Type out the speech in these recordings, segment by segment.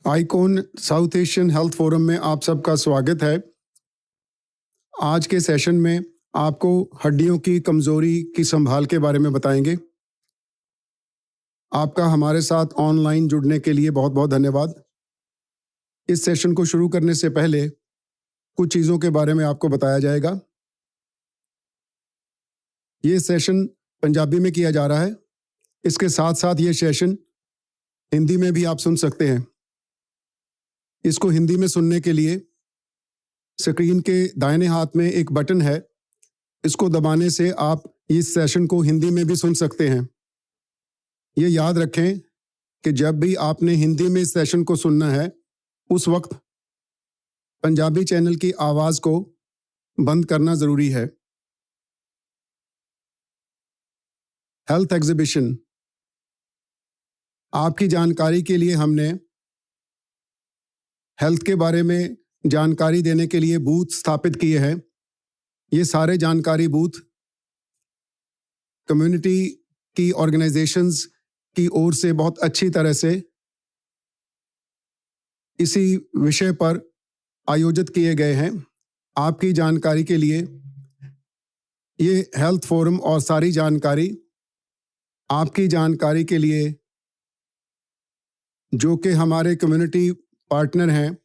Icon south Asian health forum में आप सबका स्वागत है। आज के सेशन में आपको हड्डियों की कमजोरी की संभाल के बारे में बताएंगे। आपका हमारे साथ ऑनलाइन जुड़ने के लिए बहुत बहुत धन्यवाद। इस सेशन को शुरू करने से पहले कुछ चीज़ों के बारे में आपको बताया जाएगा। ये सेशन पंजाबी में किया जा रहा है। इसके साथ साथ ये सेशन हिंदी में भी आप सुन सकते हैं। इसको हिंदी में सुनने के लिए स्क्रीन के दाहिने हाथ में एक बटन है, इसको दबाने से आप इस सेशन को हिंदी में भी सुन सकते हैं। ये याद रखें कि जब भी आपने हिंदी में इस सेशन को सुनना है, उस वक्त पंजाबी चैनल की आवाज़ को बंद करना ज़रूरी है। हेल्थ एग्जीबिशन, आपकी जानकारी के लिए हमने हेल्थ के बारे में जानकारी देने के लिए बूथ स्थापित किए हैं। ये सारे जानकारी बूथ कम्युनिटी की ऑर्गेनाइजेशंस की ओर से बहुत अच्छी तरह से इसी विषय पर आयोजित किए गए हैं। आपकी जानकारी के लिए ये हेल्थ फोरम और सारी जानकारी आपकी जानकारी के लिए जो कि हमारे कम्युनिटी पार्टनर हैं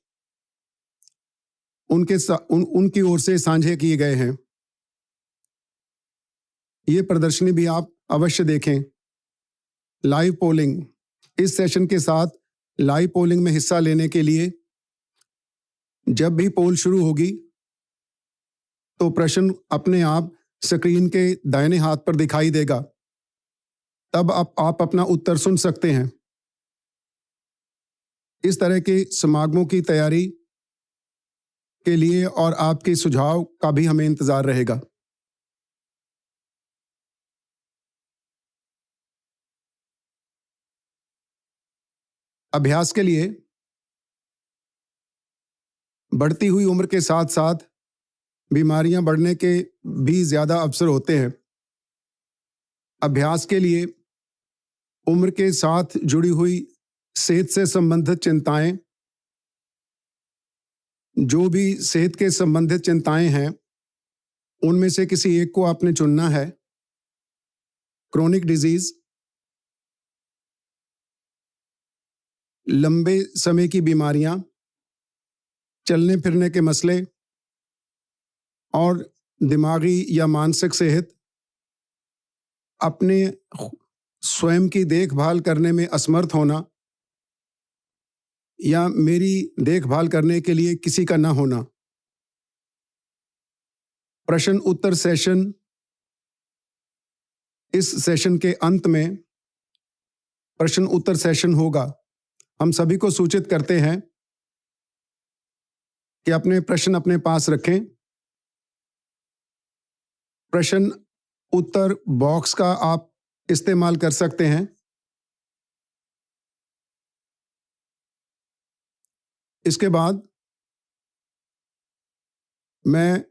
उनकी ओर से साझे किए गए हैं। ये प्रदर्शनी भी आप अवश्य देखें। लाइव पोलिंग, इस सेशन के साथ लाइव पोलिंग में हिस्सा लेने के लिए जब भी पोल शुरू होगी तो प्रश्न अपने आप स्क्रीन के दाहिने हाथ पर दिखाई देगा, तब आप अपना उत्तर सुन सकते हैं। इस तरह के समागमों की तैयारी के लिए और आपके सुझाव का भी हमें इंतजार रहेगा। अभ्यास के लिए बढ़ती हुई उम्र के साथ साथ बीमारियां बढ़ने के भी ज्यादा अवसर होते हैं। अभ्यास के लिए उम्र के साथ जुड़ी हुई सेहत से संबंधित चिंताएं, जो भी सेहत के संबंधित चिंताएं हैं उनमें से किसी एक को आपने चुनना है। क्रोनिक डिजीज, लंबे समय की बीमारियां, चलने फिरने के मसले और दिमागी या मानसिक सेहत, अपने स्वयं की देखभाल करने में असमर्थ होना या मेरी देखभाल करने के लिए किसी का न होना। प्रश्न उत्तर सेशन, इस सेशन के अंत में प्रश्न उत्तर सेशन होगा। हम सभी को सूचित करते हैं कि अपने प्रश्न अपने पास रखें। प्रश्न उत्तर बॉक्स का आप इस्तेमाल कर सकते हैं। इसके बाद मैं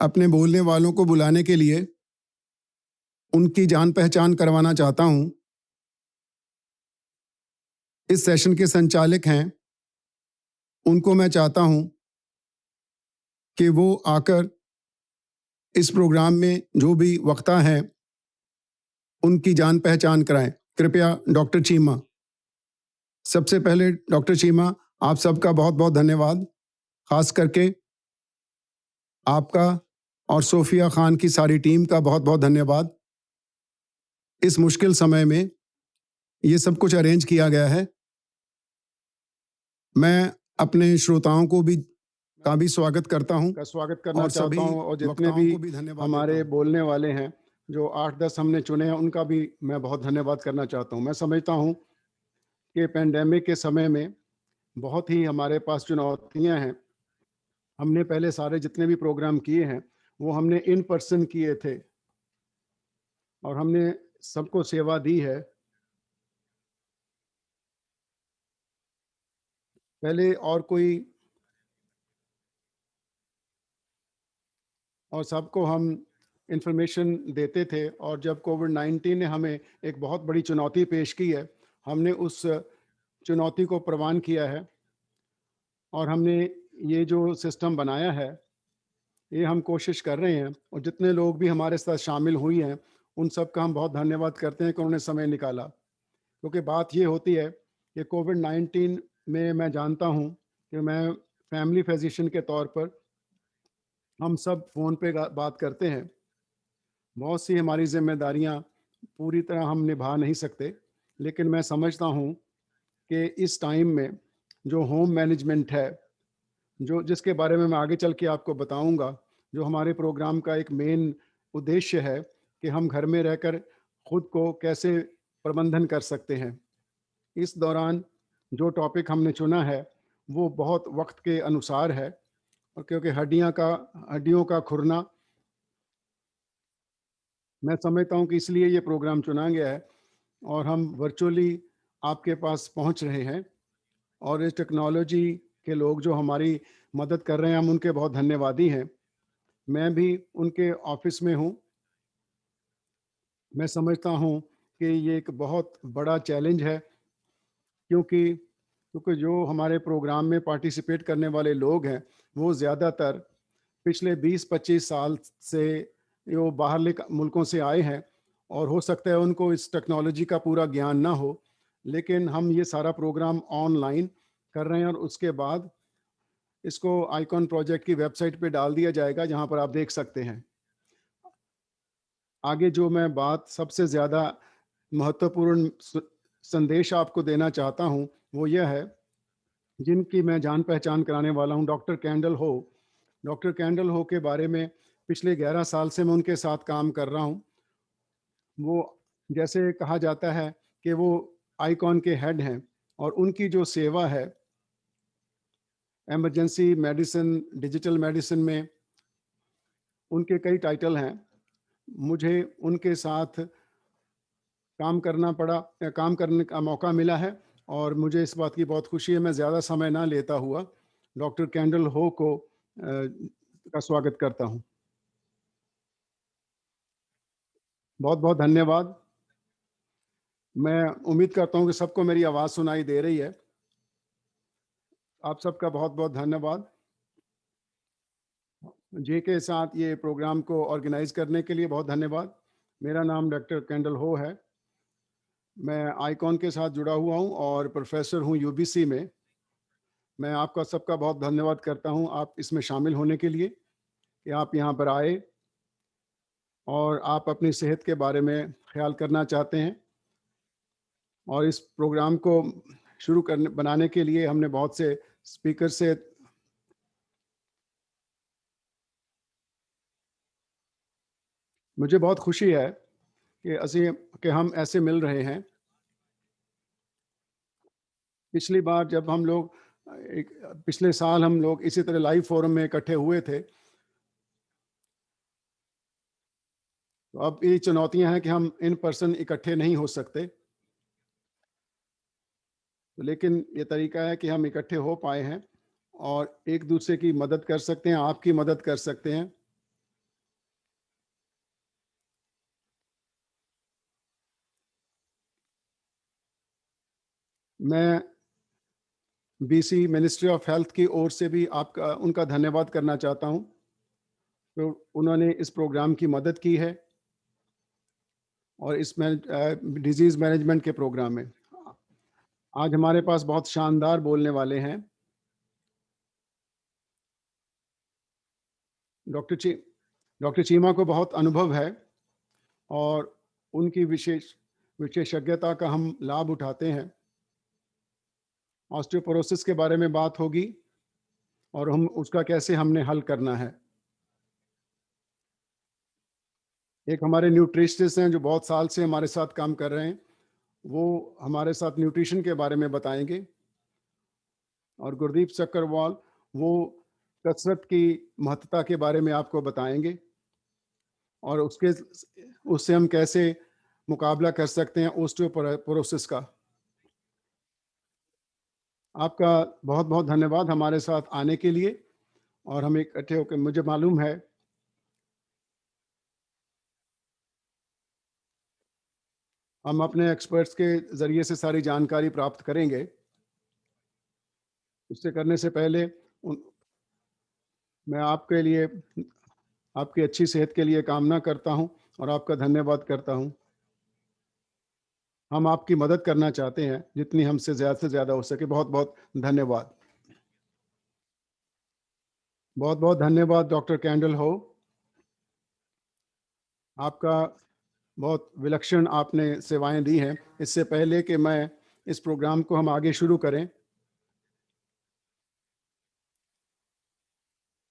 अपने बोलने वालों को बुलाने के लिए उनकी जान पहचान करवाना चाहता हूं। इस सेशन के संचालक हैं, उनको मैं चाहता हूं कि वो आकर इस प्रोग्राम में जो भी वक्ता हैं उनकी जान पहचान कराएं। कृपया डॉक्टर चीमा। सबसे पहले डॉक्टर चीमा, आप सबका बहुत बहुत धन्यवाद। खास करके आपका और सोफिया खान की सारी टीम का बहुत बहुत धन्यवाद। इस मुश्किल समय में ये सब कुछ अरेंज किया गया है। मैं अपने श्रोताओं को भी स्वागत करता हूं, स्वागत करना चाहता हूं और जितने भी हमारे बोलने वाले हैं जो 8-10 हमने चुने हैं उनका भी मैं बहुत धन्यवाद करना चाहता हूं। मैं समझता हूं कि पेंडेमिक के समय में बहुत ही हमारे पास चुनौतियां हैं। हमने पहले सारे जितने भी प्रोग्राम किए हैं वो हमने इन पर्सन किए थे और हमने सबको सेवा दी है। पहले और सबको हम इंफॉर्मेशन देते थे, और जब कोविड-19 ने हमें एक बहुत बड़ी चुनौती पेश की है, हमने उस चुनौती को प्रवान किया है और हमने ये जो सिस्टम बनाया है, ये हम कोशिश कर रहे हैं और जितने लोग भी हमारे साथ शामिल हुई हैं, उन सब का हम बहुत धन्यवाद करते हैं कि उन्होंने समय निकाला। क्योंकि बात ये होती है कि कोविड-19 में मैं जानता हूँ कि मैं फैमिली फिजिशियन के तौर पर हम सब फ़ोन पे बात करते हैं। बहुत सी हमारी ज़िम्मेदारियाँ पूरी तरह हम निभा नहीं सकते, लेकिन मैं समझता हूँ कि इस टाइम में जो होम मैनेजमेंट है, जो जिसके बारे में मैं आगे चल के आपको बताऊँगा, जो हमारे प्रोग्राम का एक मेन उद्देश्य है कि हम घर में रहकर खुद को कैसे प्रबंधन कर सकते हैं। इस दौरान जो टॉपिक हमने चुना है, वो बहुत वक़्त के अनुसार है और क्योंकि हड्डियों का खुरना, मैं समझता हूँ कि इसलिए ये प्रोग्राम चुना गया है और हम वर्चुअली आपके पास पहुँच रहे हैं और इस टेक्नोलॉजी के लोग जो हमारी मदद कर रहे हैं, हम उनके बहुत धन्यवादी हैं। मैं भी उनके ऑफ़िस में हूँ। मैं समझता हूँ कि ये एक बहुत बड़ा चैलेंज है क्योंकि जो हमारे प्रोग्राम में पार्टिसिपेट करने वाले लोग हैं, वो ज़्यादातर पिछले 20-25 साल से वो बाहरले मुल्कों से आए हैं और हो सकता है उनको इस टेक्नोलॉजी का पूरा ज्ञान ना हो। लेकिन हम ये सारा प्रोग्राम ऑनलाइन कर रहे हैं और उसके बाद इसको आइकॉन प्रोजेक्ट की वेबसाइट पे डाल दिया जाएगा, जहाँ पर आप देख सकते हैं। आगे जो मैं बात सबसे ज़्यादा महत्वपूर्ण संदेश आपको देना चाहता हूँ, वो यह है, जिनकी मैं जान पहचान कराने वाला हूँ, डॉक्टर कैंडल हो। डॉक्टर कैंडल हो के बारे में पिछले 11 साल से मैं उनके साथ काम कर रहा हूँ। वो, जैसे कहा जाता है कि वो आइकॉन के हेड हैं और उनकी जो सेवा है इमरजेंसी मेडिसिन, डिजिटल मेडिसिन में उनके कई टाइटल हैं। मुझे उनके साथ काम करने का मौका मिला है और मुझे इस बात की बहुत खुशी है। मैं ज़्यादा समय ना लेता हुआ डॉक्टर कैंडल हो को का स्वागत करता हूँ। बहुत-बहुत धन्यवाद। मैं उम्मीद करता हूँ कि सबको मेरी आवाज़ सुनाई दे रही है। आप सबका बहुत-बहुत धन्यवाद। जे के साथ ये प्रोग्राम को ऑर्गेनाइज़ करने के लिए बहुत धन्यवाद। मेरा नाम डॉक्टर कैंडल हो है। मैं आइकॉन के साथ जुड़ा हुआ हूँ और प्रोफ़ेसर हूँ यूबीसी में। मैं आपका सबका बहुत धन्यवाद करता हूँ, आप इसमें शामिल होने के लिए, कि आप यहाँ पर आए और आप अपनी सेहत के बारे में ख़्याल करना चाहते हैं। और इस प्रोग्राम को बनाने के लिए हमने बहुत से स्पीकर से मुझे बहुत खुशी है कि हम ऐसे मिल रहे हैं। पिछली बार जब हम लोग एक पिछले साल हम लोग इसी तरह लाइव फोरम में इकट्ठे हुए थे। तो अब ये चुनौतियां हैं कि हम इन पर्सन इकट्ठे नहीं हो सकते। लेकिन ये तरीका है कि हम इकट्ठे हो पाए हैं और एक दूसरे की मदद कर सकते हैं, आपकी मदद कर सकते हैं। मैं बीसी मिनिस्ट्री ऑफ हेल्थ की ओर से भी आपका उनका धन्यवाद करना चाहता हूँ। तो उन्होंने इस प्रोग्राम की मदद की है और इसमें डिजीज़ मैनेजमेंट के प्रोग्राम में। आज हमारे पास बहुत शानदार बोलने वाले हैं। डॉक्टर ची डॉक्टर चीमा को बहुत अनुभव है और उनकी विशेषज्ञता का हम लाभ उठाते हैं। ऑस्टियोपोरोसिस के बारे में बात होगी और हम उसका कैसे हमने हल करना है। एक हमारे न्यूट्रिशनिस्ट हैं जो बहुत साल से हमारे साथ काम कर रहे हैं, वो हमारे साथ न्यूट्रिशन के बारे में बताएँगे। और गुरदीप चक्रवाल, वो कसरत की महत्ता के बारे में आपको बताएँगे और उससे हम कैसे मुकाबला कर सकते हैं ओस्टियोपोरोसिस का। आपका बहुत-बहुत धन्यवाद हमारे साथ आने के लिए और हम इकट्ठे होके, मुझे मालूम है हम अपने एक्सपर्ट्स के ज़रिए से सारी जानकारी प्राप्त करेंगे। उससे करने से पहले मैं आपके लिए, आपकी अच्छी सेहत के लिए कामना करता हूं और आपका धन्यवाद करता हूं। हम आपकी मदद करना चाहते हैं जितनी हमसे ज़्यादा से ज़्यादा हो सके। बहुत बहुत धन्यवाद। बहुत बहुत धन्यवाद डॉक्टर कैंडल हो। आपका बहुत विलक्षण आपने सेवाएं दी हैं। इससे पहले कि मैं इस प्रोग्राम को हम आगे शुरू करें,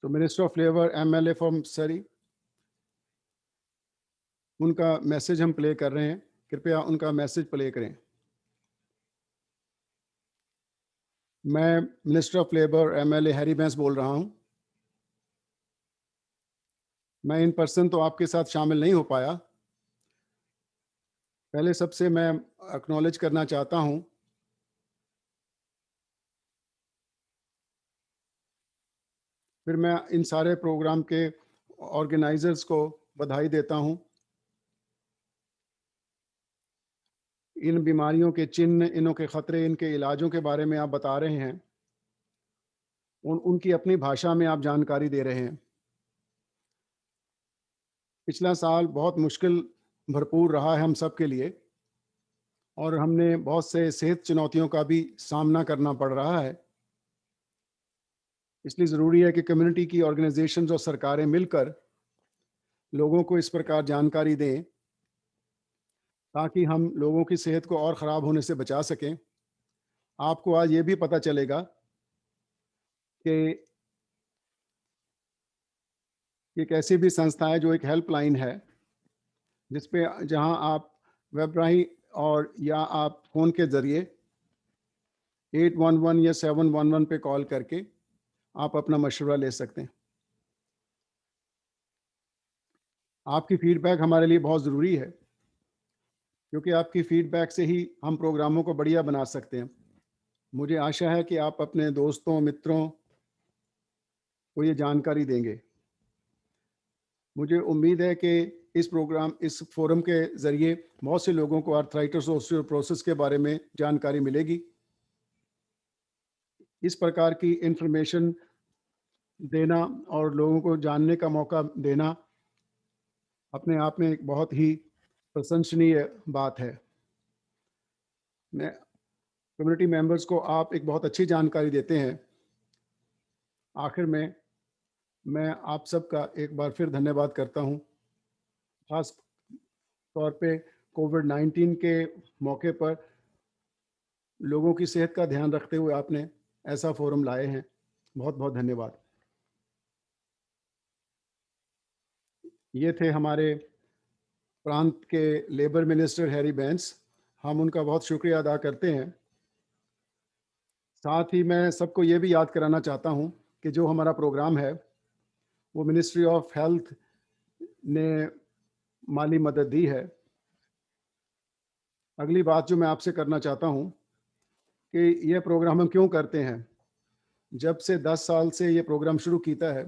तो minister of labour MLA from सरी, उनका मैसेज हम प्ले कर रहे हैं। कृपया उनका मैसेज प्ले करें। मैं minister of labour MLA Harry Bains बोल रहा हूं। मैं इन पर्सन तो आपके साथ शामिल नहीं हो पाया। पहले सबसे मैं एक्नॉलेज करना चाहता हूं, फिर मैं इन सारे प्रोग्राम के ऑर्गेनाइजर्स को बधाई देता हूं। इन बीमारियों के चिन्ह, इनों के खतरे, इनके इलाजों के बारे में आप बता रहे हैं। उनकी अपनी भाषा में आप जानकारी दे रहे हैं। पिछला साल बहुत मुश्किल भरपूर रहा है हम सब के लिए, और हमने बहुत से सेहत चुनौतियों का भी सामना करना पड़ रहा है। इसलिए ज़रूरी है कि कम्युनिटी की ऑर्गेनाइजेशंस और सरकारें मिलकर लोगों को इस प्रकार जानकारी दें, ताकि हम लोगों की सेहत को और ख़राब होने से बचा सकें। आपको आज ये भी पता चलेगा कि एक ऐसी भी संस्था है जो एक हेल्पलाइन है, जिस पे जहां आप वेबराही और या आप फ़ोन के ज़रिए 811 या 711 पे कॉल करके आप अपना मशवरा ले सकते हैं। आपकी फीडबैक हमारे लिए बहुत ज़रूरी है, क्योंकि आपकी फीडबैक से ही हम प्रोग्रामों को बढ़िया बना सकते हैं। मुझे आशा है कि आप अपने दोस्तों, मित्रों को ये जानकारी देंगे। मुझे उम्मीद है कि इस फोरम के ज़रिए बहुत से लोगों को आर्थराइटिस और ऑस्टियोपोरोसिस के बारे में जानकारी मिलेगी। इस प्रकार की इंफॉर्मेशन देना और लोगों को जानने का मौका देना अपने आप में एक बहुत ही प्रशंसनीय बात है। मैं कम्युनिटी मेंबर्स को आप एक बहुत अच्छी जानकारी देते हैं। आखिर में मैं आप सबका एक बार फिर धन्यवाद करता हूं। खास तौर पे कोविड-19 के मौके पर लोगों की सेहत का ध्यान रखते हुए आपने ऐसा फोरम लाए हैं। बहुत बहुत धन्यवाद। ये थे हमारे प्रांत के लेबर मिनिस्टर हैरी बैंस। हम उनका बहुत शुक्रिया अदा करते हैं। साथ ही मैं सबको ये भी याद कराना चाहता हूं कि जो हमारा प्रोग्राम है वो मिनिस्ट्री ऑफ हेल्थ ने माली मदद दी है। अगली बात जो मैं आपसे करना चाहता हूं कि ये प्रोग्राम हम क्यों करते हैं। जब से 10 साल से ये प्रोग्राम शुरू कीता है,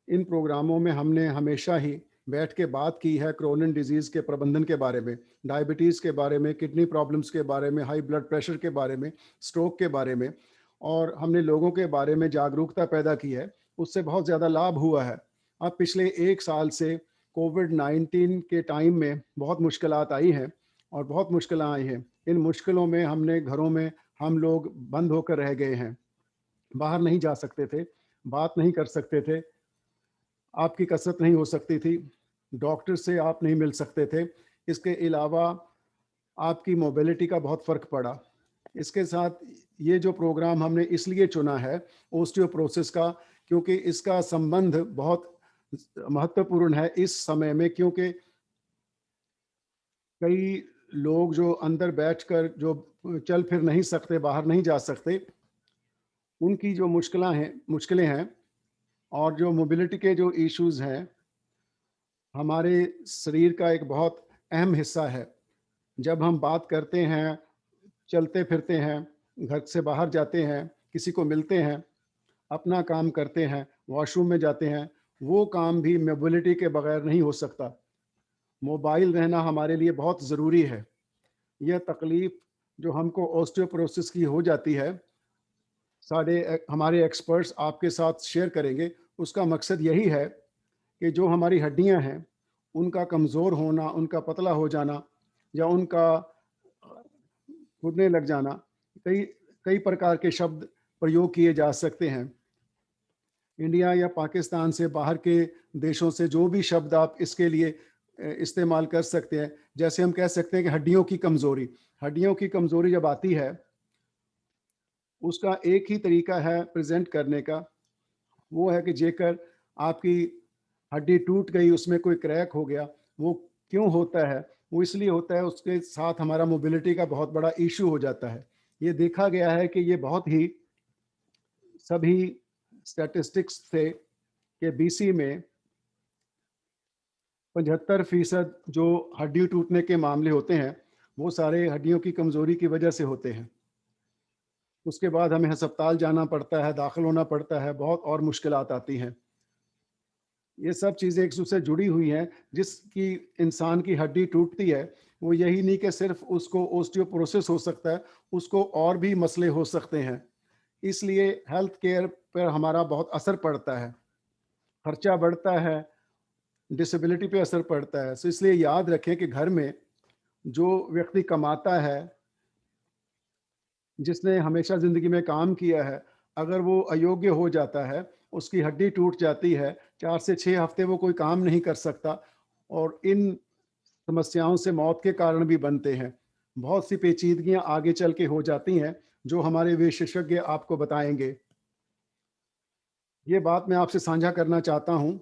इन प्रोग्रामों में हमने हमेशा ही बैठ के बात की है क्रोनिन डिजीज़ के प्रबंधन के बारे में, डायबिटीज़ के बारे में, किडनी प्रॉब्लम्स के बारे में, हाई ब्लड प्रेशर के बारे में, स्ट्रोक के बारे में, और हमने लोगों के बारे में जागरूकता पैदा की है। उससे बहुत ज़्यादा लाभ हुआ है। अब पिछले 1 साल से कोविड-19 के टाइम में बहुत मुश्किलात आई हैं और बहुत मुश्किलें आई हैं। इन मुश्किलों में हमने घरों में हम लोग बंद होकर रह गए हैं। बाहर नहीं जा सकते थे, बात नहीं कर सकते थे, आपकी कसरत नहीं हो सकती थी, डॉक्टर से आप नहीं मिल सकते थे। इसके अलावा आपकी मोबिलिटी का बहुत फ़र्क पड़ा। इसके साथ ये जो प्रोग्राम हमने इसलिए चुना है ओस्टियोपोरोसिस का, क्योंकि इसका संबंध बहुत महत्वपूर्ण है इस समय में, क्योंकि कई लोग जो अंदर बैठकर जो चल फिर नहीं सकते, बाहर नहीं जा सकते, उनकी जो मुश्किलें हैं और जो मोबिलिटी के जो इश्यूज़ हैं, हमारे शरीर का एक बहुत अहम हिस्सा है। जब हम बात करते हैं, चलते फिरते हैं, घर से बाहर जाते हैं, किसी को मिलते हैं, अपना काम करते हैं, वॉशरूम में जाते हैं, वो काम भी मोबिलिटी के बगैर नहीं हो सकता। मोबाइल रहना हमारे लिए बहुत ज़रूरी है। यह तकलीफ़ जो हमको ऑस्टियोपोरोसिस की हो जाती है, हमारे एक्सपर्ट्स आपके साथ शेयर करेंगे। उसका मकसद यही है कि जो हमारी हड्डियां हैं, उनका कमज़ोर होना, उनका पतला हो जाना या उनका घुटने लग जाना, कई कई प्रकार के शब्द प्रयोग किए जा सकते हैं। इंडिया या पाकिस्तान से बाहर के देशों से जो भी शब्द आप इसके लिए इस्तेमाल कर सकते हैं, जैसे हम कह सकते हैं कि हड्डियों की कमज़ोरी। हड्डियों की कमज़ोरी जब आती है, उसका एक ही तरीका है प्रेज़ेंट करने का, वो है कि जेकर आपकी हड्डी टूट गई, उसमें कोई क्रैक हो गया। वो क्यों होता है? वो इसलिए होता है, उसके साथ हमारा मोबिलिटी का बहुत बड़ा इश्यू हो जाता है। ये देखा गया है कि ये बहुत ही सभी स्टैटिस्टिक्स थे कि बीसी में 75% जो हड्डी टूटने के मामले होते हैं, वो सारे हड्डियों की कमज़ोरी की वजह से होते हैं। उसके बाद हमें अस्पताल जाना पड़ता है, दाखिल होना पड़ता है, बहुत और मुश्किलात आती हैं। ये सब चीज़ें एक-दूसरे से जुड़ी हुई हैं, जिसकी इंसान की हड्डी टूटती है, वो यही नहीं कि सिर्फ़ उसको ऑस्टियोपोरोसिस हो सकता है, उसको और भी मसले हो सकते हैं। इसलिए हेल्थ केयर पर हमारा बहुत असर पड़ता है, खर्चा बढ़ता है, डिसेबिलिटी पे असर पड़ता है। सो इसलिए याद रखें कि घर में जो व्यक्ति कमाता है, जिसने हमेशा ज़िंदगी में काम किया है, अगर वो अयोग्य हो जाता है, उसकी हड्डी टूट जाती है, 4 से 6 हफ़्ते वो कोई काम नहीं कर सकता और इन समस्याओं से मौत के कारण भी बनते हैं। बहुत सी पेचीदगियाँ आगे चल के हो जाती हैं, जो हमारे विशेषज्ञ आपको बताएँगे। ये बात मैं आपसे साझा करना चाहता हूँ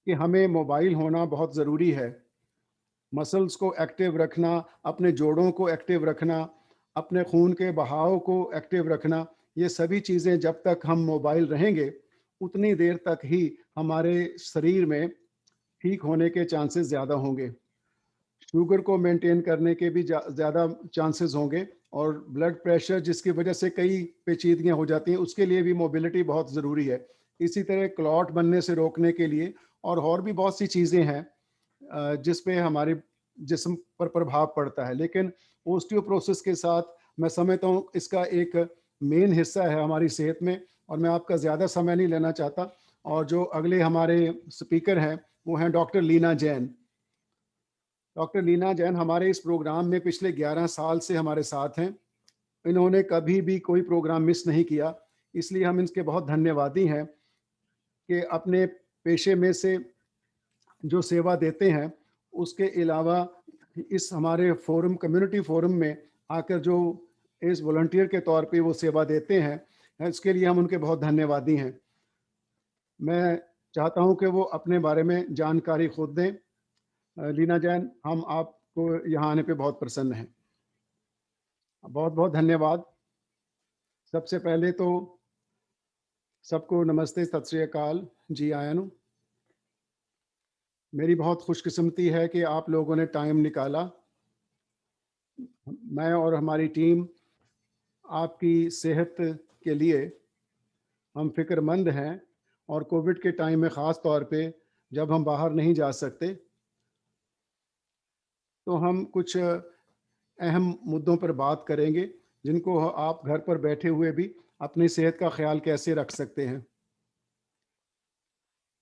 कि हमें मोबाइल होना बहुत ज़रूरी है। मसल्स को एक्टिव रखना, अपने जोड़ों को एक्टिव रखना, अपने खून के बहाव को एक्टिव रखना, ये सभी चीज़ें जब तक हम मोबाइल रहेंगे, उतनी देर तक ही हमारे शरीर में ठीक होने के चांसेस ज़्यादा होंगे। शुगर को मेंटेन करने के भी ज़्यादा चांसेस होंगे और ब्लड प्रेशर जिसकी वजह से कई पेचीदगियाँ हो जाती हैं, उसके लिए भी मोबिलिटी बहुत ज़रूरी है। इसी तरह क्लॉट बनने से रोकने के लिए और भी बहुत सी चीज़ें हैं जिस पे हमारे जिस्म पर प्रभाव पड़ता है। लेकिन ओस्टियोपोरोसिस के साथ मैं समझता हूँ इसका एक मेन हिस्सा है हमारी सेहत में और मैं आपका ज़्यादा समय नहीं लेना चाहता और जो अगले हमारे स्पीकर हैं, वो हैं डॉक्टर लीना जैन। डॉक्टर लीना जैन हमारे इस प्रोग्राम में पिछले 11 साल से हमारे साथ हैं। इन्होंने कभी भी कोई प्रोग्राम मिस नहीं किया, इसलिए हम इनके बहुत धन्यवादी हैं कि अपने पेशे में से जो सेवा देते हैं, उसके अलावा इस हमारे फ़ोरम कम्युनिटी फ़ोरम में आकर जो एज़ वॉलंटियर के तौर पे वो सेवा देते हैं, इसके लिए हम उनके बहुत धन्यवादी हैं। मैं चाहता हूँ कि वो अपने बारे में जानकारी खुद दें। लीना जैन, हम आपको यहाँ आने पे बहुत प्रसन्न हैं। बहुत-बहुत धन्यवाद। सबसे पहले तो सबको नमस्ते, सत श्री अकाल, जी आयँ नू। मेरी बहुत खुशकिस्मती है कि आप लोगों ने टाइम निकाला। मैं और हमारी टीम आपकी सेहत के लिए हम फ़िक्रमंद हैं और कोविड के टाइम में ख़ास तौर पे जब हम बाहर नहीं जा सकते, तो हम कुछ अहम मुद्दों पर बात करेंगे, जिनको आप घर पर बैठे हुए भी अपनी सेहत का ख़्याल कैसे रख सकते हैं।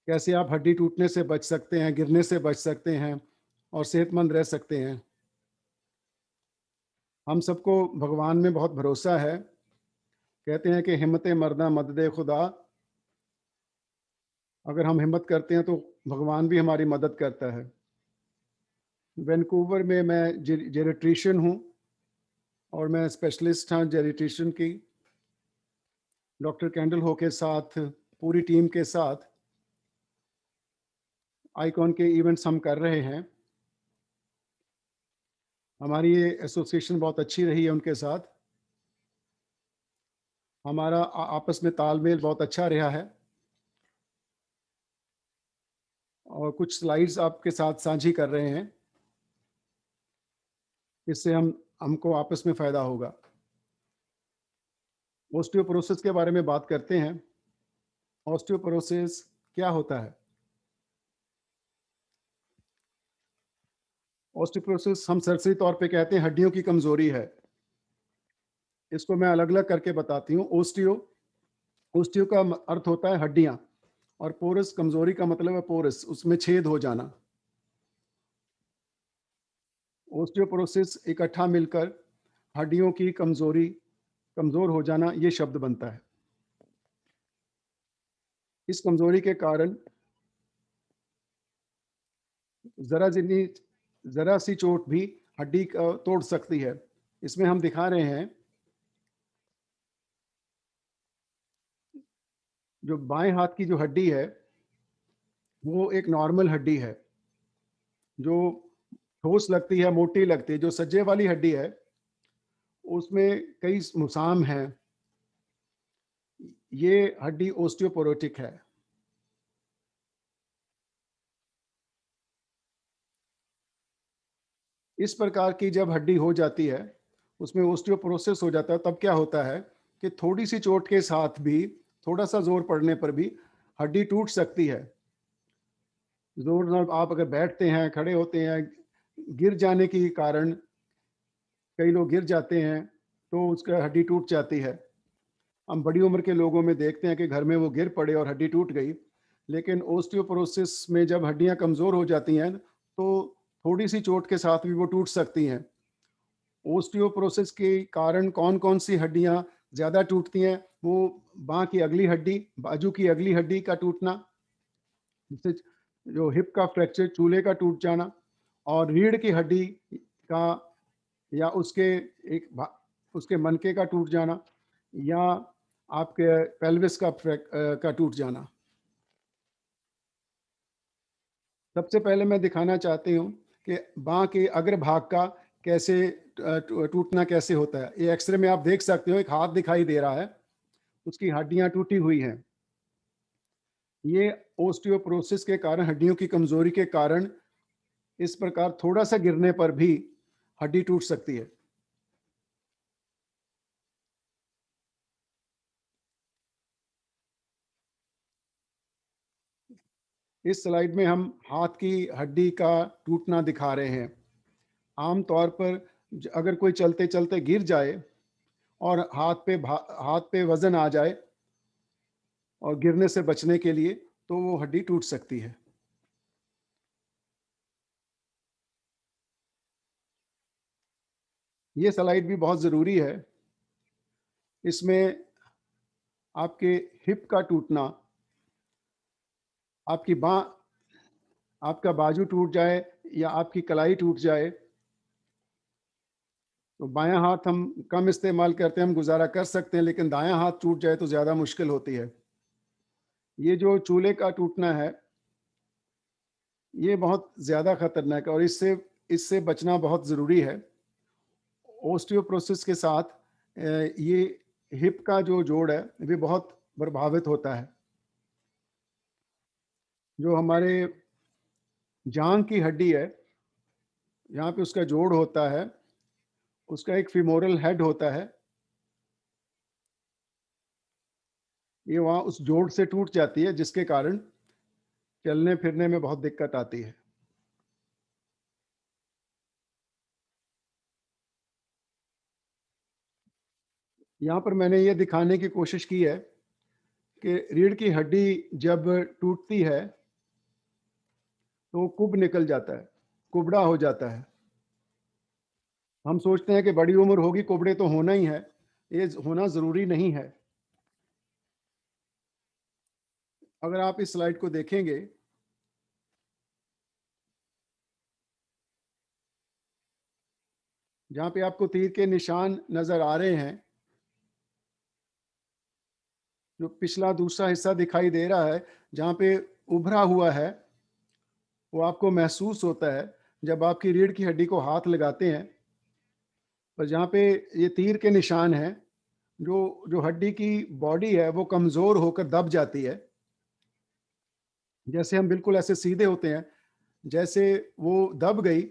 कैसे आप हड्डी टूटने से बच सकते हैं, गिरने से बच सकते हैं और सेहतमंद रह सकते हैं। हम सबको भगवान में बहुत भरोसा है। कहते हैं कि हिम्मत मर्दा मदद खुदा। अगर हम हिम्मत करते हैं तो भगवान भी हमारी मदद करता है। वैंकूवर में मैं जेरिट्रिशियन हूँ और मैं स्पेशलिस्ट हाँ जेरिट्रिशियन की। डॉक्टर कैंडल हो के साथ पूरी टीम के साथ आइकॉन के इवेंट्स हम कर रहे हैं। हमारी ये एसोसिएशन बहुत अच्छी रही है उनके साथ। हमारा आपस में तालमेल बहुत अच्छा रहा है और कुछ स्लाइड्स आपके साथ साझी कर रहे हैं। इससे हमको आपस में फ़ायदा होगा। ऑस्टियोपोरोसिस के बारे में बात करते हैं। ऑस्टियोपोरोसिस क्या होता है? ऑस्टियोपोरोसिस हम सरसरी तौर पे कहते हैं हड्डियों की कमज़ोरी है। इसको मैं अलग अलग करके बताती हूँ। ओस्टियो, ओस्टियो का अर्थ होता है हड्डियां, और पोरस कमजोरी का मतलब है पोरस, उसमें छेद हो जाना। ओस्टियोपोरोसिस इकट्ठा मिलकर हड्डियों की कमजोरी, कमजोर हो जाना, ये शब्द बनता है। इस कमजोरी के कारण जरा सी चोट भी हड्डी को तोड़ सकती है। इसमें हम दिखा रहे हैं, जो बाएं हाथ की जो हड्डी है वो एक नॉर्मल हड्डी है, जो ठोस लगती है, मोटी लगती है। जो सज्जे वाली हड्डी है उसमें कई मुसाम हैं। ये हड्डी ओस्टियोपोरोटिक है। इस प्रकार की जब हड्डी हो जाती है, उसमें ओस्टियोपोरोसिस हो जाता है, तब क्या होता है कि थोड़ी सी चोट के साथ भी, थोड़ा सा जोर पड़ने पर भी हड्डी टूट सकती है। जोर, आप अगर बैठते हैं, खड़े होते हैं, गिर जाने के कारण, कई लोग गिर जाते हैं तो उसका हड्डी टूट जाती है। हम बड़ी उम्र के लोगों में देखते हैं कि घर में वो गिर पड़े और हड्डी टूट गई। लेकिन ओस्टियोपोरोसिस में जब हड्डियां कमजोर हो जाती हैं तो थोड़ी सी चोट के साथ भी वो टूट सकती हैं। ओस्टियोपोरोसिस के कारण कौन कौन सी हड्डियां ज्यादा टूटती हैं? वो बांह की अगली हड्डी, बाजू की अगली हड्डी का टूटना, जिससे जो हिप का फ्रैक्चर, चूले का टूट जाना, और रीढ़ की हड्डी का या उसके मनके का टूट जाना, या आपके पेल्विस का टूट जाना। सबसे पहले मैं दिखाना चाहती हूँ कि बांह के अग्र भाग का कैसे टूटना कैसे होता है। ये एक्सरे में आप देख सकते हो, एक हाथ दिखाई दे रहा है, उसकी हड्डियां टूटी हुई हैं। ये ओस्टियोपोरोसिस के कारण, हड्डियों की कमजोरी के कारण, इस प्रकार थोड़ा सा गिरने पर भी हड्डी टूट सकती है। इस स्लाइड में हम हाथ की हड्डी का टूटना दिखा रहे हैं। आमतौर पर अगर कोई चलते चलते गिर जाए और हाथ पे वजन आ जाए और गिरने से बचने के लिए, तो वो हड्डी टूट सकती है। ये स्लाइड भी बहुत ज़रूरी है। इसमें आपके हिप का टूटना, आपकी बाँ, आपका बाजू टूट जाए या आपकी कलाई टूट जाए, तो बायां हाथ हम कम इस्तेमाल करते हैं, हम गुजारा कर सकते हैं, लेकिन दायां हाथ टूट जाए तो ज़्यादा मुश्किल होती है। ये जो चूले का टूटना है, ये बहुत ज़्यादा खतरनाक है और इससे इससे बचना बहुत ज़रूरी है। ओस्टियोपोरोसिस के साथ ये हिप का जो जोड़ है ये बहुत प्रभावित होता है। जो हमारे जांघ की हड्डी है, यहाँ पे उसका जोड़ होता है, उसका एक फीमोरल हेड होता है, ये वहाँ उस जोड़ से टूट जाती है, जिसके कारण चलने फिरने में बहुत दिक्कत आती है। यहाँ पर मैंने ये दिखाने की कोशिश की है कि रीढ़ की हड्डी जब टूटती है तो कुब निकल जाता है, कुबड़ा हो जाता है। हम सोचते हैं कि बड़ी उम्र होगी, कुबड़े तो होना ही है। ये होना ज़रूरी नहीं है। अगर आप इस स्लाइड को देखेंगे, जहाँ पे आपको तीर के निशान नज़र आ रहे हैं, जो पिछला दूसरा हिस्सा दिखाई दे रहा है, जहाँ पे उभरा हुआ है, वो आपको महसूस होता है जब आपकी रीढ़ की हड्डी को हाथ लगाते हैं। पर जहाँ पे ये तीर के निशान हैं, जो जो हड्डी की बॉडी है वो कमज़ोर होकर दब जाती है। जैसे हम बिल्कुल ऐसे सीधे होते हैं, जैसे वो दब गई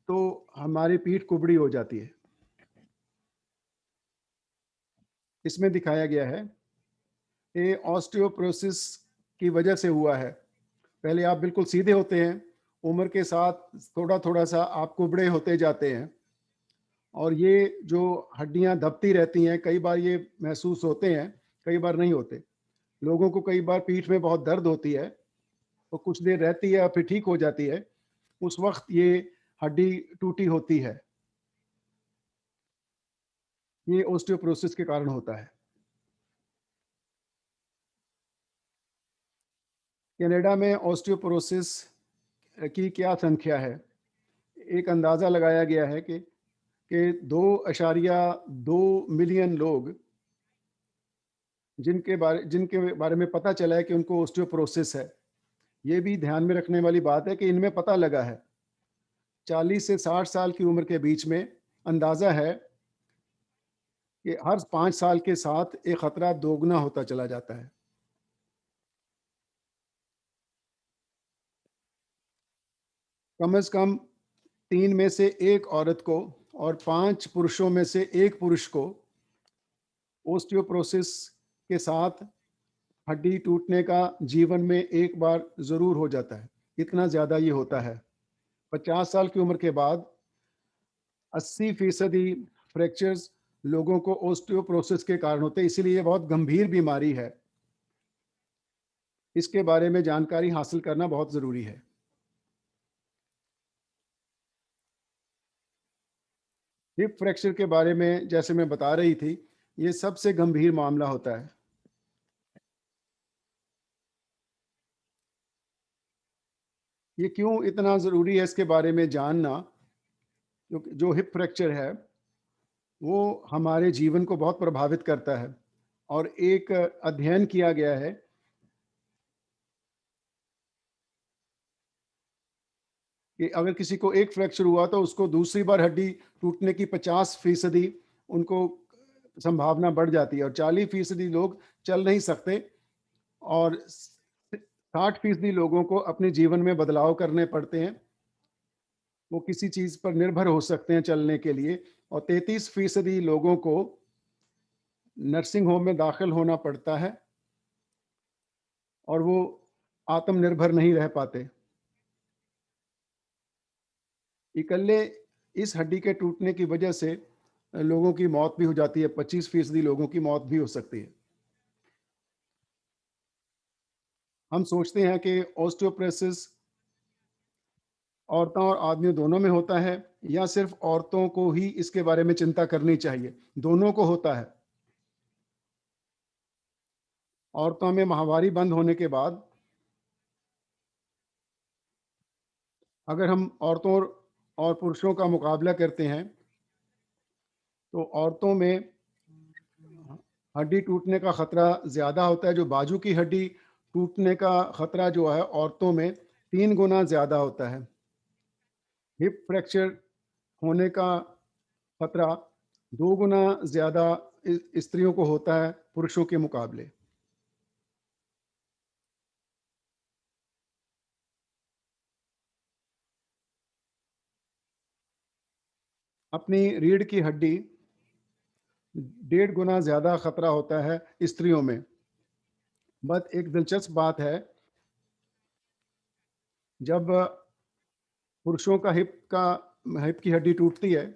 तो हमारी पीठ कुबड़ी हो जाती है। इसमें दिखाया गया है, ये ऑस्टियोपोरोसिस की वजह से हुआ है। पहले आप बिल्कुल सीधे होते हैं, उम्र के साथ थोड़ा थोड़ा सा आप कुबड़े होते जाते हैं, और ये जो हड्डियां दबती रहती हैं, कई बार ये महसूस होते हैं, कई बार नहीं होते। लोगों को कई बार पीठ में बहुत दर्द होती है, तो कुछ देर रहती है और फिर ठीक हो जाती है, उस वक्त ये हड्डी टूटी होती है। ये ऑस्टियोपोरोसिस के कारण होता है। कनाडा में ऑस्टियोपोरोसिस की क्या संख्या है? एक अंदाज़ा लगाया गया है कि 2.2 मिलियन लोग जिनके बारे में पता चला है कि उनको ऑस्टियोपोरोसिस है। ये भी ध्यान में रखने वाली बात है कि इनमें पता लगा है 40 से 60 साल की उम्र के बीच में। अंदाज़ा है कि हर 5 साल के साथ ये खतरा दोगुना होता चला जाता है। कम से कम 3 में से 1 औरत को और 5 पुरुषों में से 1 पुरुष को ऑस्टियोपोरोसिस के साथ हड्डी टूटने का जीवन में एक बार ज़रूर हो जाता है। इतना ज़्यादा ये होता है। 50 साल की उम्र के बाद 80% फ्रैक्चर्स लोगों को ऑस्टियोपोरोसिस के कारण होते हैं, इसीलिए ये बहुत गंभीर बीमारी है। इसके बारे में जानकारी हासिल करना बहुत ज़रूरी है। हिप फ्रैक्चर के बारे में जैसे मैं बता रही थी, ये सबसे गंभीर मामला होता है। ये क्यों इतना ज़रूरी है इसके बारे में जानना, क्योंकि जो हिप फ्रैक्चर है, वो हमारे जीवन को बहुत प्रभावित करता है। और एक अध्ययन किया गया है कि अगर किसी को एक फ्रैक्चर हुआ तो उसको दूसरी बार हड्डी टूटने की 50% उनको संभावना बढ़ जाती है, और 40% लोग चल नहीं सकते, और 60% लोगों को अपने जीवन में बदलाव करने पड़ते हैं। वो किसी चीज़ पर निर्भर हो सकते हैं चलने के लिए, और 33% लोगों को नर्सिंग होम में दाखिल होना पड़ता है और वो आत्मनिर्भर नहीं रह पाते। इकल्ले इस हड्डी के टूटने की वजह से लोगों की मौत भी हो जाती है, 25% लोगों की मौत भी हो सकती है। हम सोचते हैं कि ऑस्टियोपोरोसिस औरतों और आदमियों दोनों में होता है, या सिर्फ औरतों को ही इसके बारे में चिंता करनी चाहिए? दोनों को होता है। औरतों में माहवारी बंद होने के बाद अगर हम औरतों और पुरुषों का मुकाबला करते हैं, तो औरतों में हड्डी टूटने का खतरा ज़्यादा होता है। जो बाजू की हड्डी टूटने का खतरा जो है, औरतों में 3 गुना ज़्यादा होता है। हिप फ्रैक्चर होने का खतरा 2 गुना ज़्यादा स्त्रियों को होता है पुरुषों के मुकाबले। अपनी रीढ़ की हड्डी 1.5 गुना ज़्यादा खतरा होता है स्त्रियों में। बट एक दिलचस्प बात है, जब पुरुषों का हिप की हड्डी टूटती है,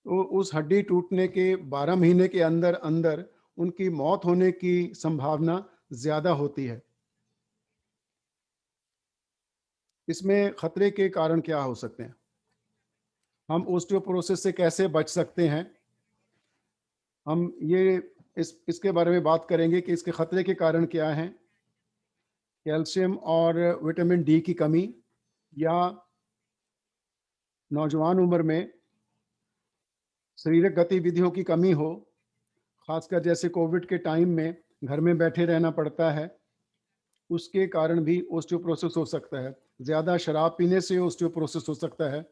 तो उस हड्डी टूटने के 12 महीने के अंदर अंदर उनकी मौत होने की संभावना ज़्यादा होती है। इसमें खतरे के कारण क्या हो सकते हैं? हम ऑस्टियोपोरोसिस से कैसे बच सकते हैं? हम ये इसके बारे में बात करेंगे कि इसके खतरे के कारण क्या हैं। कैल्शियम और विटामिन डी की कमी, या नौजवान उम्र में शारीरिक गतिविधियों की कमी हो, खासकर जैसे कोविड के टाइम में घर में बैठे रहना पड़ता है, उसके कारण भी ऑस्टियोपोरोसिस हो सकता है। ज़्यादा शराब पीने से ऑस्टियोपोरोसिस हो सकता है।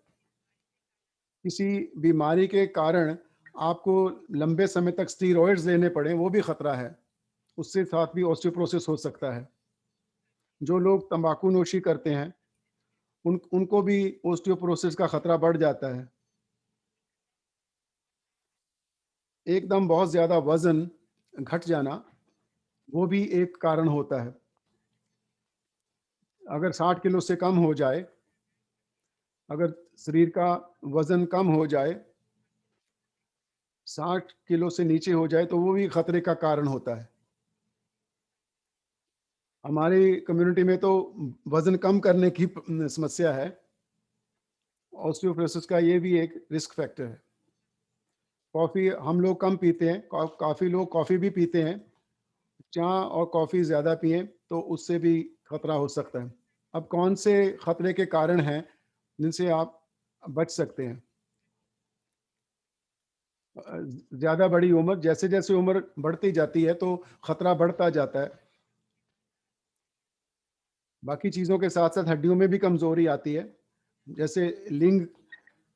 किसी बीमारी के कारण आपको लंबे समय तक स्टीरॉयड्स लेने पड़े, वो भी खतरा है। उससे साथ भी ऑस्टियोपोरोसिस हो सकता है। जो लोग तंबाकू नोशी करते हैं, उनको भी ऑस्टियोपोरोसिस का खतरा बढ़ जाता है। एकदम बहुत ज़्यादा वज़न घट जाना, वो भी एक कारण होता है। अगर 60 किलो से कम हो जाए, अगर शरीर का वजन कम हो जाए, 60 किलो से नीचे हो जाए, तो वो भी खतरे का कारण होता है। हमारी कम्युनिटी में तो वजन कम करने की समस्या है। ऑस्टियोपोरोसिस का ये भी एक रिस्क फैक्टर है। कॉफ़ी हम लोग कम पीते हैं, काफ़ी लोग कॉफ़ी भी पीते हैं। चाय और कॉफ़ी ज़्यादा पिएँ तो उससे भी खतरा हो सकता है। अब कौन से खतरे के कारण हैं जिनसे आप बच सकते हैं? ज़्यादा बड़ी उम्र, जैसे-जैसे उम्र बढ़ती जाती है तो खतरा बढ़ता जाता है। बाकी चीज़ों के साथ-साथ हड्डियों में भी कमज़ोरी आती है। जैसे लिंग,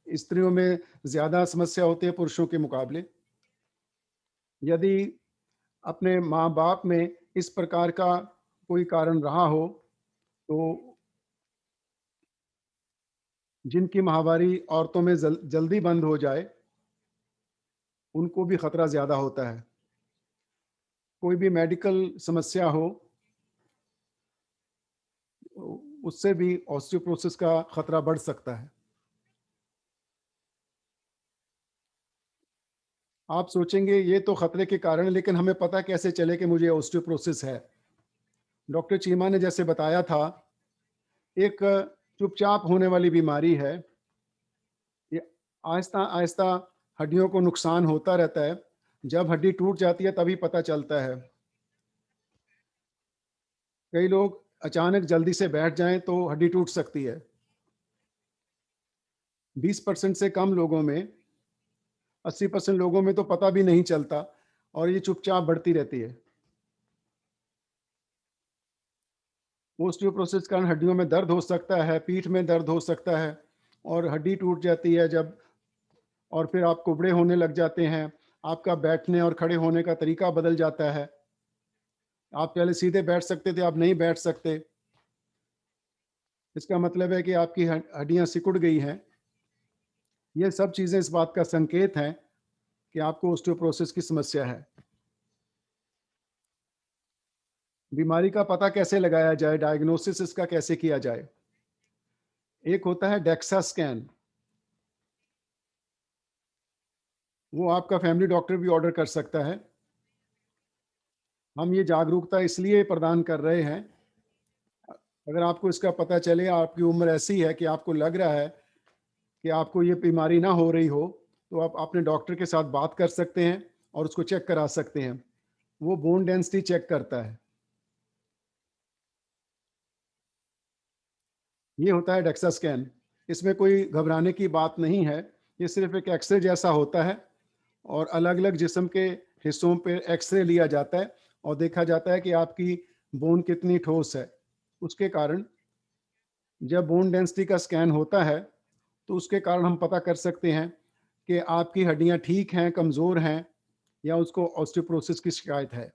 स्त्रियों में ज़्यादा समस्या होती है पुरुषों के मुकाबले। यदि अपने माँ-बाप में इस प्रकार का कोई कारण रहा हो, तो जिनकी माहवारी औरतों में जल्दी बंद हो जाए, उनको भी खतरा ज़्यादा होता है। कोई भी मेडिकल समस्या हो, उससे भी ऑस्टियोपोरोसिस का खतरा बढ़ सकता है। आप सोचेंगे ये तो खतरे के कारण है, लेकिन हमें पता कैसे चले कि मुझे ऑस्टियोपोरोसिस है? डॉक्टर चीमा ने जैसे बताया था, एक चुपचाप होने वाली बीमारी है। ये आहिस्ता-आहिस्ता हड्डियों को नुकसान होता रहता है। जब हड्डी टूट जाती है तभी पता चलता है। कई लोग अचानक जल्दी से बैठ जाएँ तो हड्डी टूट सकती है। 20% से कम लोगों में, 80% लोगों में तो पता भी नहीं चलता और ये चुपचाप बढ़ती रहती है। ओस्टियोपोरोसिस के कारण हड्डियों में दर्द हो सकता है, पीठ में दर्द हो सकता है और हड्डी टूट जाती है जब, और फिर आप कुबड़े होने लग जाते हैं। आपका बैठने और खड़े होने का तरीका बदल जाता है। आप पहले सीधे बैठ सकते थे, आप नहीं बैठ सकते। इसका मतलब है कि आपकी हड्डियाँ सिकुड़ गई हैं। ये सब चीज़ें इस बात का संकेत हैं कि आपको ओस्टियोपोरोसिस की समस्या है। बीमारी का पता कैसे लगाया जाए, डायग्नोसिस इसका कैसे किया जाए? एक होता है डेक्सा स्कैन, वो आपका फैमिली डॉक्टर भी ऑर्डर कर सकता है। हम ये जागरूकता इसलिए प्रदान कर रहे हैं, अगर आपको इसका पता चले, आपकी उम्र ऐसी है कि आपको लग रहा है कि आपको ये बीमारी ना हो रही हो, तो आप अपने डॉक्टर के साथ बात कर सकते हैं और उसको चेक करा सकते हैं। वो बोन डेंसिटी चेक करता है। ये होता है डेक्सा स्कैन। इसमें कोई घबराने की बात नहीं है, ये सिर्फ़ एक एक्स-रे जैसा होता है और अलग-अलग जिस्म के हिस्सों पे एक्स-रे लिया जाता है और देखा जाता है कि आपकी बोन कितनी ठोस है। उसके कारण जब बोन डेंसिटी का स्कैन होता है, तो उसके कारण हम पता कर सकते हैं कि आपकी हड्डियाँ ठीक हैं, कमज़ोर हैं या उसको ऑस्टियोपोरोसिस की शिकायत है।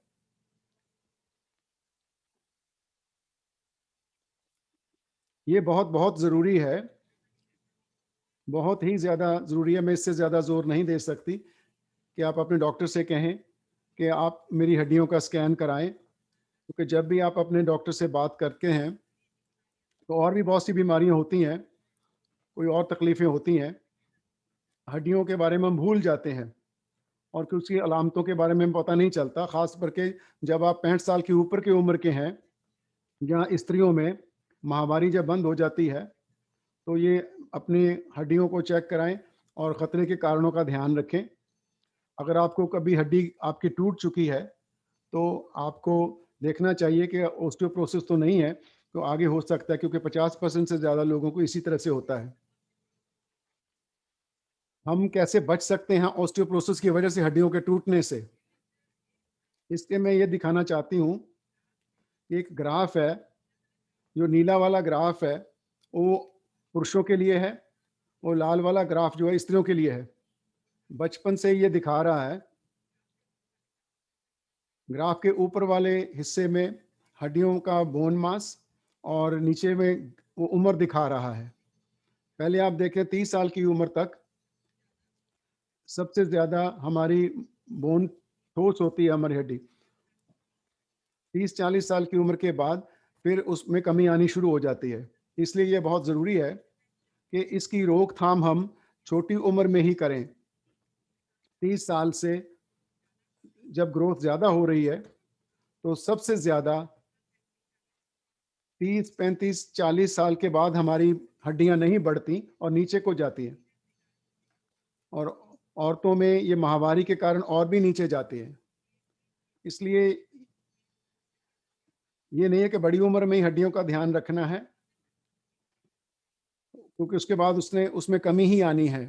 ये बहुत-बहुत ज़रूरी है, बहुत ही ज़्यादा ज़रूरी है, मैं इससे ज़्यादा ज़ोर नहीं दे सकती कि आप अपने डॉक्टर से कहें कि आप मेरी हड्डियों का स्कैन कराएँ, क्योंकि जब भी आप अपने डॉक्टर से बात करते हैं, तो और भी बहुत सी बीमारियाँ होती हैं, कोई और तकलीफ़ें होती हैं, हड्डियों के बारे में हम भूल जाते हैं और कुछ की अलामतों के बारे में हमें पता नहीं चलता, ख़ास करके जब आप 65 साल की ऊपर की उम्र के हैं या स्त्रियों में माहवारी जब बंद हो जाती है, तो ये अपनी हड्डियों को चेक कराएँ और ख़तरे के कारणों का ध्यान रखें। अगर आपको कभी हड्डी आपकी टूट चुकी है, तो आपको देखना चाहिए कि ऑस्टियोपोरोसिस तो नहीं है, तो आगे हो सकता है, क्योंकि 50% से ज़्यादा लोगों को इसी तरह से होता है। हम कैसे बच सकते हैं ऑस्टियोपोरोसिस की वजह से हड्डियों के टूटने से? इसके मैं ये दिखाना चाहती हूँ, एक ग्राफ है, जो नीला वाला ग्राफ है, वो पुरुषों के लिए है और लाल वाला ग्राफ जो है स्त्रियों के लिए है। बचपन से ये दिखा रहा है, ग्राफ के ऊपर वाले हिस्से में हड्डियों का बोन मास और नीचे में वो उम्र दिखा रहा है। पहले आप देखें 30 साल की उम्र तक सबसे ज़्यादा हमारी बोन ठोस होती है, हमारी हड्डी। 30-40 साल की उम्र के बाद फिर उसमें कमी आनी शुरू हो जाती है। इसलिए ये बहुत ज़रूरी है कि इसकी रोकथाम हम छोटी उम्र में ही करें। 30 साल से जब ग्रोथ ज़्यादा हो रही है, तो सबसे ज़्यादा 30, 35, 40 साल के बाद हमारी हड्डियाँ नहीं बढ़ती और नीचे को जाती हैं। और औरतों में ये माहवारी के कारण और भी नीचे जाती है। इसलिए ये नहीं है कि बड़ी उम्र में ही हड्डियों का ध्यान रखना है, क्योंकि उसके बाद उसमें कमी ही आनी है।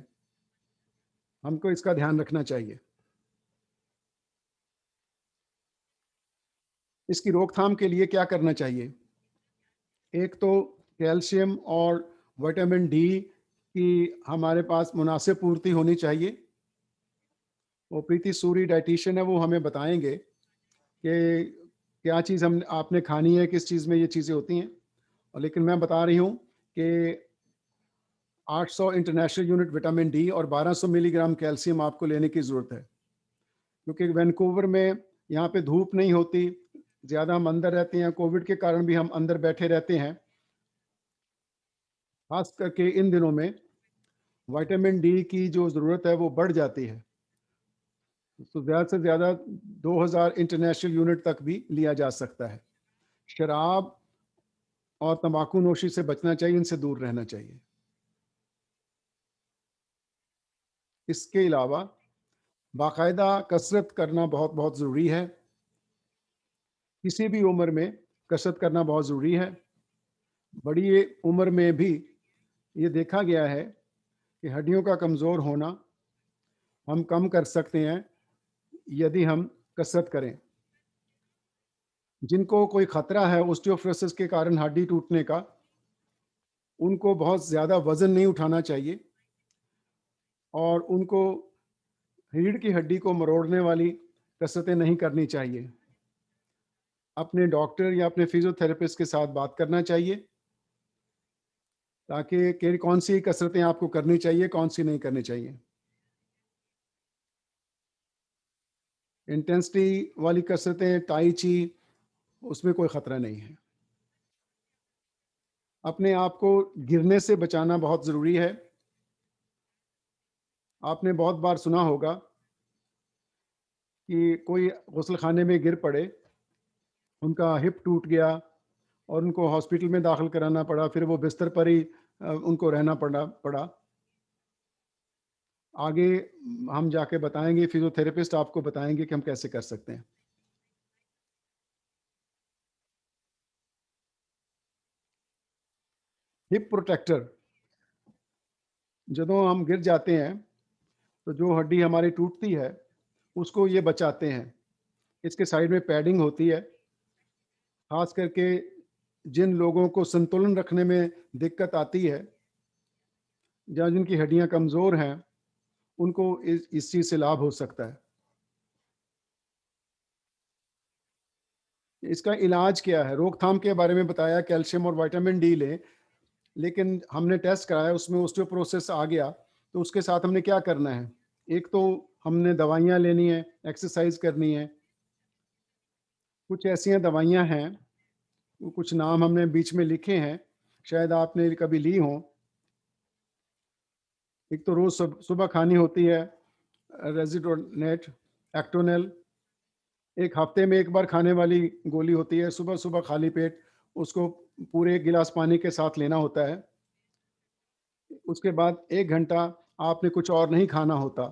हमको इसका ध्यान रखना चाहिए। इसकी रोकथाम के लिए क्या करना चाहिए? एक तो कैल्शियम और विटामिन डी की हमारे पास मुनासिब पूर्ति होनी चाहिए। वो प्रीति सूरी डाइटिशियन है, वो हमें बताएंगे कि क्या चीज़ हम आपने खानी है, किस चीज़ में ये चीज़ें होती हैं। और लेकिन मैं बता रही हूँ कि 800 इंटरनेशनल यूनिट विटामिन डी और 1200 मिलीग्राम कैल्शियम आपको लेने की ज़रूरत है, क्योंकि वैंकूवर में यहाँ पे धूप नहीं होती, ज़्यादा हम अंदर रहते हैं, कोविड के कारण भी हम अंदर बैठे रहते हैं। खास करके इन दिनों में विटामिन डी की जो ज़रूरत है वो बढ़ जाती है, तो ज़्यादा से ज़्यादा 2000 इंटरनेशनल यूनिट तक भी लिया जा सकता है। शराब और तंबाकू नोशी से बचना चाहिए, इनसे दूर रहना चाहिए। इसके अलावा बाकायदा कसरत करना बहुत बहुत ज़रूरी है। किसी भी उम्र में कसरत करना बहुत ज़रूरी है। बड़ी उम्र में भी ये देखा गया है कि हड्डियों का कमज़ोर होना हम कम कर सकते हैं यदि हम कसरत करें। जिनको कोई खतरा है ऑस्टियोआर्थ्राइटिस के कारण हड्डी टूटने का, उनको बहुत ज़्यादा वज़न नहीं उठाना चाहिए और उनको रीढ़ की हड्डी को मरोड़ने वाली कसरतें नहीं करनी चाहिए। अपने डॉक्टर या अपने फिजियोथेरेपिस्ट के साथ बात करना चाहिए, ताकि कि कौन सी कसरतें आपको करनी चाहिए, कौन सी नहीं करनी चाहिए। इंटेंसिटी वाली कसरतें, टाई ची, उसमें कोई खतरा नहीं है। अपने आप को गिरने से बचाना बहुत ज़रूरी है। आपने बहुत बार सुना होगा कि कोई गुस्ल खाने में गिर पड़े, उनका हिप टूट गया और उनको हॉस्पिटल में दाखिल कराना पड़ा, फिर वो बिस्तर पर ही उनको रहना पड़ा। आगे हम जाके बताएंगे, फिजियोथेरेपिस्ट आपको बताएंगे कि हम कैसे कर सकते हैं। हिप प्रोटेक्टर, ਜਦੋਂ हम गिर जाते हैं तो जो हड्डी हमारी टूटती है उसको ये बचाते हैं। इसके साइड में पैडिंग होती है। खास करके जिन लोगों को संतुलन रखने में दिक्कत आती है, या जिनकी हड्डियां कमज़ोर हैं, उनको इस चीज़ से लाभ हो सकता है। इसका इलाज क्या है? रोकथाम के बारे में बताया, कैल्शियम और विटामिन डी लें, लेकिन हमने टेस्ट कराया, उसमें ऑस्टियोपोरोसिस आ गया, तो उसके साथ हमने क्या करना है? एक तो हमने दवाइयाँ लेनी है, एक्सरसाइज करनी है। कुछ ऐसी दवाइयाँ हैं, वो कुछ नाम हमने बीच में लिखे हैं, शायद आपने कभी ली हों। एक तो रोज़ सुबह खानी होती है रेज़िडोनेट, एक्टोनेल। एक हफ्ते में एक बार खाने वाली गोली होती है, सुबह-सुबह खाली पेट उसको पूरे 1 गिलास पानी के साथ लेना होता है। उसके बाद 1 घंटा आपने कुछ और नहीं खाना होता,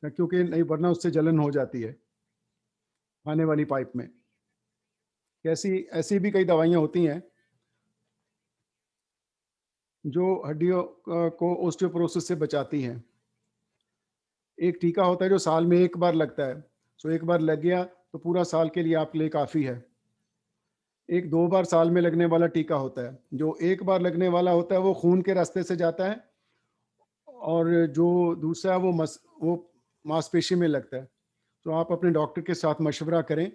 क्योंकि नहीं वरना उससे जलन हो जाती है, खाने वाली पाइप में। ऐसी ऐसी भी कई दवाइयाँ होती हैं, जो हड्डियों को ऑस्टियोपोरोसिस से बचाती हैं। एक टीका होता है जो साल में 1 बार लगता है, सो 1 बार लग गया तो पूरा साल के लिए आपके लिए काफ़ी है। एक 2 बार साल में लगने वाला टीका होता है, जो 1 बार लगने वाला होता है वो खून के रास्ते से जाता है, और जो दूसरा वो मांसपेशी में लगता है। तो आप अपने डॉक्टर के साथ मशवरा करें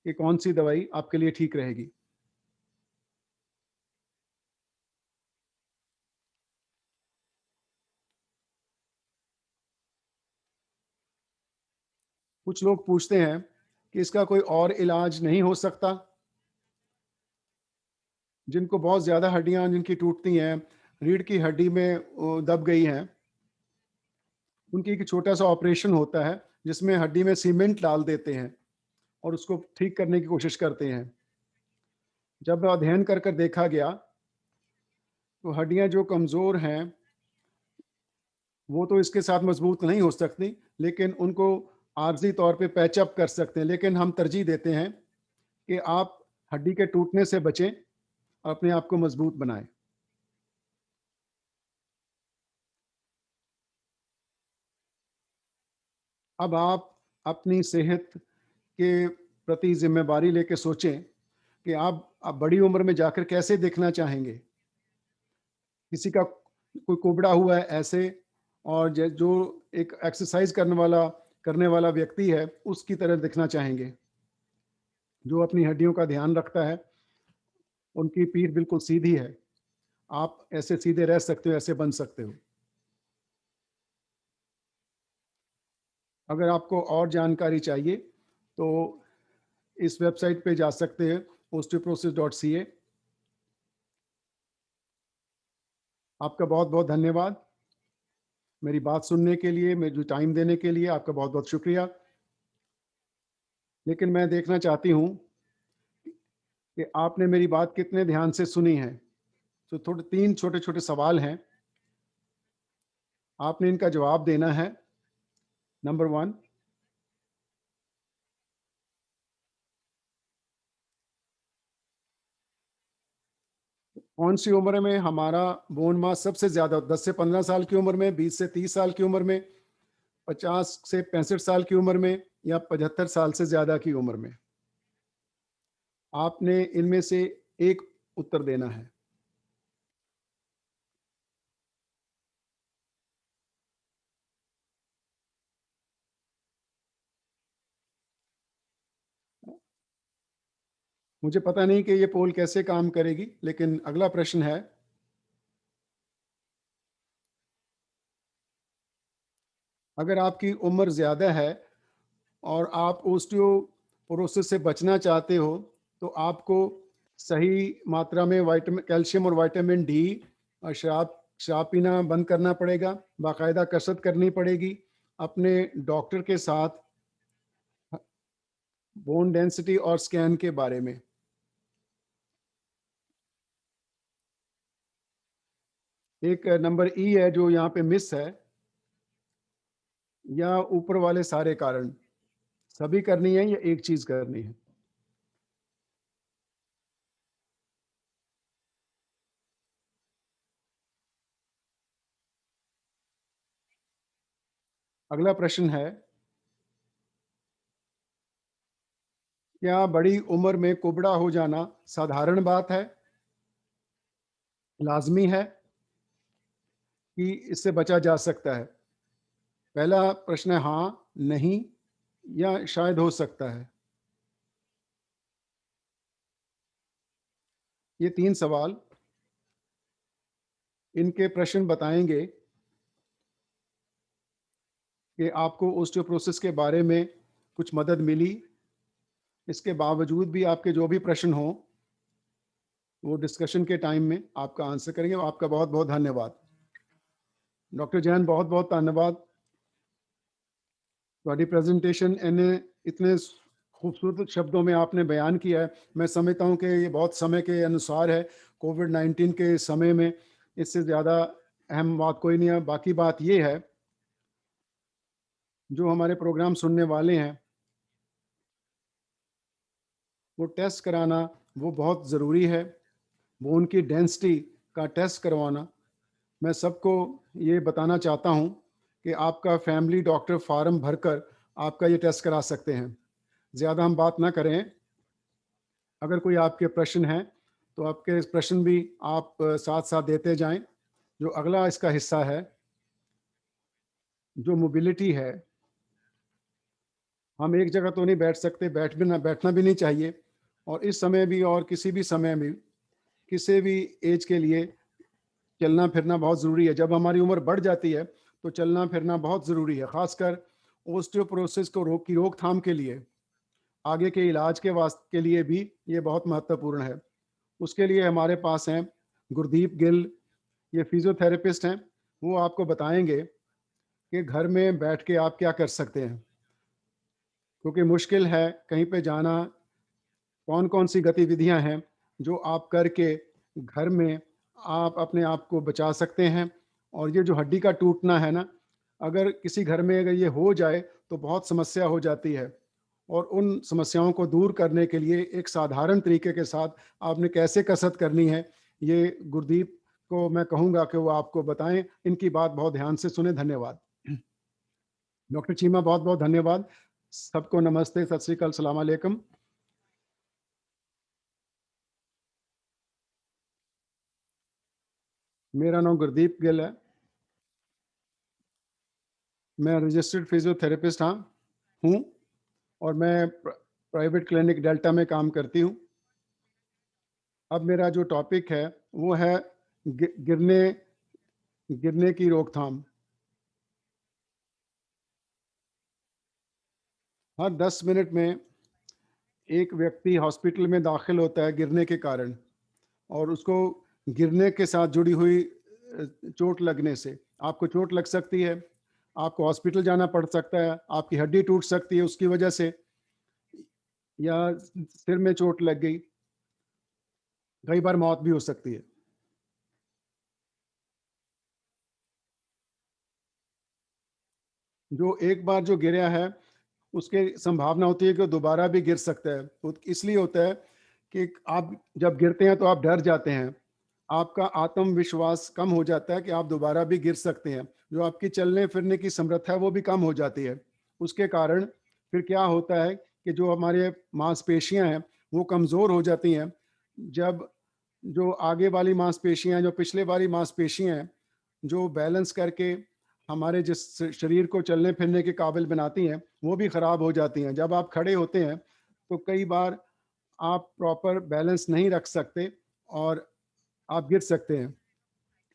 कि कौन-सी दवाई आपके लिए ठीक रहेगी। कुछ लोग पूछते हैं कि इसका कोई और इलाज नहीं हो सकता? जिनको बहुत ज़्यादा हड्डियाँ जिनकी टूटती हैं, रीढ़ की हड्डी में दब गई हैं, उनकी एक छोटा सा ऑपरेशन होता है जिसमें हड्डी में सीमेंट डाल देते हैं और उसको ठीक करने की कोशिश करते हैं। जब अध्ययन कर कर देखा गया तो हड्डियाँ जो कमज़ोर हैं वो तो इसके साथ मजबूत नहीं हो सकती, लेकिन उनको आर्ज़ी तौर पे पैचअप कर सकते हैं। लेकिन हम तरजीह देते हैं कि आप हड्डी के टूटने से बचें, अपने आप को मजबूत बनाएं। अब आप अपनी सेहत के प्रति जिम्मेवारी लेके सोचें कि आप बड़ी उम्र में जाकर कैसे दिखना चाहेंगे। किसी का कोई कुबड़ा हुआ है ऐसे, और जो एक एक्सरसाइज करने वाला व्यक्ति है उसकी तरह दिखना चाहेंगे। जो अपनी हड्डियों का ध्यान रखता है उनकी पीठ बिल्कुल सीधी है, आप ऐसे सीधे रह सकते हो, ऐसे बन सकते हो। अगर आपको और जानकारी चाहिए तो इस वेबसाइट पे जा सकते हैं, osteoporosis.ca। आपका बहुत बहुत धन्यवाद मेरी बात सुनने के लिए, मुझे टाइम देने के लिए आपका बहुत बहुत शुक्रिया। लेकिन मैं देखना चाहती हूँ कि आपने मेरी बात कितने ध्यान से सुनी है। तो थोड़े 3 छोटे-छोटे सवाल हैं, आपने इनका जवाब देना है। नंबर 1, कौन सी उम्र में हमारा बोन मास सबसे ज़्यादा, 10 से 15 साल की उम्र में, 20 से 30 साल की उम्र में, 50 से 65 साल की उम्र में, या 75 साल से ज़्यादा की उम्र में? आपने इनमें से एक उत्तर देना है। मुझे पता नहीं कि ये पोल कैसे काम करेगी, लेकिन अगला प्रश्न है, अगर आपकी उम्र ज़्यादा है और आप ओस्टियोपोरोसिस से बचना चाहते हो, तो आपको सही मात्रा में कैल्शियम और विटामिन डी और शराब पीना बंद करना पड़ेगा, बाकायदा कसरत करनी पड़ेगी, अपने डॉक्टर के साथ बोन डेंसिटी और स्कैन के बारे में। एक नंबर ई है जो यहाँ पे मिस है, या ऊपर वाले सारे कारण सभी करनी है या एक चीज करनी है? अगला प्रश्न है, क्या बड़ी उम्र में कुबड़ा हो जाना साधारण बात है, लाजमी है, कि इससे बचा जा सकता है? पहला प्रश्न है हाँ, नहीं, या शायद हो सकता है। ये 3 सवाल इनके प्रश्न बताएंगे कि आपको ओस्टियोपोरोसिस के बारे में कुछ मदद मिली। इसके बावजूद भी आपके जो भी प्रश्न हो वो डिस्कशन के टाइम में आपका आंसर करेंगे। आपका बहुत बहुत धन्यवाद। डॉक्टर जैन, बहुत बहुत धन्यवाद। ਤੁਹਾਡੀ प्रेजेंटेशन इतने खूबसूरत शब्दों में आपने बयान किया है। मैं समझता हूँ कि ये बहुत समय के अनुसार है, कोविड-19 के समय में इससे ज़्यादा अहम बात कोई नहीं है। बाकी बात ये है, जो हमारे प्रोग्राम सुनने वाले हैं, वो टेस्ट कराना वो बहुत ज़रूरी है। वो उनकी डेंसिटी का टेस्ट करवाना, मैं सबको ये बताना चाहता हूँ कि आपका फैमिली डॉक्टर फार्म भरकर आपका ये टेस्ट करा सकते हैं। ज़्यादा हम बात ना करें, अगर कोई आपके प्रश्न हैं तो आपके प्रश्न भी आप साथ साथ देते जाएं। जो अगला इसका हिस्सा है, जो मोबिलिटी है, हम एक जगह तो नहीं बैठ सकते, बैठना भी नहीं चाहिए, और इस समय भी और किसी भी समय में किसी भी एज के लिए चलना फिरना बहुत ज़रूरी है। जब हमारी उम्र बढ़ जाती है तो चलना फिरना बहुत ज़रूरी है, ख़ासकर ओस्टियोपोरोसिस को रोकथाम के लिए, आगे के इलाज के लिए भी ये बहुत महत्वपूर्ण है। उसके लिए हमारे पास हैं गुरदीप गिल, ये फिजियोथेरेपिस्ट हैं। वो आपको बताएंगे कि घर में बैठ के आप क्या कर सकते हैं, क्योंकि मुश्किल है कहीं पे जाना। कौन कौन सी गतिविधियां हैं जो आप करके घर में आप अपने आप को बचा सकते हैं। और ये जो हड्डी का टूटना है ना, अगर किसी घर में अगर ये हो जाए तो बहुत समस्या हो जाती है। और उन समस्याओं को दूर करने के लिए एक साधारण तरीके के साथ आपने कैसे कसरत करनी है, ये गुरदीप को मैं कहूँगा कि वो आपको बताएं। इनकी बात बहुत ध्यान से सुने। धन्यवाद। डॉक्टर चीमा, बहुत बहुत धन्यवाद। सबको नमस्ते, सत श्री अकाल, सलाम अलैकुम। मेरा नाम गुरदीप गिल है। मैं रजिस्टर्ड फिजियोथेरेपिस्ट हूँ और मैं प्राइवेट क्लिनिक डेल्टा में काम करती हूँ। अब मेरा जो टॉपिक है वो है गिरने गिरने की रोकथाम। हर 10 मिनट में एक व्यक्ति हॉस्पिटल में दाखिल होता है गिरने के कारण, और उसको गिरने के साथ जुड़ी हुई चोट लगने से आपको चोट लग सकती है, आपको हॉस्पिटल जाना पड़ सकता है, आपकी हड्डी टूट सकती है उसकी वजह से, या सिर में चोट लग गई, कई बार मौत भी हो सकती है। जो एक बार जो गिरा है उसके संभावना होती है कि दोबारा भी गिर सकता है। तो इसलिए होता है कि आप जब गिरते हैं तो आप डर जाते हैं, आपका आत्मविश्वास कम हो जाता है कि आप दोबारा भी गिर सकते हैं, जो आपकी चलने फिरने की समर्थ है वो भी कम हो जाती है। उसके कारण फिर क्या होता है कि जो हमारे मांसपेशियां हैं वो कमज़ोर हो जाती हैं। जब जो आगे वाली मांसपेशियां हैं, जो पिछले वाली मांसपेशियां हैं, जो बैलेंस करके हमारे जिस शरीर को चलने फिरने के काबिल बनाती हैं, वो भी ख़राब हो जाती हैं। जब आप खड़े होते हैं तो कई बार आप प्रॉपर बैलेंस नहीं रख सकते और आप गिर सकते हैं।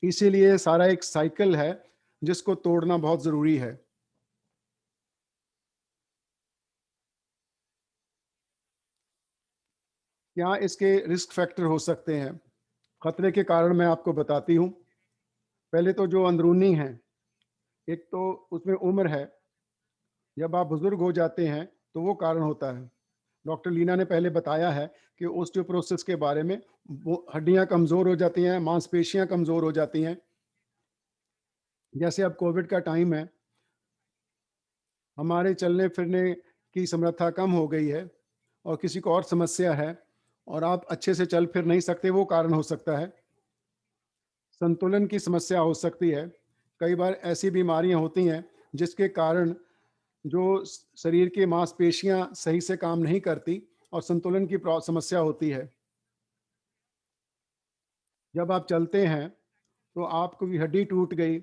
इसीलिए सारा एक साइकिल है जिसको तोड़ना बहुत ज़रूरी है। क्या इसके रिस्क फैक्टर हो सकते हैं? खतरे के कारण मैं आपको बताती हूँ। पहले तो जो अंदरूनी हैं, एक तो उसमें उम्र है। जब आप बुजुर्ग हो जाते हैं तो वो कारण होता है। डॉक्टर लीना ने पहले बताया है कि ओस्टियोपोरोसिस के बारे में, वो हड्डियां कमज़ोर हो जाती हैं, मांसपेशियां कमज़ोर हो जाती हैं। जैसे अब कोविड का टाइम है, हमारे चलने फिरने की समर्था कम हो गई है और किसी को और समस्या है और आप अच्छे से चल फिर नहीं सकते, वो कारण हो सकता है। संतुलन की समस्या हो सकती है। कई बार ऐसी बीमारियां होती हैं जिसके कारण जो शरीर की मांसपेशियां सही से काम नहीं करती और संतुलन की समस्या होती है। जब आप चलते हैं तो आपको भी हड्डी टूट गई,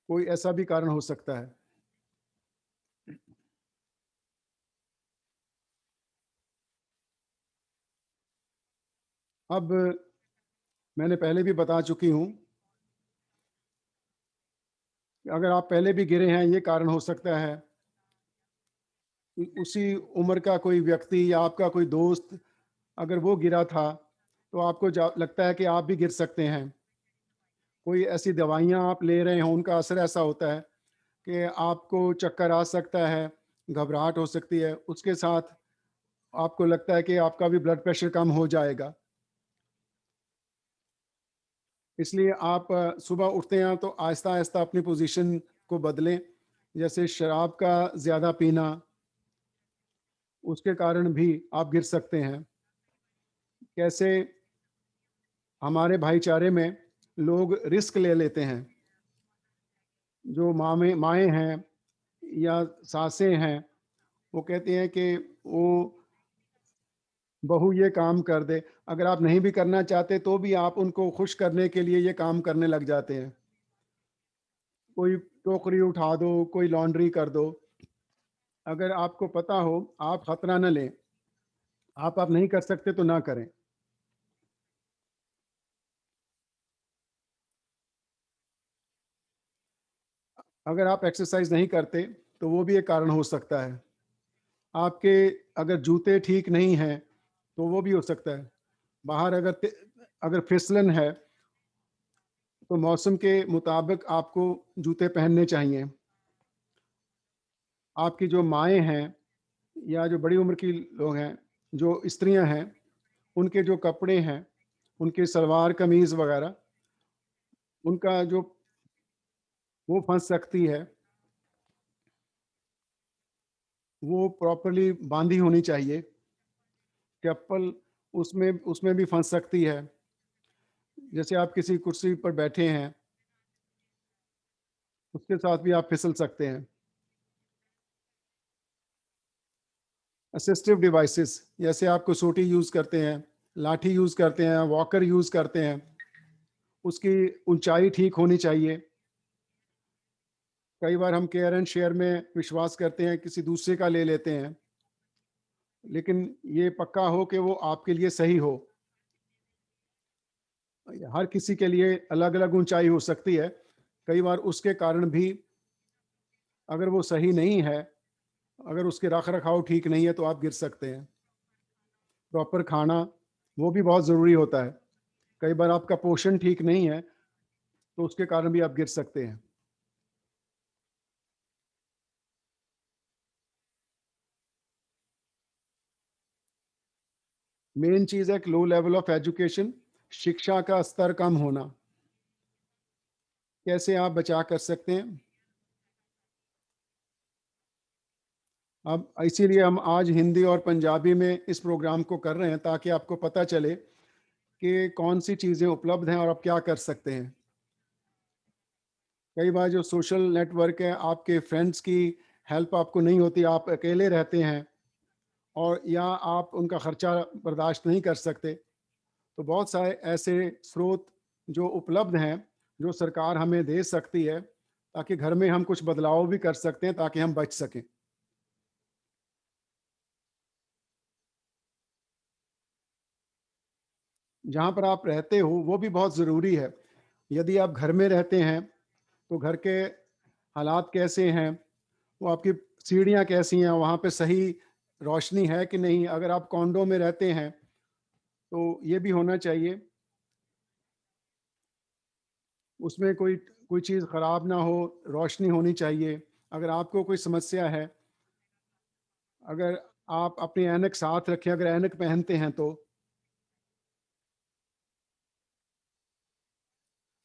कोई ऐसा भी कारण हो सकता है। अब मैंने पहले भी बता चुकी हूँ, अगर आप पहले भी गिरे हैं ये कारण हो सकता है। उसी उम्र का कोई व्यक्ति या आपका कोई दोस्त अगर वो गिरा था तो आपको लगता है कि आप भी गिर सकते हैं। कोई ऐसी दवाइयाँ आप ले रहे हो उनका असर ऐसा होता है कि आपको चक्कर आ सकता है, घबराहट हो सकती है, उसके साथ आपको लगता है कि आपका भी ब्लड प्रेशर कम हो जाएगा। इसलिए आप सुबह उठते हैं तो आहिस्ता-आहिस्ता अपनी पोज़ीशन को बदलें। जैसे शराब का ज़्यादा पीना, उसके कारण भी आप गिर सकते हैं। कैसे हमारे भाईचारे में लोग रिस्क ले लेते हैं। जो माएँ हैं या सासें हैं, वो कहती हैं कि वो बहू ये काम कर दे। अगर आप नहीं भी करना चाहते तो भी आप उनको खुश करने के लिए ये काम करने लग जाते हैं। कोई टोकरी उठा दो, कोई लॉन्ड्री कर दो। अगर आपको पता हो आप खतरा न लें, आप नहीं कर सकते तो ना करें। अगर आप एक्सरसाइज नहीं करते तो वो भी एक कारण हो सकता है। आपके अगर जूते ठीक नहीं हैं तो वो भी हो सकता है। बाहर अगर फिसलन है तो मौसम के मुताबिक आपको जूते पहनने चाहिए। आपकी जो माएँ हैं या जो बड़ी उम्र की लोग हैं, जो स्त्रियाँ हैं, उनके जो कपड़े हैं, उनकी सलवार कमीज़ वगैरह, उनका जो वो फँस सकती है, वो प्रॉपर्ली बाँधी होनी चाहिए। चप्पल उसमें उसमें भी फँस सकती है। जैसे आप किसी कुर्सी पर बैठे हैं, उसके साथ भी आप फिसल सकते हैं। असिस्टिव डिवाइसेस जैसे आप कसौटी यूज़ करते हैं, लाठी यूज़ करते हैं, वॉकर यूज़ करते हैं, उसकी ऊँचाई ठीक होनी चाहिए। कई बार हम केयर एंड शेयर में विश्वास करते हैं, किसी दूसरे का ले लेते हैं, लेकिन ये पक्का हो कि वो आपके लिए सही हो। हर किसी के लिए अलग-अलग ऊँचाई हो सकती है। कई बार उसके कारण भी अगर वो सही नहीं है, अगर उसके रख-रखाव ठीक नहीं है तो आप गिर सकते हैं। प्रॉपर खाना, वो भी बहुत ज़रूरी होता है। कई बार आपका पोषण ठीक नहीं है, तो उसके कारण भी आप गिर सकते हैं। मेन चीज़ है कि लो लेवल ऑफ एजुकेशन, शिक्षा का स्तर कम होना। कैसे आप बचा कर सकते हैं? अब इसीलिए हम आज हिंदी और पंजाबी में इस प्रोग्राम को कर रहे हैं ताकि आपको पता चले कि कौन-सी चीज़ें उपलब्ध हैं और आप क्या कर सकते हैं। कई बार जो सोशल नेटवर्क है, आपके फ्रेंड्स की हेल्प आपको नहीं होती, आप अकेले रहते हैं और या आप उनका खर्चा बर्दाश्त नहीं कर सकते। तो बहुत सारे ऐसे स्रोत जो उपलब्ध हैं, जो सरकार हमें दे सकती है, ताकि घर में हम कुछ बदलाव भी कर सकते हैं ताकि हम बच सकें। जहाँ पर आप रहते हो, वो भी बहुत ज़रूरी है। यदि आप घर में रहते हैं, तो घर के हालात कैसे हैं? वो आपकी सीढ़ियाँ कैसी हैं? वहाँ पे सही रोशनी है कि नहीं? अगर आप कॉन्डो में रहते हैं, तो ये भी होना चाहिए। उसमें कोई कोई चीज़ ख़राब ना हो, रोशनी होनी चाहिए। अगर आपको कोई समस्या है, अगर आप अपनी ऐनक साथ रखें, अगर ऐनक पहनते हैं तो।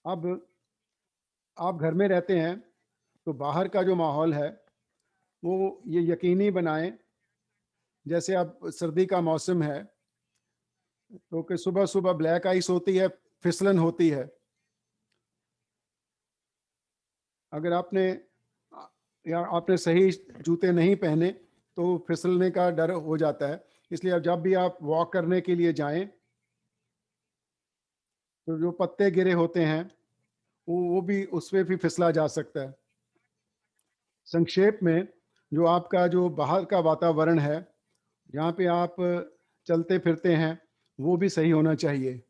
अब आप घर में रहते हैं, तो बाहर का जो माहौल है, वो ये यकीनी बनाएँ, जैसे अब सर्दी का मौसम है, तो कि सुबह-सुबह ब्लैक आइस होती है, फिसलन होती है। अगर या आपने सही जूते नहीं पहने, तो फिसलने का डर हो जाता है। इसलिए अब जब भी आप वॉक करने के लिए जाएँ, तो जो पत्ते गिरे होते हैं, वो भी उसपे भी फिसला जा सकता है। संक्षेप में, जो आपका जो बाहर का वातावरण है, जहाँ पे आप चलते-फिरते हैं, वो भी सही होना चाहिए।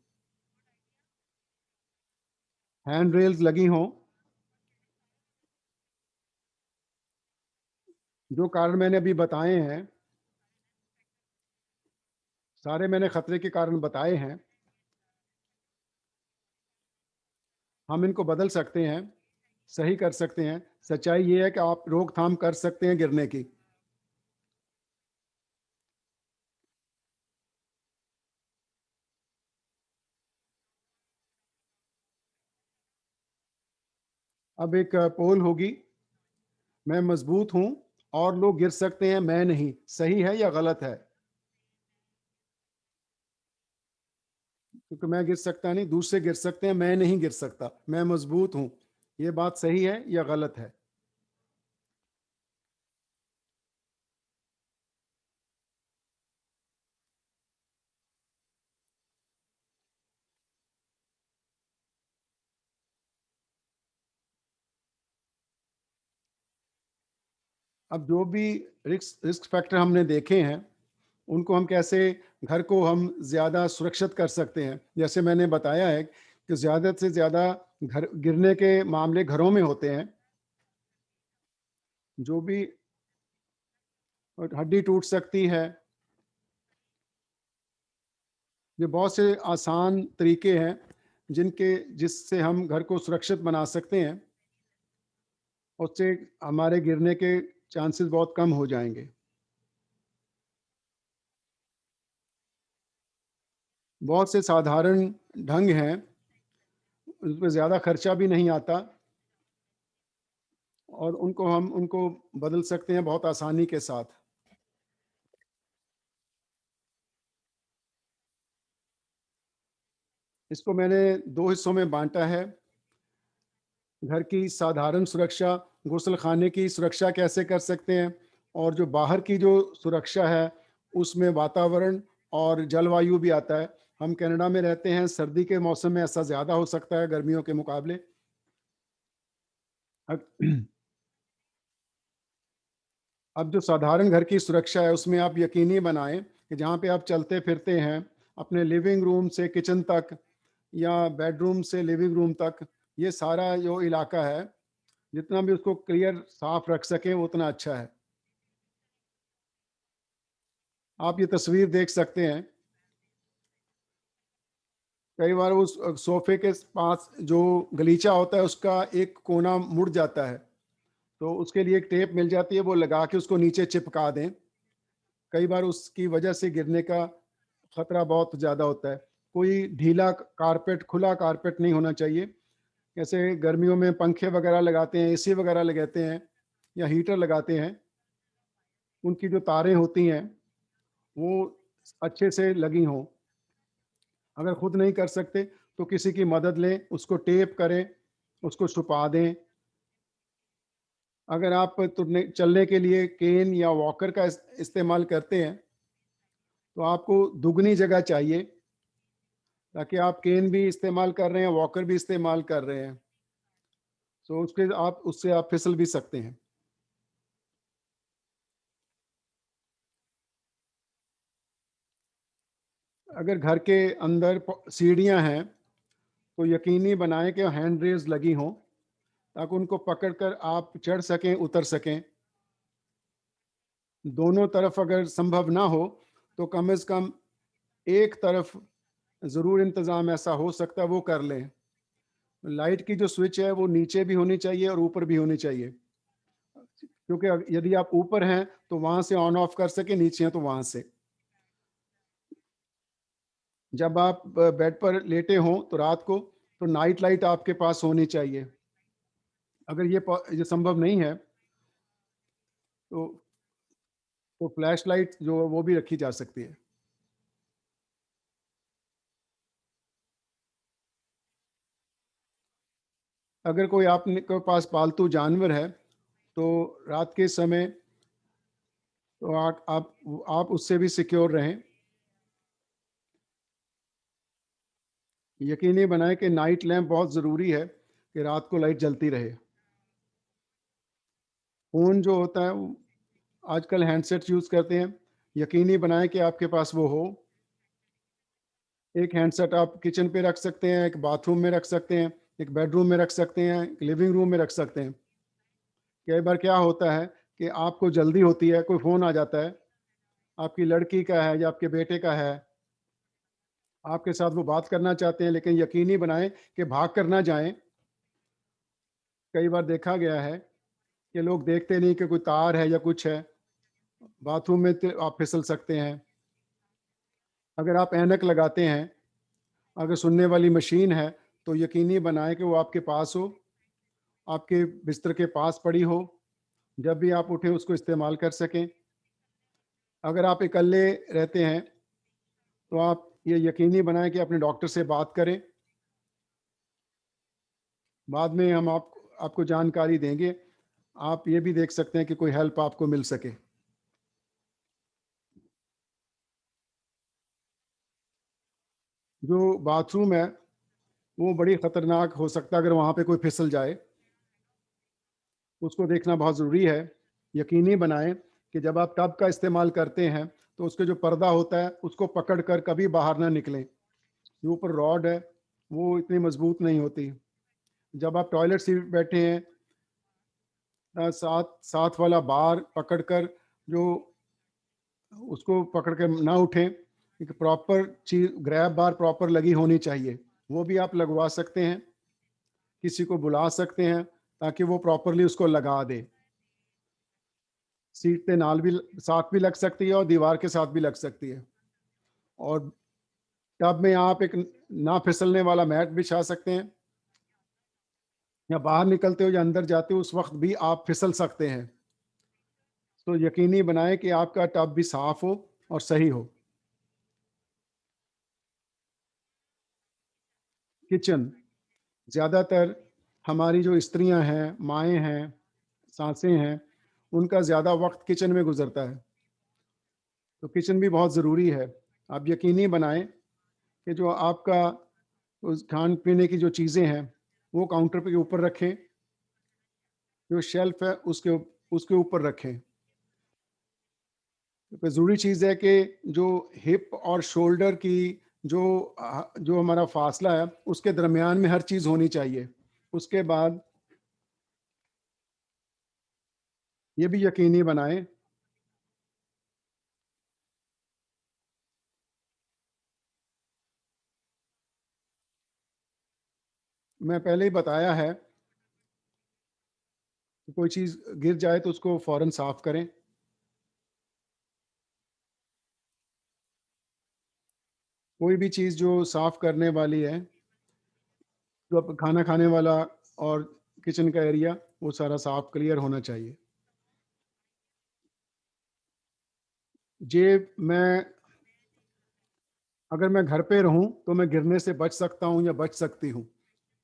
हैंड रेल्स लगी हों, जो कारण मैंने अभी बताए हैं, सारे मैंने खतरे के कारण बताए हैं। हम इनको बदल सकते हैं, सही कर सकते हैं। सच्चाई ये है कि आप रोकथाम कर सकते हैं गिरने की। अब एक पोल होगी, मैं मजबूत हूँ और लोग गिर सकते हैं, मैं नहीं। सही है या गलत है? क्योंकि मैं गिर सकता नहीं, दूसरे गिर सकते हैं, मैं नहीं गिर सकता। मैं मजबूत हूँ। ये बात सही है या गलत है? अब जो भी रिस्क रिस्क फैक्टर हमने देखे हैं, उनको हम कैसे घर को हम ज़्यादा सुरक्षित कर सकते हैं। जैसे मैंने बताया है कि ज़्यादा से ज़्यादा घर गिरने के मामले घरों में होते हैं। जो भी हड्डी टूट सकती है, ये बहुत से आसान तरीके हैं जिससे हम घर को सुरक्षित बना सकते हैं, उससे हमारे गिरने के चांसेस बहुत कम हो जाएंगे। बहुत से साधारण ढंग हैं, उसमें ज़्यादा खर्चा भी नहीं आता और उनको बदल सकते हैं बहुत आसानी के साथ। इसको मैंने 2 हिस्सों में बाँटा है। घर की साधारण सुरक्षा, गुस्लखाने की सुरक्षा कैसे कर सकते हैं, और जो बाहर की जो सुरक्षा है, उसमें वातावरण और जलवायु भी आता है। हम कनाडा में रहते हैं, सर्दी के मौसम में ऐसा ज़्यादा हो सकता है गर्मियों के मुकाबले। अब अब जो साधारण घर की सुरक्षा है, उसमें आप यकीनी बनाएँ कि जहाँ पे आप चलते-फिरते हैं, अपने लिविंग रूम से किचन तक या बेडरूम से लिविंग रूम तक, ये सारा जो इलाका है, जितना भी उसको क्लियर साफ रख सकें उतना अच्छा है। आप ये तस्वीर देख सकते हैं, कई बार उस सोफे के पास जो गलीचा होता है उसका एक कोना मुड़ जाता है, तो उसके लिए एक टेप मिल जाती है, वो लगा के उसको नीचे चिपका दें। कई बार उसकी वजह से गिरने का खतरा बहुत ज़्यादा होता है। कोई ढीला कारपेट, खुला कारपेट नहीं होना चाहिए। जैसे गर्मियों में पंखे वगैरह लगाते हैं, एसी वगैरह लगाते हैं या हीटर लगाते हैं, उनकी जो तारें होती हैं, वो अच्छे से लगी हों। अगर खुद नहीं कर सकते तो किसी की मदद लें, उसको टेप करें, उसको छुपा दें। अगर आप तुरने चलने के लिए केन या वॉकर का इस्तेमाल करते हैं, तो आपको दुगनी जगह चाहिए, ताकि आप केन भी इस्तेमाल कर रहे हैं, वॉकर भी इस्तेमाल कर रहे हैं, तो उससे आप फिसल भी सकते हैं। अगर घर के अंदर सीढ़ियां हैं, तो यकीनी बनाएं कि हैंड रेज लगी हों, ताकि उनको पकड़कर आप चढ़ सकें, उतर सकें। दोनों तरफ अगर संभव ना हो, तो कम से कम एक तरफ ज़रूर इंतज़ाम ऐसा हो सकता है, वो कर लें। लाइट की जो स्विच है वो नीचे भी होनी चाहिए और ऊपर भी होनी चाहिए, क्योंकि यदि आप ऊपर हैं तो वहाँ से ऑन ऑफ कर सकें, नीचे हैं तो वहाँ से। जब आप बेड पर लेटे हों तो रात को, तो नाइट लाइट आपके पास होनी चाहिए। अगर ये संभव नहीं है, तो फ्लैश लाइट जो है वो भी रखी जा सकती है। अगर कोई आपने के पास पालतू जानवर है, तो रात के समय तो आप उससे भी सिक्योर रहें। यकीनी बनाएं कि नाइट लैंप बहुत ज़रूरी है, कि रात को लाइट जलती रहे। फ़ोन जो होता है, वो आजकल हैंडसेट्स यूज़ करते हैं, यकीनी बनाएं कि आपके पास वो हो। एक हैंडसेट आप किचन पे रख सकते हैं, एक बाथरूम में रख सकते हैं, एक बेडरूम में रख सकते हैं, एक लिविंग रूम में रख सकते हैं। कई बार क्या होता है कि आपको जल्दी होती है, कोई फ़ोन आ जाता है, आपकी लड़की का है या आपके बेटे का है, आपके साथ वो बात करना चाहते हैं, लेकिन यकीनी बनाएं कि भाग कर ना जाएं। कई बार देखा गया है कि लोग देखते नहीं कि कोई तार है या कुछ है, बाथरूम में तो आप फिसल सकते हैं। अगर आप ऐनक लगाते हैं, अगर सुनने वाली मशीन है, तो यकीनी बनाएं कि वो आपके पास हो, आपके बिस्तर के पास पड़ी हो, जब भी आप उठें उसको इस्तेमाल कर सकें। अगर आप अकेले रहते हैं, तो आप ये यकीनी बनाएं कि अपने डॉक्टर से बात करें। बाद में हम आपको जानकारी देंगे। आप ये भी देख सकते हैं कि कोई हेल्प आपको मिल सके। जो बाथरूम है, वो बड़ी खतरनाक हो सकता है अगर वहाँ पे कोई फिसल जाए, उसको देखना बहुत ज़रूरी है। यकीनी बनाएं कि जब आप टब का इस्तेमाल करते हैं, तो उसके जो पर्दा होता है उसको पकड़ कर कभी बाहर ना निकलें। जो ऊपर रॉड है वो इतनी मजबूत नहीं होती। जब आप टॉयलेट सीट बैठे हैं, साथ साथ वाला बार पकड़ कर, जो उसको पकड़ के ना उठें, एक प्रॉपर चीज ग्रैब बार प्रॉपर लगी होनी चाहिए, वो भी आप लगवा सकते हैं, किसी को बुला सकते हैं ताकि वो प्रॉपरली उसको लगा दे। सीट पे नाल भी साथ भी लग सकती है और दीवार के साथ भी लग सकती है। और टब में आप एक ना फिसलने वाला मैट बिछा सकते हैं, या बाहर निकलते हो या अंदर जाते हो उस वक्त भी आप फिसल सकते हैं। तो यकीनी बनाएं कि आपका टब भी साफ हो और सही हो। किचन, ज़्यादातर हमारी जो स्त्रियां हैं, माएँ हैं, सासें हैं, उनका ज़्यादा वक्त किचन में गुजरता है, तो किचन भी बहुत ज़रूरी है। आप यकीनी बनाएं कि जो आपका उस खान पीने की जो चीज़ें हैं वो काउंटर पे के ऊपर रखें, जो शेल्फ है उसके ऊपर रखें। तो ज़रूरी चीज़ है कि जो हिप और शोल्डर की जो हमारा फासला है उसके दरमियान में हर चीज़ होनी चाहिए। उसके बाद ये भी यकीनी बनाएं मैं पहले ही बताया है कि कोई चीज़ गिर जाए तो उसको फ़ौरन साफ़ करें। कोई भी चीज़ जो साफ़ करने वाली है, जो अब खाना खाने वाला और किचन का एरिया, वो सारा साफ़ क्लियर होना चाहिए। जेब मैं अगर मैं घर पे रहूं तो मैं गिरने से बच सकता हूं या बच सकती हूं,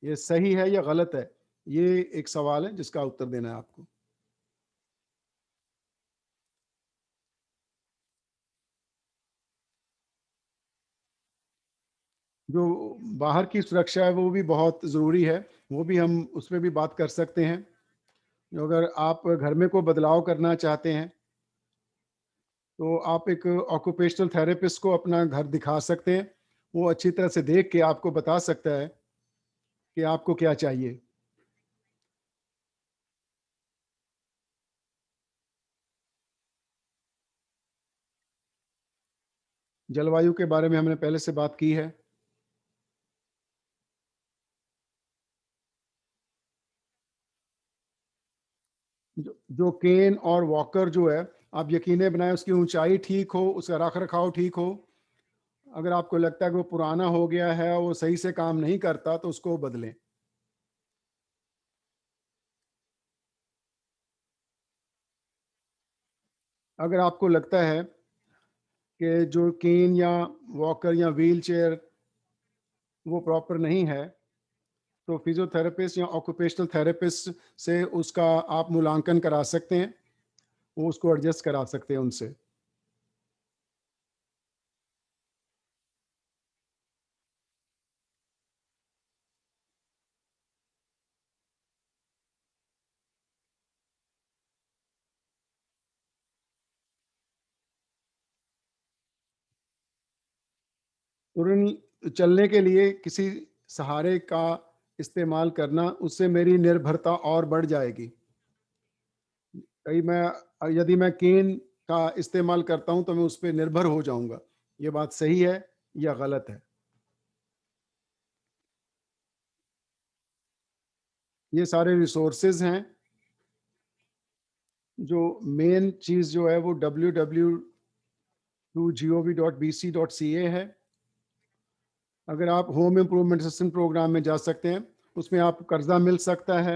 ये सही है या गलत है? ये एक सवाल है जिसका उत्तर देना है आपको। जो बाहर की सुरक्षा है वो भी बहुत ज़रूरी है, वो भी हम उस पर भी बात कर सकते हैं। जो अगर आप घर में कोई बदलाव करना चाहते हैं तो आप एक ऑक्यूपेशनल थेरेपिस्ट को अपना घर दिखा सकते हैं, वो अच्छी तरह से देख के आपको बता सकता है कि आपको क्या चाहिए। जलवायु के बारे में हमने पहले से बात की है। जो केन और वॉकर जो है, आप यकीन बनाएं उसकी ऊंचाई ठीक हो, उसका रख रखाव ठीक हो। अगर आपको लगता है कि वो पुराना हो गया है, वो सही से काम नहीं करता, तो उसको बदलें। अगर आपको लगता है कि जो केन या वॉकर या व्हील चेयर वो प्रॉपर नहीं है, तो फिजियोथेरेपिस्ट या ऑक्यूपेशनल थेरेपिस्ट से उसका आप मूल्यांकन करा सकते हैं, वो उसको एडजस्ट करा सकते हैं उनसे। तुरंत चलने के लिए किसी सहारे का इस्तेमाल करना, उससे मेरी निर्भरता और बढ़ जाएगी। कहीं मैं यदि मैं केन का इस्तेमाल करता हूं तो मैं उस पर निर्भर हो जाऊंगा। ये बात सही है या गलत है? ये सारे रिसोर्सेज हैं। जो मेन चीज़ जो है वो www.gov.bc.ca है। अगर आप होम इम्प्रूवमेंट असिस्टेंट प्रोग्राम में जा सकते हैं, उसमें आपको कर्जा मिल सकता है।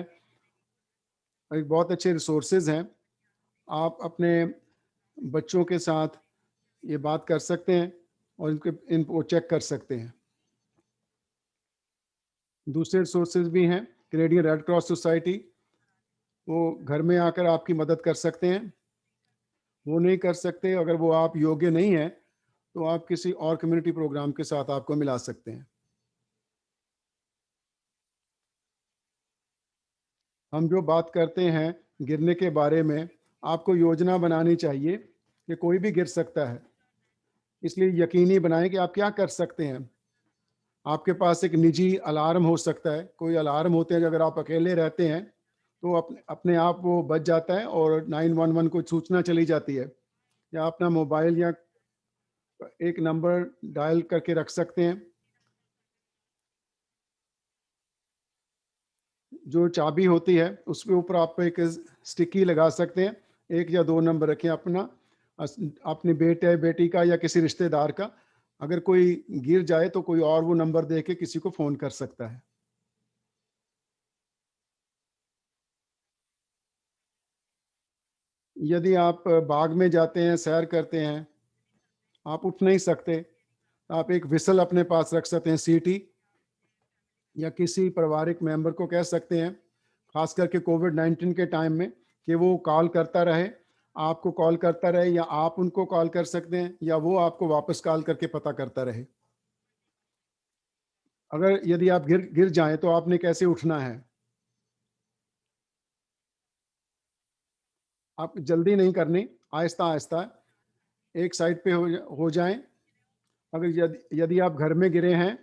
एक बहुत अच्छे रिसोर्सेज हैं। आप अपने बच्चों के साथ ये बात कर सकते हैं और इनको चेक कर सकते हैं। दूसरे रिसोर्सेज भी हैं। कैनेडियन रेड क्रॉस सोसाइटी, वो घर में आकर आपकी मदद कर सकते हैं। वो नहीं कर सकते, अगर वो आप योग्य नहीं है तो आप किसी और कम्युनिटी प्रोग्राम के साथ आपको मिला सकते हैं। हम जो बात करते हैं गिरने के बारे में, आपको योजना बनानी चाहिए कि कोई भी गिर सकता है, इसलिए यकीनी बनाएं कि आप क्या कर सकते हैं। आपके पास एक निजी अलार्म हो सकता है, कोई अलार्म होते हैं जो अगर आप अकेले रहते हैं तो अपने अपने आप वो बज जाता है और 911 को सूचना चली जाती है। या अपना मोबाइल या एक नंबर डायल करके रख सकते हैं। जो चाबी होती है उसके ऊपर आप एक स्टिकी लगा सकते हैं, 1 या 2 नंबर रखें अपना, अपने बेटे बेटी का या किसी रिश्तेदार का। अगर कोई गिर जाए तो कोई और वो नंबर दे के किसी को फ़ोन कर सकता है। यदि आप बाग में जाते हैं, सैर करते हैं, आप उठ नहीं सकते, तो आप एक व्हिसल अपने पास रख सकते हैं, सीटी, या किसी पारिवारिक मेंबर को कह सकते हैं, खास करके कोविड-19 के टाइम में, कि वो कॉल करता रहे, आपको कॉल करता रहे, या आप उनको कॉल कर सकते हैं, या वो आपको वापस कॉल करके पता करता रहे। अगर यदि आप गिर गिर जाएँ तो आपने कैसे उठना है? आप जल्दी नहीं करनी, आहिस्ता-आहिस्ता एक साइड पे हो जाएँ। अगर यदि आप घर में गिरे हैं,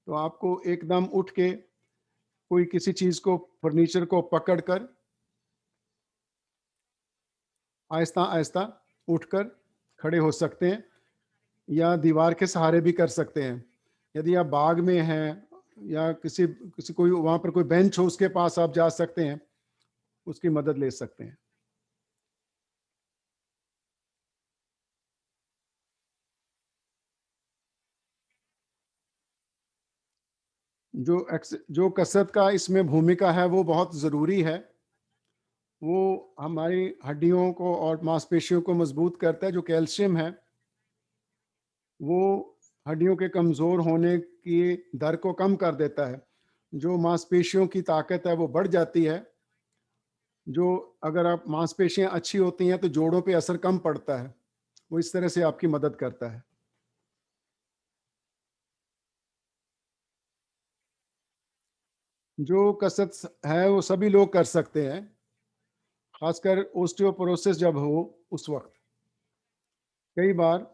तो आपको एकदम उठ के कोई किसी चीज़ को, फर्नीचर को पकड़कर आहिस्ता-आहिस्ता उठकर खड़े हो सकते हैं, या दीवार के सहारे भी कर सकते हैं। यदि आप बाग में हैं या किसी किसी कोई वहाँ पर कोई बेंच हो, उसके पास आप जा सकते हैं, उसकी मदद ले सकते हैं। जो कसरत का इसमें भूमिका है वो बहुत ज़रूरी है। वो हमारी हड्डियों को और मांसपेशियों को मज़बूत करता है। जो कैल्शियम है, वो हड्डियों के कमज़ोर होने की दर को कम कर देता है। जो मांसपेशियों की ताकत है वो बढ़ जाती है। जो अगर आप मांसपेशियाँ अच्छी होती हैं तो जोड़ों पे असर कम पड़ता है। वो इस तरह से आपकी मदद करता है। जो कसरत है वो सभी लोग कर सकते हैं, खासकर ओस्टियोपोरोसिस जब हो उस वक़्त। कई बार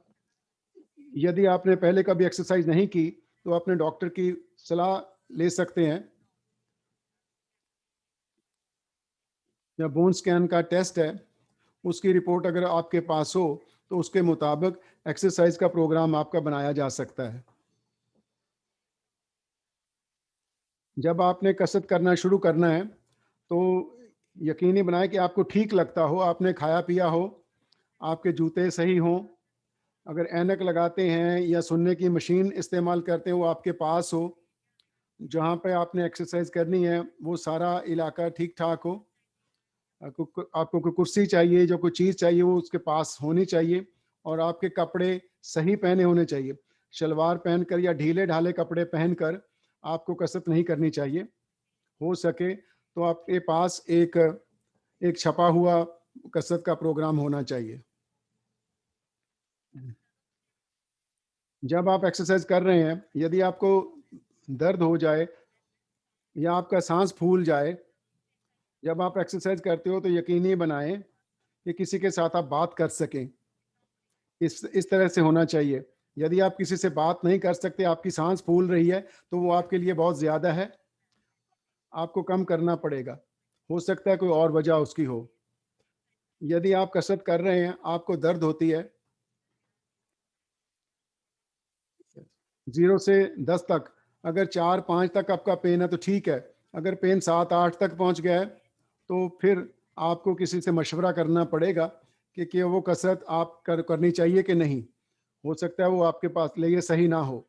यदि आपने पहले कभी एक्सरसाइज़ नहीं की, तो अपने डॉक्टर की सलाह ले सकते हैं, या बोन स्कैन का टेस्ट है, उसकी रिपोर्ट अगर आपके पास हो, तो उसके मुताबिक एक्सरसाइज़ का प्रोग्राम आपका बनाया जा सकता है। जब आपने कसरत करना शुरू करना है, तो यकीनी बनाएँ कि आपको ठीक लगता हो, आपने खाया-पिया हो, आपके जूते सही हों, अगर ऐनक लगाते हैं या सुनने की मशीन इस्तेमाल करते हैं, वो आपके पास हो, जहाँ पे आपने एक्सरसाइज़ करनी है, वो सारा इलाका ठीक-ठाक हो। आपको कोई कुर्सी चाहिए, जो कोई चीज़ चाहिए, वो उसके पास होनी चाहिए, और आपके कपड़े सही पहने होने चाहिए। शलवार पहनकर या ढीले-ढाले कपड़े पहनकर आपको कसरत नहीं करनी चाहिए। हो सके तो आपके पास एक एक छपा हुआ कसरत का प्रोग्राम होना चाहिए। जब आप एक्सरसाइज़ कर रहे हैं, यदि आपको दर्द हो जाए या आपका साँस फूल जाए, जब आप एक्सरसाइज़ करते हो तो यकीनी बनाएँ कि किसी के साथ आप बात कर सकें। इस तरह से होना चाहिए। यदि आप किसी से बात नहीं कर सकते, आपकी साँस फूल रही है, तो वो आपके लिए बहुत ज़्यादा है, आपको कम करना पड़ेगा। हो सकता है कोई और वजह उसकी हो। यदि आप कसरत कर रहे हैं, आपको दर्द होती है, 0 से 10 तक, अगर 4-5 तक आपका पेन है तो ठीक है। अगर पेन 7-8 तक पहुँच गया है, तो फिर आपको किसी से मशवरा करना पड़ेगा कि वो कसरत आप करनी चाहिए कि नहीं। हो सकता है वो आपके पास लिए सही ना हो।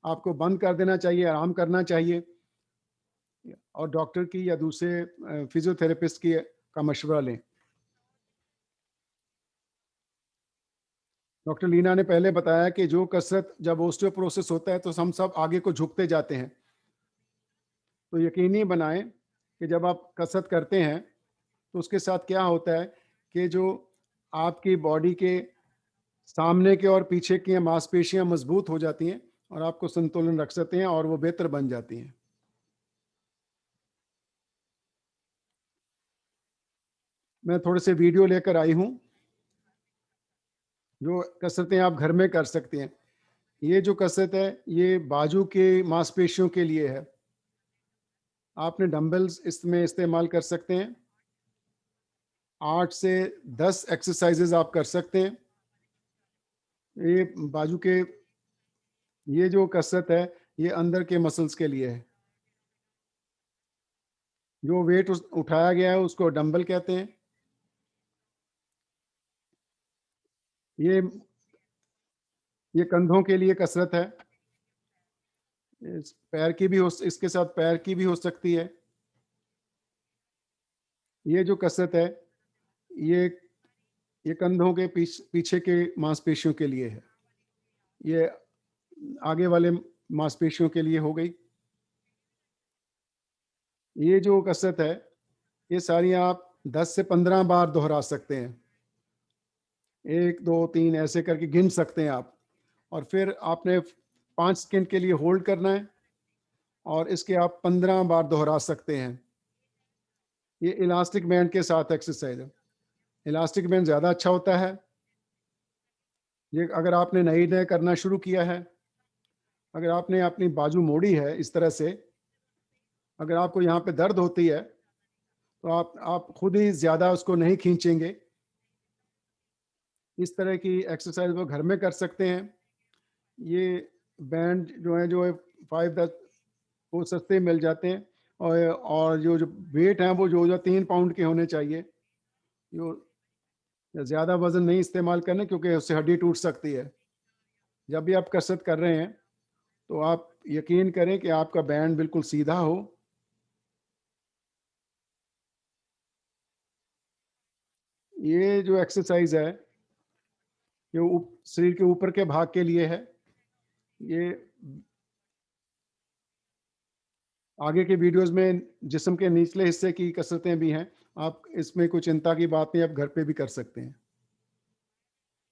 आपको बंद कर देना चाहिए, आराम करना चाहिए, और डॉक्टर की या दूसरे फिजियोथेरेपिस्ट की का मशवरा लें। डॉक्टर लीना ने पहले बताया कि जो कसरत जब ओस्टियोपोरोसिस होता है तो हम सब आगे को झुकते जाते हैं। तो यकीनी बनाएं कि जब आप कसरत करते हैं तो उसके साथ क्या होता है कि जो आपकी बॉडी के सामने के और पीछे की मांसपेशियां मजबूत हो जाती हैं, और आपको संतुलन रख सकते हैं, और वो बेहतर बन जाती हैं। मैं थोड़े से वीडियो लेकर आई हूँ, जो कसरतें आप घर में कर सकते हैं। ये जो कसरत है, ये बाजू के मांसपेशियों के लिए है। आपने डंबल्स इसमें इस्तेमाल कर सकते हैं। 8 से 10 एक्सरसाइजेज आप कर सकते हैं। ये बाजू के, ये जो कसरत है ये अंदर के मसल्स के लिए है। जो वेट उठाया गया है उसको डंबल कहते हैं। ये कंधों के लिए कसरत है। पैर की भी इसके साथ पैर की भी हो सकती है। ये जो कसरत है ये ये कंधों के पीछे के मांसपेशियों के लिए है। ये आगे वाले मांसपेशियों के लिए हो गई। ये जो कसरत है ये सारी आप 10 से 15 बार दोहरा सकते हैं। 1 2 3 ऐसे करके गिन सकते हैं आप। और फिर आपने 5 सेकंड के लिए होल्ड करना है और इसके आप 15 बार दोहरा सकते हैं। ये इलास्टिक बैंड के साथ एक्सरसाइज है। इलास्टिक बैंड ज़्यादा अच्छा होता है। ये अगर आपने नए करना शुरू किया है, अगर आपने अपनी बाजू मोड़ी है इस तरह से, अगर आपको यहाँ पे दर्द होती है तो आप खुद ही ज़्यादा उसको नहीं खींचेंगे। इस तरह की एक्सरसाइज वो घर में कर सकते हैं। ये बैंड जो है 5-10 वो सस्ते मिल जाते हैं। और जो वेट है वो जो 3 पाउंड के होने चाहिए। जो ज़्यादा वजन नहीं इस्तेमाल करना क्योंकि उससे हड्डी टूट सकती है। जब भी आप कसरत कर रहे हैं तो आप यकीन करें कि आपका बैंड बिल्कुल सीधा हो। ये जो एक्सरसाइज है ये शरीर के ऊपर के भाग के लिए है। ये आगे के वीडियोस में जिस्म के निचले हिस्से की कसरतें भी हैं। आप इसमें कोई चिंता की बात नहीं, आप घर पे भी कर सकते हैं।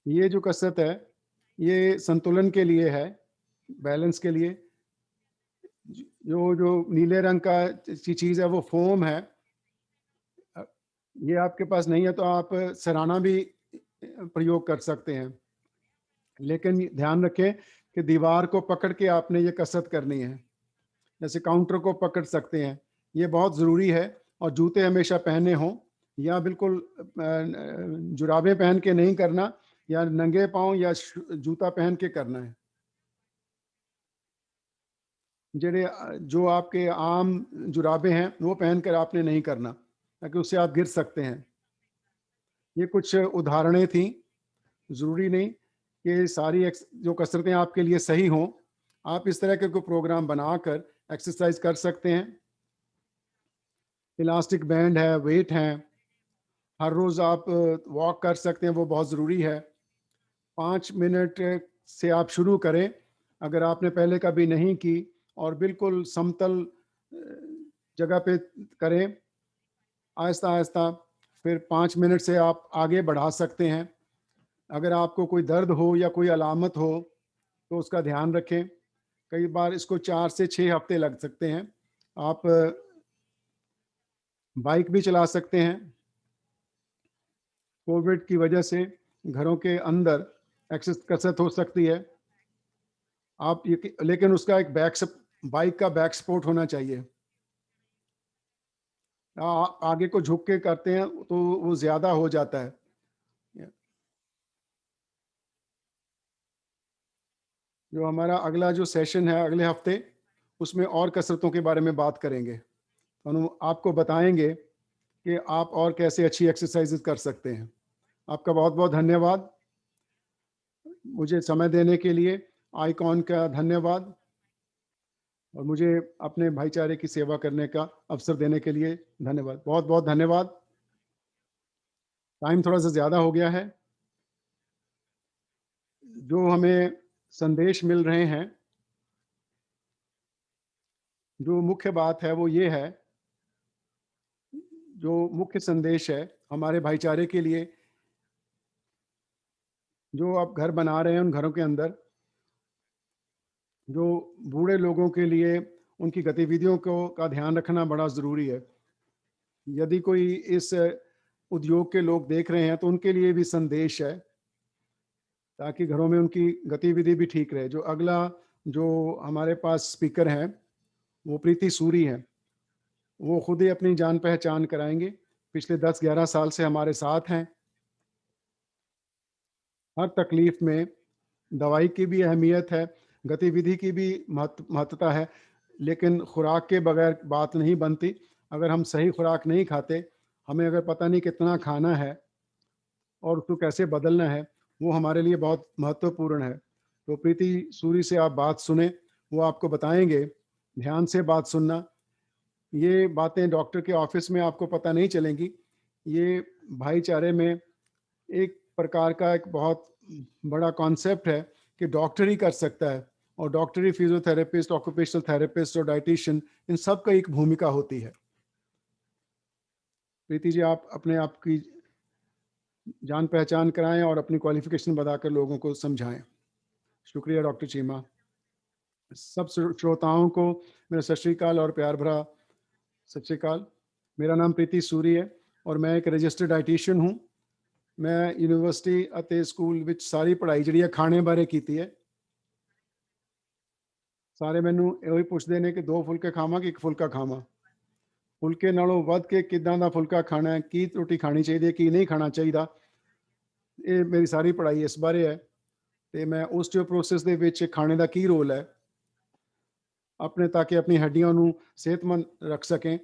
ये जो कसरत है ये संतुलन के लिए है, बैलेंस के लिए। जो जो नीले रंग का चीज़ है वो फोम है। ये आपके पास नहीं है तो आप सराहना भी प्रयोग कर सकते हैं। लेकिन ध्यान रखें कि दीवार को पकड़ के आपने ये कसरत करनी है। जैसे काउंटर को पकड़ सकते हैं, ये बहुत ज़रूरी है। और जूते हमेशा पहने हों या बिल्कुल जुराबें पहन के नहीं करना, या नंगे पाँव या जूता पहन के करना है। जो आपके आम जुराबें हैं वो पहनकर आपने नहीं करना, ताकि उससे आप गिर सकते हैं। ये कुछ उदाहरणें थी, ज़रूरी नहीं कि सारी जो कसरतें आपके लिए सही हों। आप इस तरह के कोई प्रोग्राम बनाकर एक्सरसाइज कर सकते हैं। इलास्टिक बैंड है, वेट हैं, हर रोज़ आप वॉक कर सकते हैं, वो बहुत ज़रूरी है। 5 मिनट से आप शुरू करें, अगर आपने पहले कभी नहीं की, और बिल्कुल समतल जगह पे करें, आहिस्ता-आहिस्ता। फिर 5 मिनट से आप आगे बढ़ा सकते हैं। अगर आपको कोई दर्द हो या कोई अलामत हो तो उसका ध्यान रखें। कई बार इसको 4 से 6 हफ्ते लग सकते हैं। आप बाइक भी चला सकते हैं। कोविड की वजह से घरों के अंदर कसरत हो सकती है। आप ये, लेकिन उसका एक बाइक का बैक सपोर्ट होना चाहिए। आगे को झुक के करते हैं तो वो ज़्यादा हो जाता है। जो हमारा अगला जो सेशन है अगले हफ्ते, उसमें और कसरतों के बारे में बात करेंगे। हम आपको बताएंगे कि आप और कैसे अच्छी एक्सरसाइजेज कर सकते हैं। आपका बहुत बहुत धन्यवाद। मुझे समय देने के लिए आईकॉन का धन्यवाद, और मुझे अपने भाईचारे की सेवा करने का अवसर देने के लिए धन्यवाद। बहुत बहुत धन्यवाद। टाइम थोड़ा सा ज़्यादा हो गया है। जो हमें संदेश मिल रहे हैं, जो मुख्य बात है वो ये है, जो मुख्य संदेश है हमारे भाईचारे के लिए, जो आप घर बना रहे हैं उन घरों के अंदर जो बूढ़े लोगों के लिए उनकी गतिविधियों का ध्यान रखना बड़ा ज़रूरी है। यदि कोई इस उद्योग के लोग देख रहे हैं तो उनके लिए भी संदेश है, ताकि घरों में उनकी गतिविधि भी ठीक रहे। जो अगला जो हमारे पास स्पीकर हैं वो प्रीति सूरी हैं। वो खुद ही अपनी जान पहचान कराएंगे। पिछले 10-11 साल से हमारे साथ हैं। हर तकलीफ में दवाई की भी अहमियत है, गतिविधि की भी महत्वता है, लेकिन खुराक के बगैर बात नहीं बनती। अगर हम सही खुराक नहीं खाते, हमें अगर पता नहीं कितना खाना है और उसको कैसे बदलना है, वो हमारे लिए बहुत महत्वपूर्ण है। तो प्रीति सूरी से आप बात सुने, वो आपको बताएँगे, ध्यान से बात सुनना। ये बातें डॉक्टर के ऑफ़िस में आपको पता नहीं चलेंगी। ये भाईचारे में एक प्रकार का एक बहुत बड़ा कॉन्सेप्ट है कि डॉक्टर ही कर सकता है, और डॉक्टर ही फिज़ियोथेरेपिस्ट, ऑक्यूपेशनल थेरेपिस्ट और डायटीशियन, इन सब का एक भूमिका होती है। प्रीति जी, आप अपने आप की जान पहचान कराएँ और अपनी क्वालिफ़िकेशन बताकर लोगों को समझाएँ। शुक्रिया डॉक्टर चीमा। सब श्रोताओं को मेरा सत श्री अकाल और प्यार भरा सत श्री अकाल। मेरा नाम प्रीति सूरी है और मैं एक रजिस्टर्ड डाइटिशियन हूँ। मैं यूनिवर्सिटी ਅਤੇ ਸਕੂਲ ਵਿੱਚ ਸਾਰੀ ਪੜ੍ਹਾਈ ਜਿਹੜੀ ਹੈ ਖਾਣੇ ਬਾਰੇ ਕੀਤੀ ਹੈ। ਸਾਰੇ ਮੈਨੂੰ ਇਹੋ ਹੀ ਪੁੱਛਦੇ ਨੇ ਕਿ 2 ਫੁਲਕੇ ਖਾਵਾਂ ਕਿ 1 ਫੁਲਕਾ ਖਾਵਾਂ। ਫੁਲਕੇ ਨਾਲੋਂ ਵੱਧ ਕੇ ਕਿੱਦਾਂ ਦਾ ਫੁਲਕਾ ਖਾਣਾ ਹੈ, ਕੀ ਰੋਟੀ ਖਾਣੀ ਚਾਹੀਦੀ ਹੈ, ਕੀ ਨਹੀਂ ਖਾਣਾ ਚਾਹੀਦਾ, ਇਹ ਮੇਰੀ ਸਾਰੀ ਪੜ੍ਹਾਈ ਇਸ ਬਾਰੇ ਹੈ। ਤੇ ਮੈਂ ਓਸਟੀਓਪੋਰੋਸਿਸ ਦੇ ਵਿੱਚ ਖਾਣੇ ਦਾ ਕੀ ਰੋਲ ਹੈ, ਆਪਣੇ ਤਾਂ ਕਿ ਆਪਣੀ ਹੱਡੀਆਂ ਨੂੰ ਸਿਹਤਮੰਦ ਰੱਖ ਸकें।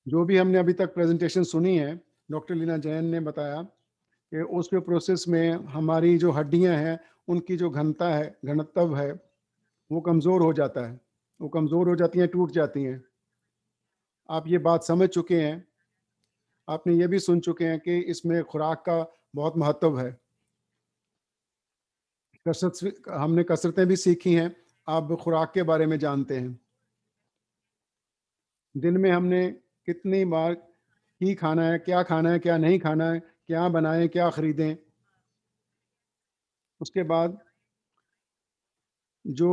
जो भी हमने अभी तक प्रेजेंटेशन सुनी है, डॉक्टर लीना जैन ने बताया कि ओस्टियोपोरोसिस में हमारी जो हड्डियां हैं, उनकी जो घनता है, घनत्व है, वो कमज़ोर हो जाता है। वो कमज़ोर हो जाती हैं, टूट जाती हैं। आप ये बात समझ चुके हैं। आपने ये भी सुन चुके हैं कि इसमें खुराक का बहुत महत्व है। हमने कसरतें भी सीखी हैं, आप खुराक के बारे में जानते हैं। दिन में हमने कितनी बार ही खाना है, क्या नहीं खाना है, क्या बनाएं, क्या खरीदें। उसके बाद जो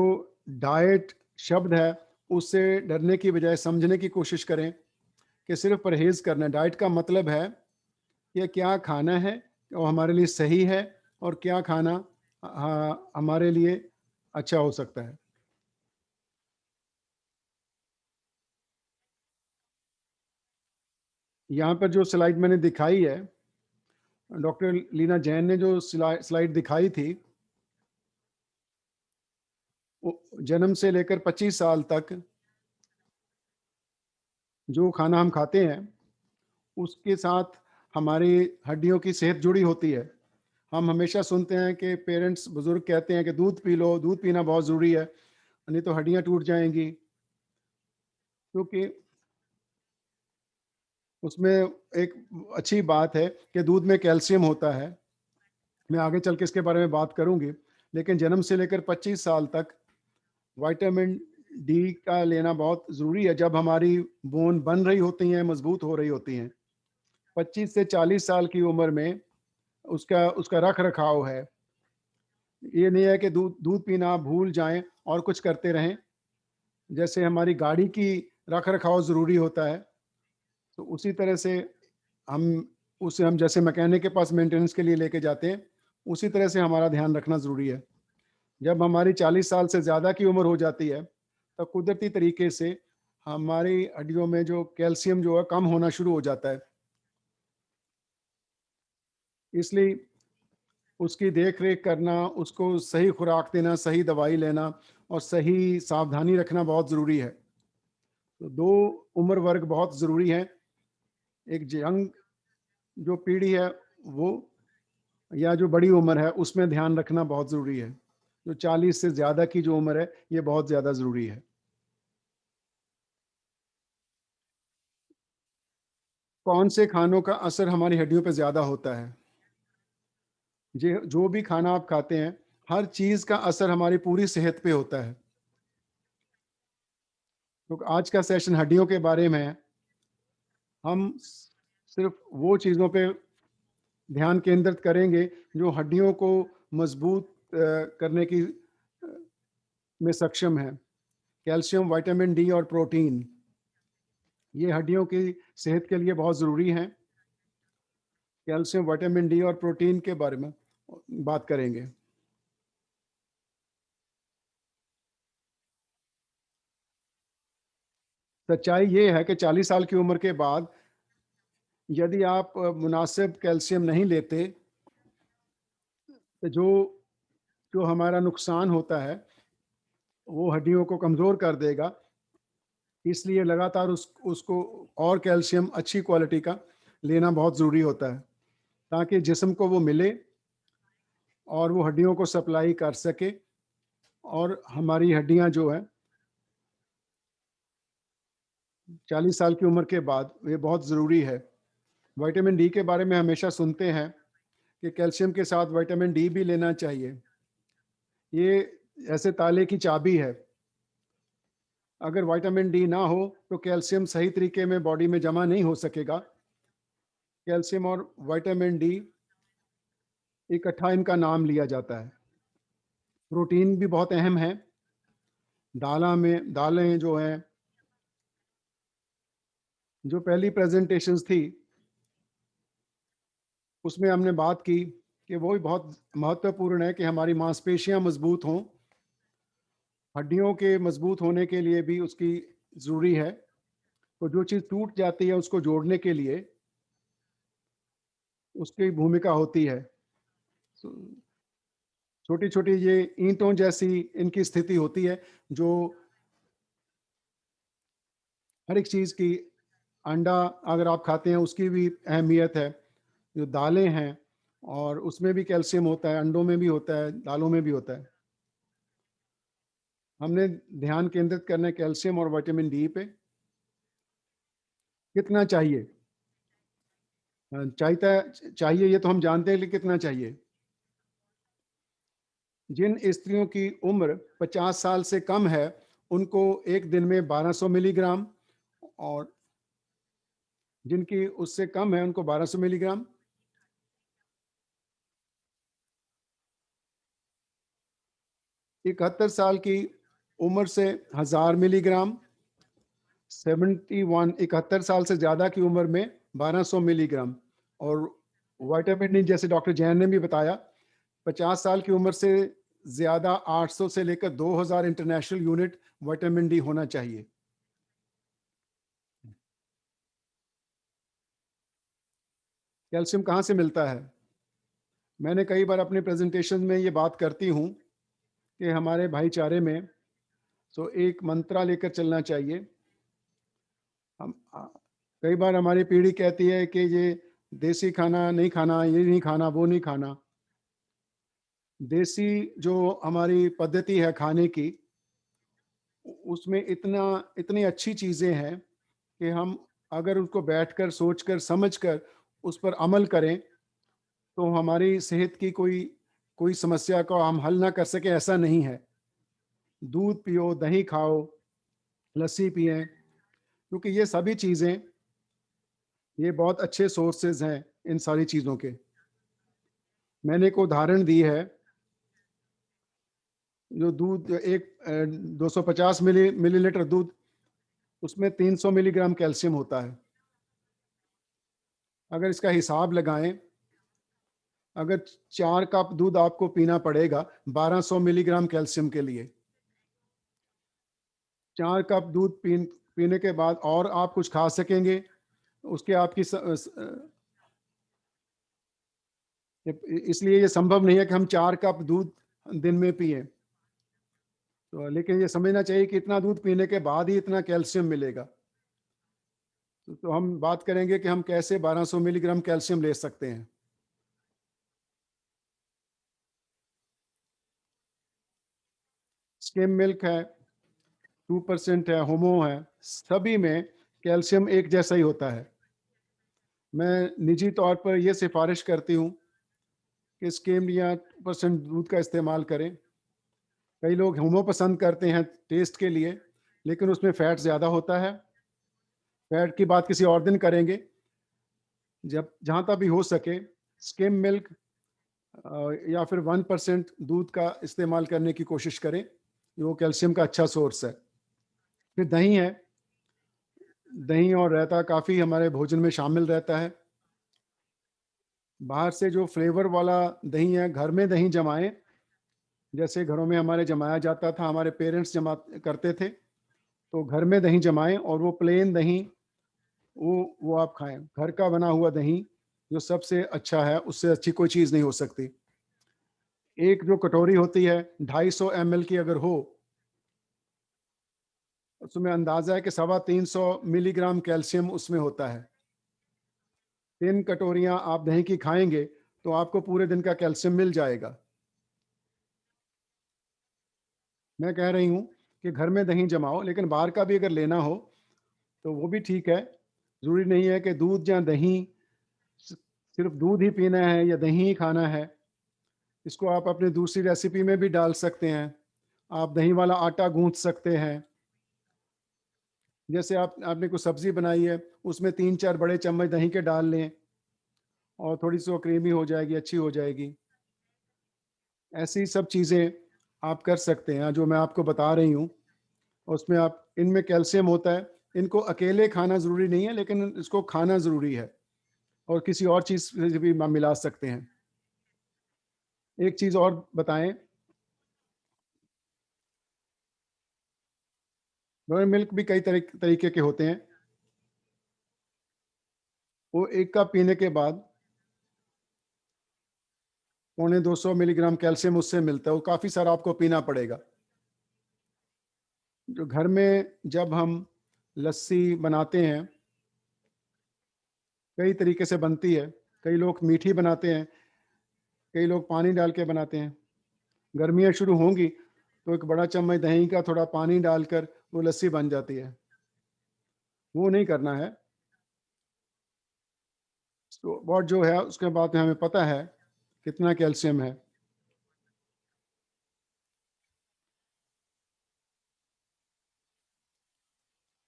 डाइट शब्द है, उससे डरने की बजाय समझने की कोशिश करें कि सिर्फ परहेज़ करना है। डाइट का मतलब है कि क्या खाना है और हमारे लिए सही है, और क्या खाना हमारे लिए अच्छा हो सकता है। यहाँ पर जो स्लाइड मैंने दिखाई है, डॉक्टर लीना जैन ने जो स्लाइड दिखाई थी, वो जन्म से लेकर 25 साल तक जो खाना हम खाते हैं, उसके साथ हमारी हड्डियों की सेहत जुड़ी होती है। हम हमेशा सुनते हैं कि पेरेंट्स, बुजुर्ग कहते हैं कि दूध पी लो, दूध पीना बहुत ज़रूरी है, नहीं तो हड्डियाँ टूट जाएंगी। क्योंकि उसमें एक अच्छी बात है कि दूध में कैल्शियम होता है। मैं आगे चल के इसके बारे में बात करूंगी। लेकिन जन्म से लेकर 25 साल तक विटामिन डी का लेना बहुत ज़रूरी है। जब हमारी बोन बन रही होती हैं, मजबूत हो रही होती हैं, 25 से 40 साल की उम्र में उसका उसका रख रखाव है। ये नहीं है कि दूध दूध पीना भूल जाएं और कुछ करते रहें। जैसे हमारी गाड़ी की रख रखाव ज़रूरी होता है, तो उसी तरह से हम हम जैसे मैकेनिक के पास मेंटेनेंस के लिए लेके जाते हैं, उसी तरह से हमारा ध्यान रखना ज़रूरी है। जब हमारी 40 साल से ज़्यादा की उम्र हो जाती है, तब कुदरती तरीके से हमारी हड्डियों में जो कैल्शियम जो है कम होना शुरू हो जाता है। इसलिए उसकी देख-रेख करना, उसको सही खुराक देना, सही दवाई लेना और सही सावधानी रखना बहुत ज़रूरी है। तो 2 उम्र वर्ग बहुत ज़रूरी हैं। एक यंग जो पीढ़ी है वो, या जो बड़ी उम्र है उसमें ध्यान रखना बहुत ज़रूरी है। जो 40 से ज़्यादा की जो उम्र है, ये बहुत ज़्यादा ज़रूरी है। कौन से खानों का असर हमारी हड्डियों पे ज़्यादा होता है? जो भी खाना आप खाते हैं, हर चीज़ का असर हमारी पूरी सेहत पे होता है। तो आज का सेशन हड्डियों के बारे में है। हम सिर्फ वो चीज़ों पे ध्यान केंद्रित करेंगे जो हड्डियों को मजबूत करने की में सक्षम है। कैल्शियम, विटामिन डी और प्रोटीन, ये हड्डियों की सेहत के लिए बहुत ज़रूरी हैं। कैल्शियम, विटामिन डी और प्रोटीन के बारे में बात करेंगे। सच्चाई ये है कि 40 साल की उम्र के बाद यदि आप मुनासिब कैल्शियम नहीं लेते तो जो जो हमारा नुकसान होता है वो हड्डियों को कमज़ोर कर देगा। इसलिए लगातार उसको और कैल्शियम अच्छी क्वालिटी का लेना बहुत ज़रूरी होता है, ताकि जिस्म को वो मिले और वो हड्डियों को सप्लाई कर सके और हमारी हड्डियां जो है 40 साल की उम्र के बाद ये बहुत ज़रूरी है। विटामिन डी के बारे में हमेशा सुनते हैं कि कैल्शियम के साथ विटामिन डी भी लेना चाहिए। ये ऐसे ताले की चाबी है। अगर विटामिन डी ना हो तो कैल्शियम सही तरीके में बॉडी में जमा नहीं हो सकेगा। कैल्शियम और विटामिन डी इकट्ठा इनका नाम लिया जाता है। प्रोटीन भी बहुत अहम है। दालें जो हैं, जो पहली प्रेजेंटेशंस थी उसमें हमने बात की कि वो भी बहुत महत्वपूर्ण है कि हमारी मांसपेशियां मजबूत हों। हड्डियों के मजबूत होने के लिए भी उसकी ज़रूरी है। तो जो चीज़ टूट जाती है उसको जोड़ने के लिए उसकी भूमिका होती है। छोटी छोटी ये ईंटों जैसी इनकी स्थिति होती है, जो हर एक चीज़ की, अंडा अगर आप खाते हैं उसकी भी अहमियत है। जो दालें हैं और उसमें भी कैल्शियम होता है, अंडों में भी होता है, दालों में भी होता है। हमने ध्यान केंद्रित करना है कैल्शियम और विटामिन डी पे। कितना चाहिए चाहिए ये तो हम जानते हैं, लेकिन कितना चाहिए? जिन स्त्रियों की उम्र 50 साल से कम है उनको एक दिन में 1200 मिलीग्राम, और जिनकी उससे कम है उनको 1200 मिलीग्राम। इकहत्तर साल की उम्र से 1000 मिलीग्राम। 71 साल से ज़्यादा की उम्र में 1200 मिलीग्राम। और विटामिन डी, जैसे डॉक्टर जैन ने भी बताया, 50 साल की उम्र से ज़्यादा 800 से लेकर 2000 इंटरनेशनल यूनिट विटामिन डी होना चाहिए। कैल्शियम कहाँ से मिलता है? मैंने कई बार अपने प्रेजेंटेशन में ये बात करती हूँ कि हमारे भाईचारे में तो एक मंत्रा लेकर चलना चाहिए। हम कई बार हमारी पीढ़ी कहती है कि ये देसी खाना नहीं खाना, ये नहीं खाना, वो नहीं खाना। देसी जो हमारी पद्धति है खाने की, उसमें इतनी अच्छी चीज़ें हैं कि हम अगर उसको बैठकर सोचकर समझकर उस पर अमल करें तो हमारी सेहत की कोई कोई समस्या को हम हल ना कर सके, ऐसा नहीं है। दूध पियो, दही खाओ, लस्सी पिए, क्योंकि ये सभी चीज़ें, ये बहुत अच्छे सोर्सेज हैं इन सारी चीज़ों के। मैंने एक उदाहरण दी है। जो दूध एक 250 मिलीलीटर दूध, उसमें 300 मिलीग्राम कैल्शियम होता है। अगर इसका हिसाब लगाएं, अगर 4 कप दूध आपको पीना पड़ेगा 1200 मिलीग्राम कैल्शियम के लिए। 4 कप दूध पीने के बाद और आप कुछ खा सकेंगे, उसके आपकी इसलिए ये संभव नहीं है कि हम 4 कप दूध दिन में पिए। तो लेकिन ये समझना चाहिए कि इतना दूध पीने के बाद ही इतना कैल्शियम मिलेगा। तो हम बात करेंगे कि हम कैसे 1200 मिलीग्राम कैल्शियम ले सकते हैं। स्किम मिल्क है, 2% है, होमो है, सभी में कैल्शियम एक जैसा ही होता है। मैं निजी तौर पर यह सिफारिश करती हूँ कि स्किम या 2% दूध का इस्तेमाल करें। कई लोग होमो पसंद करते हैं टेस्ट के लिए, लेकिन उसमें फैट ज़्यादा होता है। फैट की बात किसी और दिन करेंगे। जब जहाँ तक भी हो सके स्किम मिल्क या फिर 1% दूध का इस्तेमाल करने की कोशिश करें, वो कैल्शियम का अच्छा सोर्स है। फिर दही है। दही और रायता काफ़ी हमारे भोजन में शामिल रहता है। बाहर से जो फ्लेवर वाला दही है, घर में दही जमाएं, जैसे घरों में हमारे जमाया जाता था, हमारे पेरेंट्स जमा करते थे। तो घर में दही जमाएं और वो प्लेन दही वो आप खाएं। घर का बना हुआ दही जो सबसे अच्छा है, उससे अच्छी कोई चीज़ नहीं हो सकती। एक जो कटोरी होती है 250 ml की अगर हो, उसमें अंदाजा है कि 350 मिलीग्राम कैल्शियम उसमें होता है। 3 कटोरियां आप दही की खाएंगे तो आपको पूरे दिन का कैल्शियम मिल जाएगा। मैं कह रही हूँ कि घर में दही जमाओ, लेकिन बाहर का भी अगर लेना हो तो वो भी ठीक है। ज़रूरी नहीं है कि दूध या दही, सिर्फ दूध ही पीना है या दही ही खाना है। इसको आप अपनी दूसरी रेसिपी में भी डाल सकते हैं। आप दही वाला आटा गूंथ सकते हैं। जैसे आपने कुछ सब्जी बनाई है, उसमें 3-4 बड़े चम्मच दही के डाल लें और थोड़ी सी वो क्रीमी हो जाएगी, अच्छी हो जाएगी। ऐसी सब चीज़ें आप कर सकते हैं जो मैं आपको बता रही हूँ। उसमें आप, इनमें कैल्शियम होता है। इनको अकेले खाना ज़रूरी नहीं है, लेकिन इसको खाना ज़रूरी है और किसी और चीज़ से भी मिला सकते हैं। एक चीज़ और बताएं, रोयल मिल्क भी कई तरीके के होते हैं। वो एक कप पीने के बाद 250 मिलीग्राम कैल्शियम उससे मिलता है। वो काफ़ी सारा आपको पीना पड़ेगा। जो घर में जब हम लस्सी बनाते हैं, कई तरीके से बनती है। कई लोग मीठी बनाते हैं, कई लोग पानी डाल के बनाते हैं। गर्मियाँ शुरू होंगी तो एक बड़ा चम्मच दही का थोड़ा पानी डालकर वो लस्सी बन जाती है। वो नहीं करना है। तो और जो है उसके बाद में हमें पता है कितना कैल्शियम है।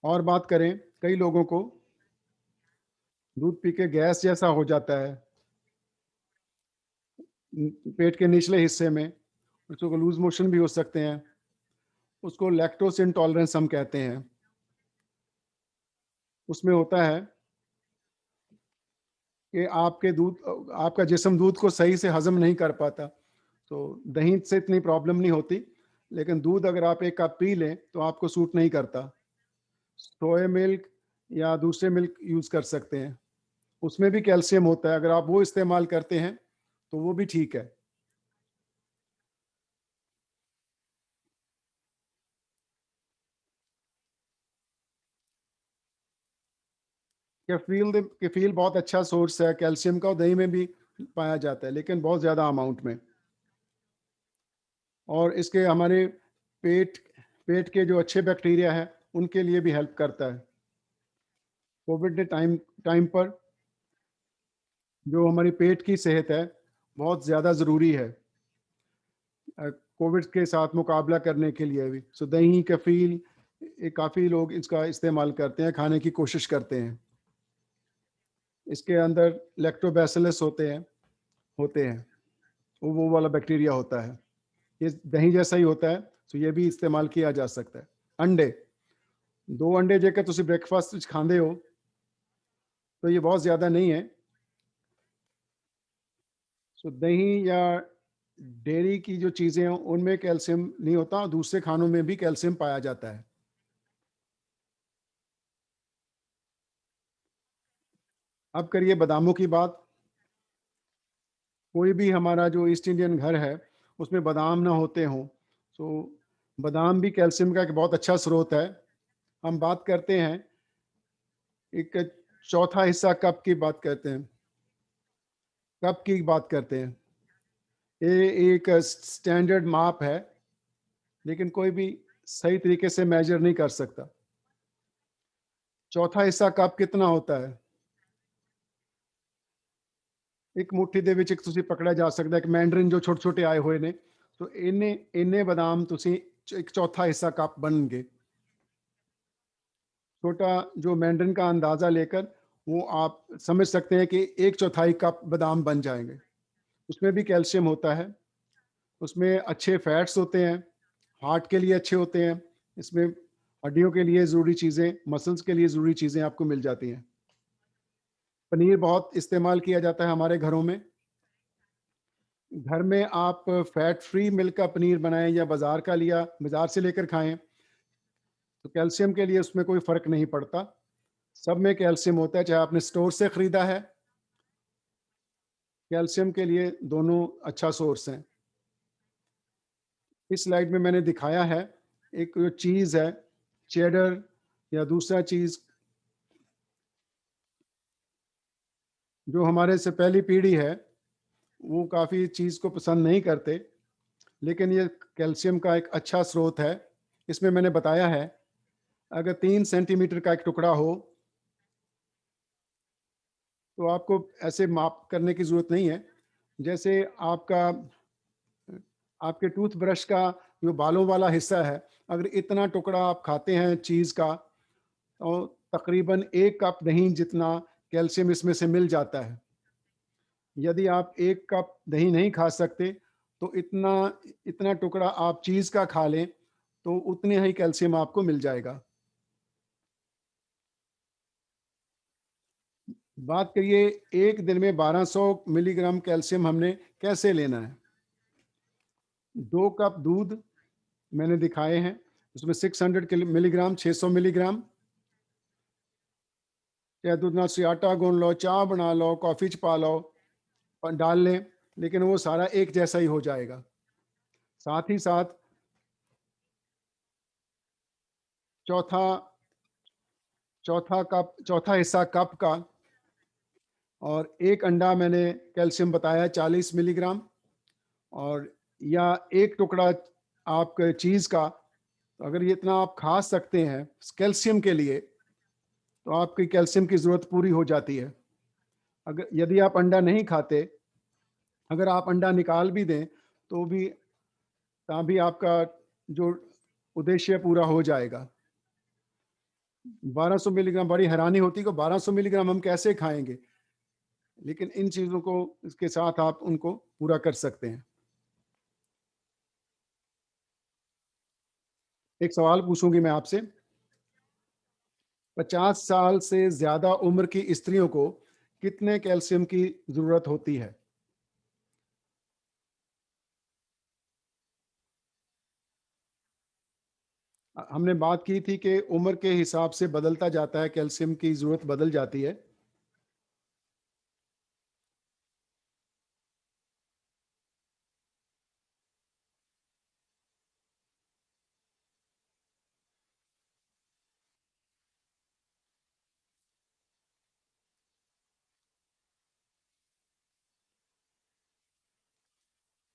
और बात करें, कई लोगों को दूध पी के गैस जैसा हो जाता है पेट के निचले हिस्से में, उसको लूज मोशन भी हो सकते हैं। उसको लैक्टोज इंटॉलरेंस हम कहते हैं। उसमें होता है कि आपका जिस्म दूध को सही से हजम नहीं कर पाता। तो दही से इतनी प्रॉब्लम नहीं होती, लेकिन दूध अगर आप एक कप पी लें तो आपको सूट नहीं करता। सोया मिल्क या दूसरे मिल्क यूज़ कर सकते हैं, उसमें भी कैल्शियम होता है। अगर आप वो इस्तेमाल करते हैं तो वो भी ठीक है। कैफील बहुत अच्छा सोर्स है कैल्शियम का, और दही में भी पाया जाता है, लेकिन बहुत ज़्यादा अमाउंट में। और इसके हमारे पेट पेट के जो अच्छे बैक्टीरिया है उनके लिए भी हेल्प करता है। कोविड के टाइम टाइम पर जो हमारी पेट की सेहत है बहुत ज़्यादा ज़रूरी है कोविड के साथ मुकाबला करने के लिए भी। सो दही, कफील, काफ़ी लोग इसका इस्तेमाल करते हैं, खाने की कोशिश करते हैं। इसके अंदर लैक्टोबैसिलस होते हैं, वो वाला बैक्टीरिया होता है। ये दही जैसा ही होता है, तो ये भी इस्तेमाल किया जा सकता है। अंडे, 2 अंडे जेकर तुसी ब्रेकफास्ट खाते हो तो ये बहुत ज़्यादा नहीं है। सो दही या डेयरी की जो चीज़ें हैं उनमें कैल्शियम नहीं होता, और दूसरे खानों में भी कैल्शियम पाया जाता है। अब करिए बादामों की बात। कोई भी हमारा जो ईस्ट इंडियन घर है उसमें बादाम ना होते हों, तो बादाम भी कैल्शियम का एक बहुत अच्छा स्रोत है। हम बात करते हैं, एक चौथा हिस्सा कप की बात करते हैं, कप की बात करते हैं। ये एक स्टैंडर्ड माप है, लेकिन कोई भी सही तरीके से मेजर नहीं कर सकता। चौथा हिस्सा कप कितना होता है? एक मुट्ठी ਦੇ ਵਿੱਚ ਇੱਕ ਤੁਸੀਂ ਪਕੜਿਆ ਜਾ ਸਕਦਾ ਇੱਕ ਮੈਂਡਰਿਨ ਜੋ ਛੋਟੇ ਛੋਟੇ ਆਏ ਹੋਏ ਨੇ। तो इन्ने बादाम तुसी एक चौथा हिस्सा कप बनगे। छोटा जो मैंडरिन का अंदाजा लेकर वो आप समझ सकते हैं कि 1/4 कप बादाम बन जाएंगे। उसमें भी कैल्शियम होता है, उसमें अच्छे फैट्स होते हैं, हार्ट के लिए अच्छे होते हैं। इसमें हड्डियों के लिए ज़रूरी चीज़ें, मसल्स के लिए ज़रूरी चीज़ें आपको मिल जाती हैं। पनीर बहुत इस्तेमाल किया जाता है हमारे घरों में। घर में आप फैट फ्री मिल्क का पनीर बनाएं या बाजार से लेकर खाएं, तो कैल्शियम के लिए उसमें कोई फ़र्क नहीं पड़ता। सब में कैल्शियम होता है, चाहे आपने स्टोर से खरीदा है। कैल्शियम के लिए दोनों अच्छा सोर्स हैं। इस स्लाइड में मैंने दिखाया है एक जो चीज़ है, चेडर या दूसरा चीज़, जो हमारे से पहली पीढ़ी है वो काफ़ी चीज़ को पसंद नहीं करते, लेकिन ये कैल्शियम का एक अच्छा स्रोत है। इसमें मैंने बताया है, अगर 3 सेंटीमीटर का एक टुकड़ा हो तो आपको ऐसे माप करने की ज़रूरत नहीं है। जैसे आपके टूथब्रश का जो बालों वाला हिस्सा है, अगर इतना टुकड़ा आप खाते हैं चीज़ का, तो तकरीबन 1 कप दही जितना कैल्शियम इसमें से मिल जाता है। यदि आप 1 कप दही नहीं खा सकते, तो इतना इतना टुकड़ा आप चीज़ का खा लें, तो उतने ही कैल्शियम आपको मिल जाएगा। बात करिए, एक दिन में 1200 मिलीग्राम कैल्शियम हमने कैसे लेना है। 2 कप दूध मैंने दिखाए हैं, उसमें 600 मिलीग्राम, 600 मिलीग्राम। चाहे दूध ना से आटा गूंद लो, चाय बना लो, कॉफ़ी च पा लो, डाल लें, लेकिन वो सारा एक जैसा ही हो जाएगा। साथ ही साथ चौथा चौथा हिस्सा कप का, और 1 अंडा मैंने कैल्शियम बताया 40 मिलीग्राम, और या 1 टुकड़ा आपके चीज़ का, तो अगर ये इतना आप खा सकते हैं कैल्शियम के लिए, तो आपकी कैल्शियम की ज़रूरत पूरी हो जाती है। अगर यदि आप अंडा नहीं खाते, अगर आप अंडा निकाल भी दें, तो भी तभी आपका जो उद्देश्य पूरा हो जाएगा। 1200 मिलीग्राम, बड़ी हैरानी होती है कि 1200 मिलीग्राम हम कैसे खाएँगे? लेकिन इन चीज़ों को इसके साथ आप उनको पूरा कर सकते हैं। एक सवाल पूछूँगी मैं आपसे, 50 साल से ज़्यादा उम्र की स्त्रियों को कितने कैल्शियम की ज़रूरत होती है? हमने बात की थी कि उम्र के हिसाब से बदलता जाता है, कैल्शियम की ज़रूरत बदल जाती है।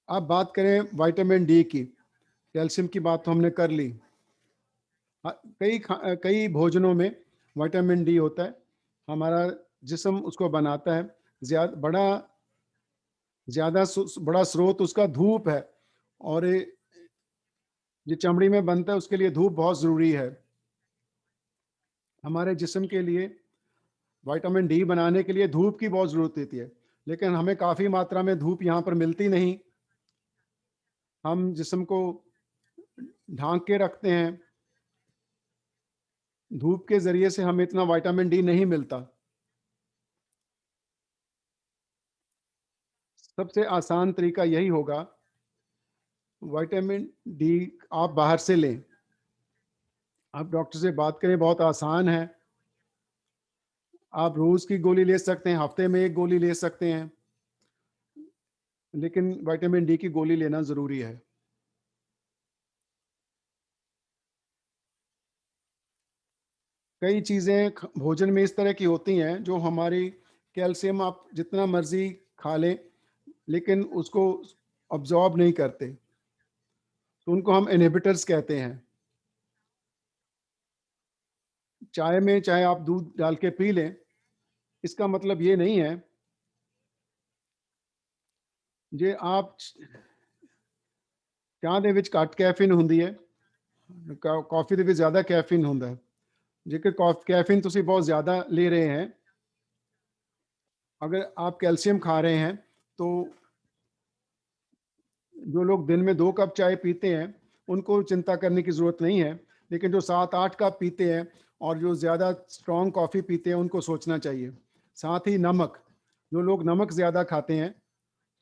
अब बात करें विटामिन डी की, कैल्शियम की बात तो हमने कर ली। कई भोजनों में विटामिन डी होता है, हमारा जिस्म उसको बनाता है। बड़ा स्रोत उसका धूप है, और ये चमड़ी में बनता है, उसके लिए धूप बहुत ज़रूरी है। हमारे जिस्म के लिए विटामिन डी बनाने के लिए धूप की बहुत ज़रूरत होती है, लेकिन हमें काफ़ी मात्रा में धूप यहाँ पर मिलती नहीं। हम जिस्म को ढाँक के रखते हैं, धूप के ज़रिए से हमें इतना विटामिन डी नहीं मिलता। सबसे आसान तरीका यही होगा, विटामिन डी आप बाहर से लें। आप डॉक्टर से बात करें, बहुत आसान है। आप रोज़ की गोली ले सकते हैं, हफ्ते में 1 गोली ले सकते हैं, लेकिन विटामिन डी की गोली लेना ज़रूरी है। कई चीज़ें भोजन में इस तरह की होती हैं जो हमारी कैल्शियम आप जितना मर्ज़ी खा लें, लेकिन उसको अब्ज़ॉर्ब नहीं करते, तो उनको हम इनहिबिटर्स कहते हैं। चाय में चाहे आप दूध डाल के पी लें, इसका मतलब ये नहीं है जे आप ਚਾਹ ਦੇ ਵਿੱਚ ਘੱਟ ਕੈਫੀਨ ਹੁੰਦੀ ਹੈ, कॉफ़ी ਦੇ ਵਿੱਚ ज़्यादा कैफीन ਹੁੰਦਾ है। जेकर कैफीन ਤੁਸੀਂ बहुत ज़्यादा ले रहे हैं, अगर आप कैल्शियम खा रहे हैं, तो जो लोग दिन में 2 कप चाय पीते हैं, उनको चिंता करने की ज़रूरत नहीं है, लेकिन जो 7-8 कप पीते हैं और जो ज़्यादा स्ट्रॉन्ग कॉफ़ी पीते हैं, उनको सोचना चाहिए। साथ ही नमक, जो लोग नमक ज़्यादा खाते हैं,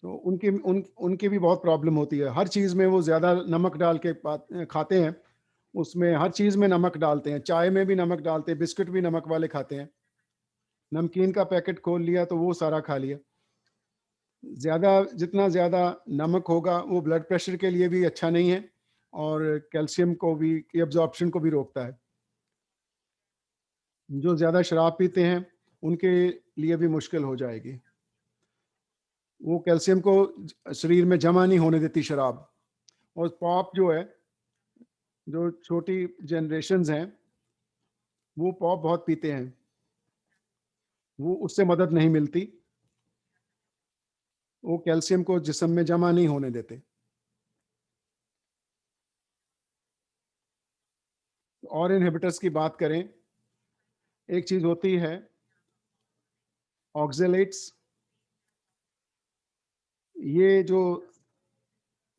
तो उनकी भी बहुत प्रॉब्लम होती है। हर चीज़ में वो ज़्यादा नमक डाल के खाते हैं, उसमें हर चीज़ में नमक डालते हैं, चाय में भी नमक डालते हैं, बिस्किट भी नमक वाले खाते हैं। नमकीन का पैकेट खोल लिया तो वो सारा खा लिया। जितना ज़्यादा नमक होगा वो ब्लड प्रेशर के लिए भी अच्छा नहीं है और कैल्शियम को भी की एब्ज़ॉर्प्शन को भी रोकता है। जो ज़्यादा शराब पीते हैं उनके लिए भी मुश्किल हो जाएगी। वो कैल्शियम को शरीर में जमा नहीं होने देती शराब। और पॉप जो है, जो छोटी जनरेशन्स हैं, वो पॉप बहुत पीते हैं। वो उससे मदद नहीं मिलती। वो कैल्शियम को जिस्म में जमा नहीं होने देते। और इनहिबिटर्स की बात करें, एक चीज़ होती है ऑक्जेलेट्स। ये जो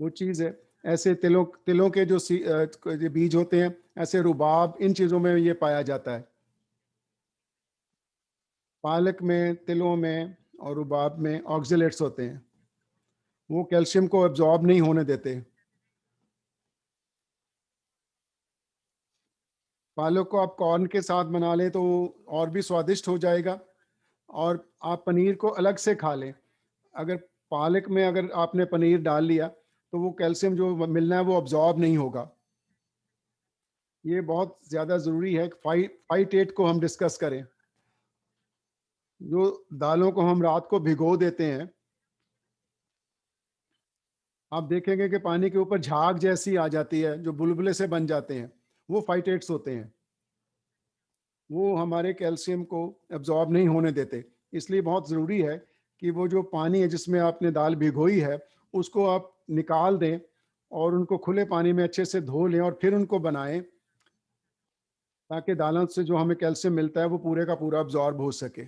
वो चीज़ है, ऐसे तिलों तिलों के जो जो बीज होते हैं, ऐसे रुबाब, इन चीज़ों में ये पाया जाता है। पालक में, तिलों में और रुबाब में ऑक्जेलेट्स होते हैं। वो कैल्शियम को एब्जॉर्ब नहीं होने देते। पालक को आप कॉर्न के साथ बना लें तो और भी स्वादिष्ट हो जाएगा, और आप पनीर को अलग से खा लें। अगर पालक में अगर आपने पनीर डाल लिया तो वो कैल्शियम जो मिलना है वो अब्जॉर्ब नहीं होगा। ये बहुत ज़्यादा ज़रूरी है। फाइट एट को हम डिस्कस करें। जो दालों को हम रात को भिगो देते हैं, आप देखेंगे कि पानी के ऊपर झाग जैसी आ जाती है, जो बुलबुले से बन जाते हैं, वो फाइटेट्स होते हैं। वो हमारे कैल्शियम को एब्जॉर्ब नहीं होने देते। इसलिए बहुत ज़रूरी है कि वो जो पानी है जिसमें आपने दाल भिगोई है, उसको आप निकाल दें और उनको खुले पानी में अच्छे से धो लें और फिर उनको बनाएं, ताकि दालों से जो हमें कैल्शियम मिलता है वो पूरे का पूरा एब्जॉर्ब हो सके।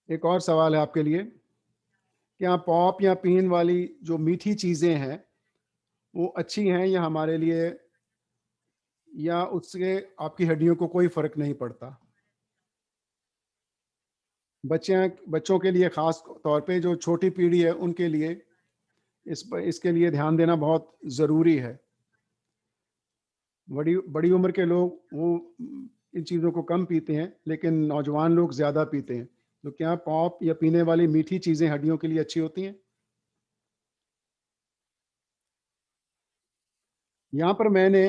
एक और सवाल है आपके लिए, क्या पॉप या पीन वाली जो मीठी चीज़ें हैं वो अच्छी हैं या हमारे लिए, या उससे आपकी हड्डियों को कोई फ़र्क नहीं पड़ता? बच्चों के लिए ख़ास तौर पे, जो छोटी पीढ़ी है उनके लिए इसके लिए ध्यान देना बहुत ज़रूरी है। बड़ी बड़ी उम्र के लोग वो इन चीज़ों को कम पीते हैं, लेकिन नौजवान लोग ज़्यादा पीते हैं। तो क्या पॉप या पीने वाली मीठी चीज़ें हड्डियों के लिए अच्छी होती हैं? यहाँ पर मैंने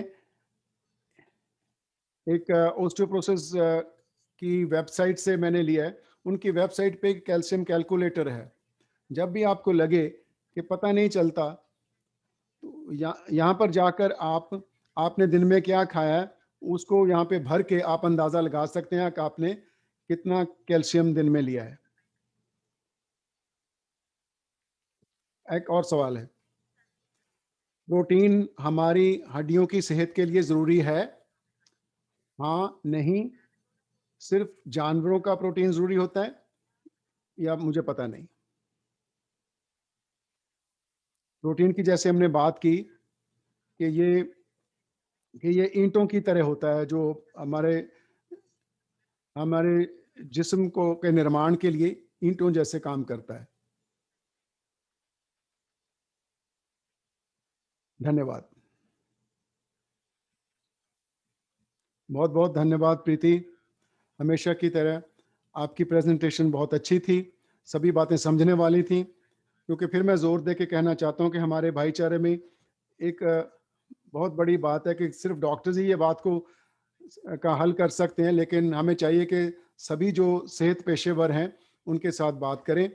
एक ओस्टियोपोरोसिस की वेबसाइट से मैंने लिया है। उनकी वेबसाइट पे कैल्शियम कैलकुलेटर है। जब भी आपको लगे कि पता नहीं चलता, तो यहाँ पर जाकर आपने दिन में क्या खाया है, उसको यहाँ पे भर के आप अंदाज़ा लगा सकते हैं कि आपने कितना कैल्शियम दिन में लिया है। एक और सवाल है, प्रोटीन हमारी हड्डियों की सेहत के लिए ज़रूरी है? हाँ, नहीं, सिर्फ जानवरों का प्रोटीन ज़रूरी होता है, या मुझे पता नहीं। प्रोटीन की जैसे हमने बात की कि ये ईंटों की तरह होता है, जो हमारे हमारे जिस्म को के निर्माण के लिए ईंटों जैसे काम करता है। धन्यवाद। बहुत बहुत धन्यवाद प्रीति। हमेशा की तरह आपकी प्रेजेंटेशन बहुत अच्छी थी, सभी बातें समझने वाली थी। क्योंकि फिर मैं जोर दे के कहना चाहता हूँ कि हमारे भाईचारे में एक बहुत बड़ी बात है कि सिर्फ डॉक्टर्स ही ये बात को का हल कर सकते हैं, लेकिन हमें चाहिए कि सभी जो सेहत पेशेवर हैं उनके साथ बात करें।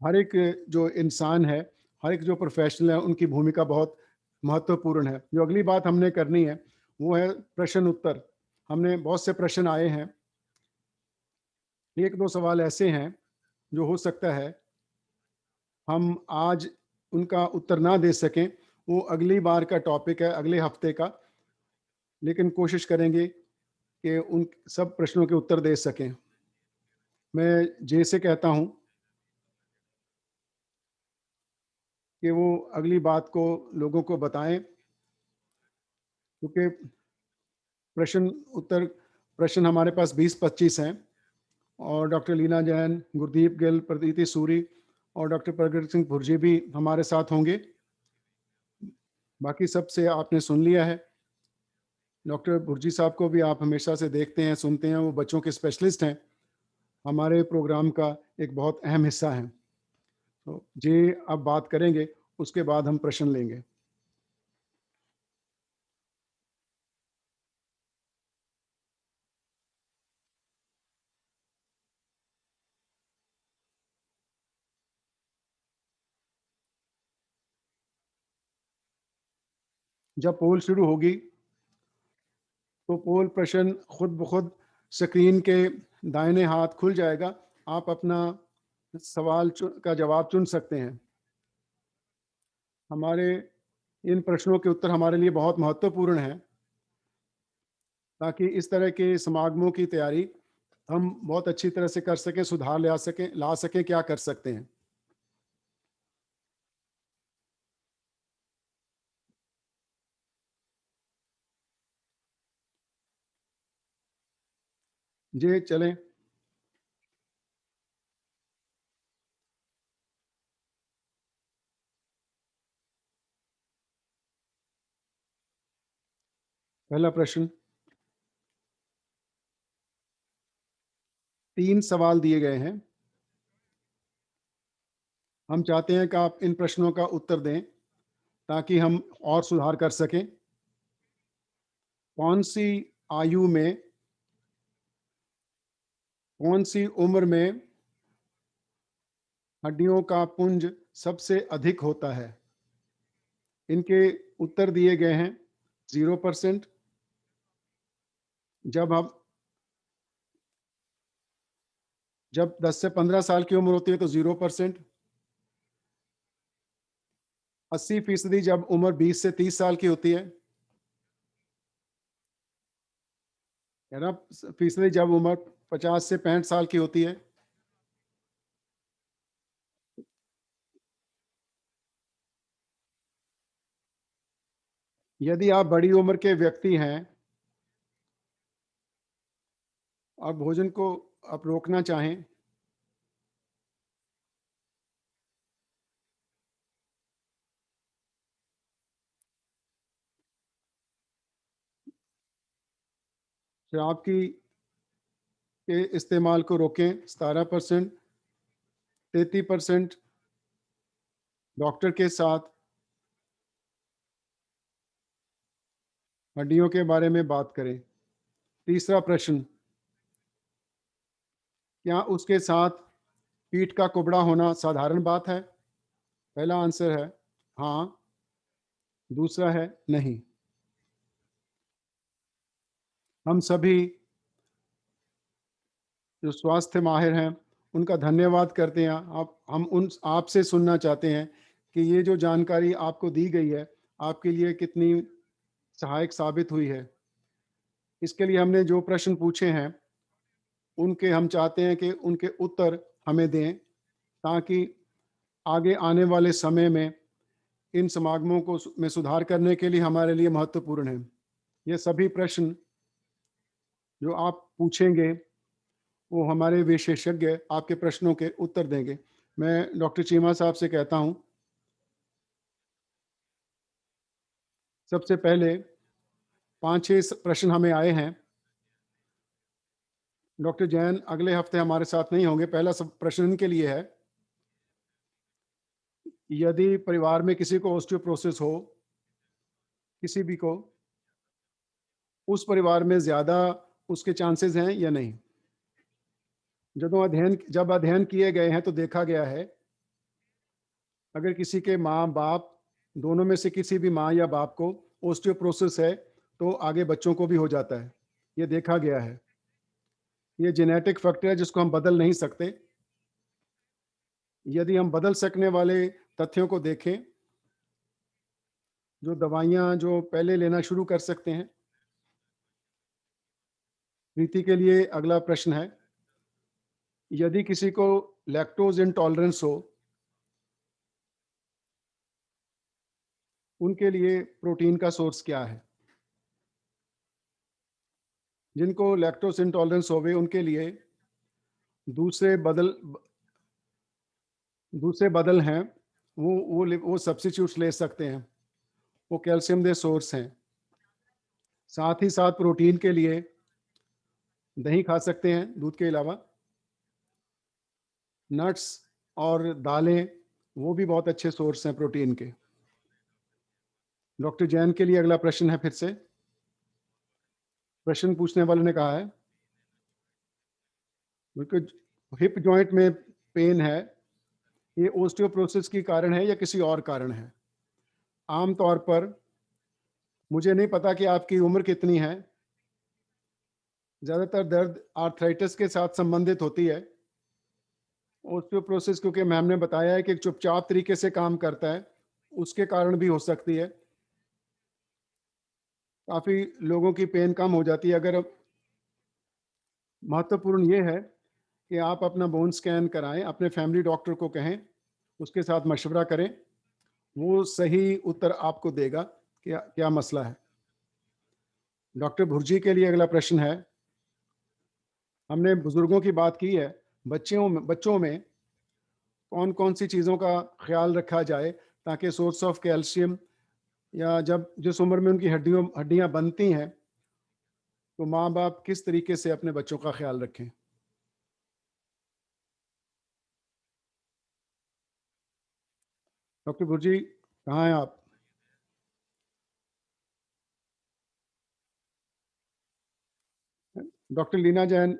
हर एक जो इंसान है, हर एक जो प्रोफेशनल है, उनकी भूमिका बहुत महत्वपूर्ण है। जो अगली बात हमने करनी है वो है प्रश्न उत्तर। हमने बहुत से प्रश्न आए हैं। एक दो सवाल ऐसे हैं जो हो सकता है हम आज उनका उत्तर ना दे सकें, वो अगली बार का टॉपिक है, अगले हफ्ते का। लेकिन कोशिश करेंगे कि उन सब प्रश्नों के उत्तर दे सकें। मैं जैसे कहता हूँ कि वो अगली बात को लोगों को बताएं, क्योंकि प्रश्न उत्तर प्रश्न हमारे पास 20-25 हैं, और डॉक्टर लीना जैन, गुरदीप गिल, प्रतीति सूरी और डॉक्टर प्रगट सिंह भुर्जी भी हमारे साथ होंगे। बाकी सबसे आपने सुन लिया है। डॉक्टर बुर्जी साहब को भी आप हमेशा से देखते हैं, सुनते हैं, वो बच्चों के स्पेशलिस्ट हैं, हमारे प्रोग्राम का एक बहुत अहम हिस्सा हैं। तो जी अब बात करेंगे, उसके बाद हम प्रश्न लेंगे। जब पोल शुरू होगी तो पोल प्रश्न खुद ब खुद स्क्रीन के दाहिने हाथ खुल जाएगा। आप अपना सवाल का जवाब चुन सकते हैं। हमारे इन प्रश्नों के उत्तर हमारे लिए बहुत महत्वपूर्ण हैं, ताकि इस तरह के समागमों की तैयारी हम बहुत अच्छी तरह से कर सकें, सुधार ला सकें, क्या कर सकते हैं। जी चलें। पहला प्रश्न, 3 सवाल दिए गए हैं। हम चाहते हैं कि आप इन प्रश्नों का उत्तर दें, ताकि हम और सुधार कर सकें। कौन सी आयु में, कौन सी उम्र में हड्डियों का पुंज सबसे अधिक होता है? इनके उत्तर दिए गए हैं। 0%, जब 10 से 15 साल की उम्र होती है तो 0%, 80% जब उम्र 20 से 30 साल की होती है, 11% जब उम्र 50 से 65 साल की होती है, यदि आप बड़ी उम्र के व्यक्ति हैं और भोजन को आप रोकना चाहें, शराब की के इस्तेमाल को रोकें 17%, 33% डॉक्टर के साथ हड्डियों के बारे में बात करें। तीसरा प्रश्न, क्या उसके साथ पीठ का कुबड़ा होना साधारण बात है? पहला आंसर है हाँ, दूसरा है नहीं। हम सभी जो स्वास्थ्य माहिर हैं, उनका धन्यवाद करते हैं। आप हम उन आपसे सुनना चाहते हैं कि ये जो जानकारी आपको दी गई है, आपके लिए कितनी सहायक साबित हुई है। इसके लिए हमने जो प्रश्न पूछे हैं, उनके हम चाहते हैं कि उनके उत्तर हमें दें, ताकि आगे आने वाले समय में इन समागमों को में सुधार करने के लिए हमारे लिए महत्वपूर्ण है। ये सभी प्रश्न जो आप पूछेंगे, वो हमारे विशेषज्ञ आपके प्रश्नों के उत्तर देंगे। मैं डॉक्टर चीमा साहब से कहता हूँ, सबसे पहले 5-6 प्रश्न हमें आए हैं। डॉक्टर जैन अगले हफ्ते हमारे साथ नहीं होंगे। पहला सब प्रश्न इनके लिए है, यदि परिवार में किसी को ऑस्टियोपोरोसिस हो, किसी भी को, उस परिवार में ज़्यादा उसके चांसेस हैं या नहीं? जब अध्ययन किए गए हैं तो देखा गया है, अगर किसी के माँ-बाप दोनों में से किसी भी माँ या बाप को ऑस्टियोपोरोसिस है, तो आगे बच्चों को भी हो जाता है। ये देखा गया है। ये जेनेटिक फैक्टर है जिसको हम बदल नहीं सकते। यदि हम बदल सकने वाले तथ्यों को देखें, जो दवाइयाँ जो पहले लेना शुरू कर सकते हैं। प्रीति के लिए अगला प्रश्न है, यदि किसी को लैक्टोज इंटॉलरेंस हो, उनके लिए प्रोटीन का सोर्स क्या है? जिनको लैक्टोज इंटॉलरेंस होवे, उनके लिए दूसरे बदल दूसरे बदल हैं, वो सब्स्टिट्यूट्स ले सकते हैं। वो कैल्शियम दे सोर्स हैं। साथ ही साथ प्रोटीन के लिए दही खा सकते हैं दूध के अलावा। नट्स और दालें वो भी बहुत अच्छे सोर्स हैं प्रोटीन के। डॉक्टर जैन के लिए अगला प्रश्न है। फिर से प्रश्न पूछने वाले ने कहा है, बिल्कुल हिप जॉइंट में पेन है, ये ओस्टियोप्रोसिस के कारण है या किसी और कारण है? आमतौर पर मुझे नहीं पता कि आपकी उम्र कितनी है। ज़्यादातर दर्द आर्थराइटिस के साथ संबंधित होती है। ओस्टियोप्रोसिस क्योंकि मैम ने बताया है कि चुपचाप तरीके से काम करता है, उसके कारण भी हो सकती है। काफ़ी लोगों की पेन कम हो जाती है। अगर महत्वपूर्ण ये है कि आप अपना बोन स्कैन कराएं, अपने फैमिली डॉक्टर को कहें, उसके साथ मशवरा करें, वो सही उत्तर आपको देगा कि क्या मसला है। डॉक्टर भुर्जी के लिए अगला प्रश्न है। हमने बुजुर्गों की बात की है, बच्चों में कौन कौन सी चीज़ों का ख्याल रखा जाए ताकि सोर्स ऑफ कैल्शियम या जब जिस उम्र में उनकी हड्डियां बनती हैं तो माँ बाप किस तरीके से अपने बच्चों का ख्याल रखें? डॉक्टर भुर्जी कहाँ हैं आप? डॉक्टर लीना जैन।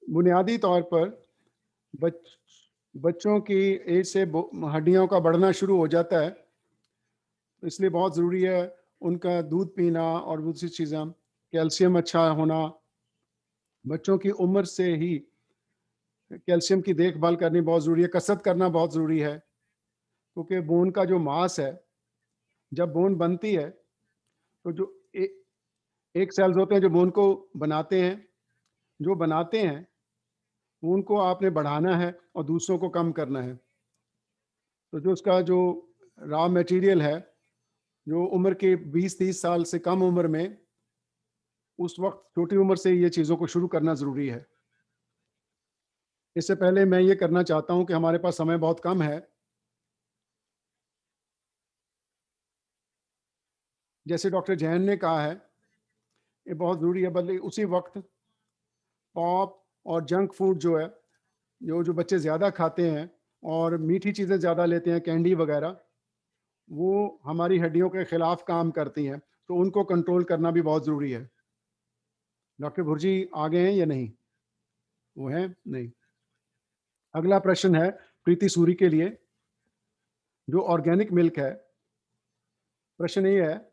बुनियादी तौर पर बच बच्चों की एज से हड्डियों का बढ़ना शुरू हो जाता है, इसलिए बहुत ज़रूरी है उनका दूध पीना और दूसरी चीज़ें, कैल्शियम अच्छा होना। बच्चों की उम्र से ही कैल्शियम की देखभाल करनी बहुत ज़रूरी है। कसरत करना बहुत ज़रूरी है क्योंकि बोन का जो मांस है, जब बोन बनती है तो जो एक सेल्स होते हैं जो बोन को बनाते हैं, जो बनाते हैं उनको आपने बढ़ाना है और दूसरों को कम करना है। तो जो उसका जो रॉ मटेरियल है, जो उम्र के 20-30 साल से कम उम्र में, उस वक्त छोटी उम्र से ये चीज़ों को शुरू करना ज़रूरी है। इससे पहले मैं ये करना चाहता हूँ कि हमारे पास समय बहुत कम है। जैसे डॉक्टर जैन ने कहा है, ये बहुत ज़रूरी है, बल्कि उसी वक्त पॉप और जंक फूड जो है, जो बच्चे ज़्यादा खाते हैं और मीठी चीज़ें ज़्यादा लेते हैं, कैंडी वगैरह, वो हमारी हड्डियों के खिलाफ काम करती हैं, तो उनको कंट्रोल करना भी बहुत ज़रूरी है। डॉक्टर भुर्जी आगे हैं या नहीं? वो हैं? नहीं। अगला प्रश्न है प्रीति सूरी के लिए, जो ऑर्गेनिक मिल्क है। प्रश्न ये है,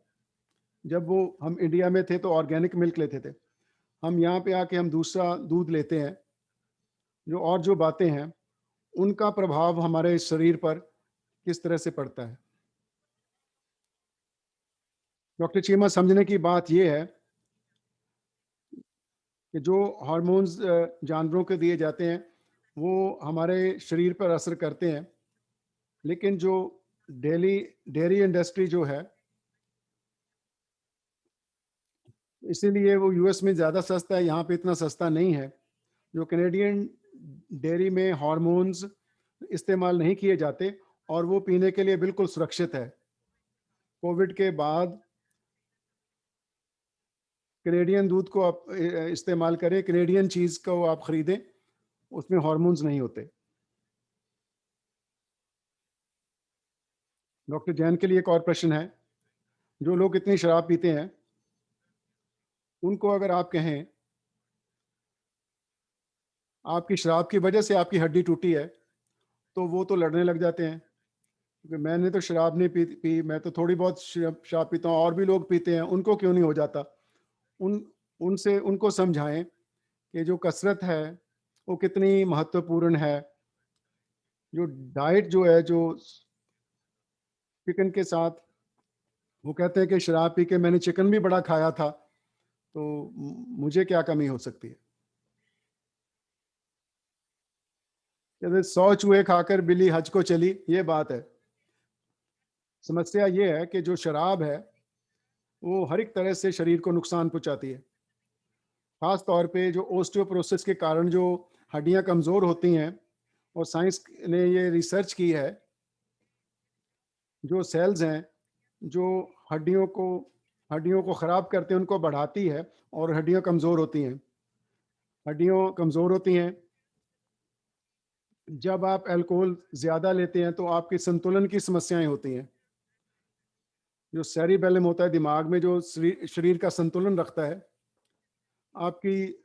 जब वो हम इंडिया में थे तो ऑर्गेनिक मिल्क लेते थे, हम यहाँ पे आके हम दूसरा दूध लेते हैं, जो बातें हैं उनका प्रभाव हमारे शरीर पर किस तरह से पड़ता है? डॉक्टर चीमा, समझने की बात यह है कि जो हार्मोन्स जानवरों के दिए जाते हैं वो हमारे शरीर पर असर करते हैं, लेकिन जो डेली डेयरी इंडस्ट्री जो है, इसीलिए वो यूएस में ज़्यादा सस्ता है, यहाँ पे इतना सस्ता नहीं है। जो कैनेडियन डेयरी में हार्मोन्स इस्तेमाल नहीं किए जाते और वो पीने के लिए बिल्कुल सुरक्षित है। कोविड के बाद कैनेडियन दूध को आप इस्तेमाल करें, कैनेडियन चीज़ को आप खरीदें, उसमें हार्मोन्स नहीं होते। डॉक्टर जैन के लिए एक और प्रश्न है, जो लोग इतनी शराब पीते हैं उनको अगर आप कहें आपकी शराब की वजह से आपकी हड्डी टूटी है, तो वो तो लड़ने लग जाते हैं, क्योंकि मैंने तो शराब नहीं पी, मैं तो थोड़ी बहुत शराब पीता हूँ, और भी लोग पीते हैं, उनको क्यों नहीं हो जाता? उन उनसे उनको समझाएं कि जो कसरत है वो कितनी महत्वपूर्ण है। जो डाइट जो है, जो चिकन के साथ, वो कहते हैं कि शराब पी के मैंने चिकन भी बड़ा खाया था, तो मुझे क्या कमी हो सकती है? कहते 100 चूहे खाकर बिल्ली हज को चली, ये बात है। समस्या ये है कि जो शराब है वो हर एक तरह से शरीर को नुकसान पहुंचाती है। खास तौर पे जो ओस्टियोपोरोसिस के कारण जो हड्डियां कमज़ोर होती हैं, और साइंस ने ये रिसर्च की है, जो सेल्स हैं जो हड्डियों को ख़राब करते हैं उनको बढ़ाती है, और हड्डियां कमज़ोर होती हैं। हड्डियां कमज़ोर होती हैं जब आप अल्कोहल ज़्यादा लेते हैं, तो आपकी संतुलन की समस्याएं होती हैं। जो सेरिबेलम होता है दिमाग में, जो शरीर का संतुलन रखता है, आपकी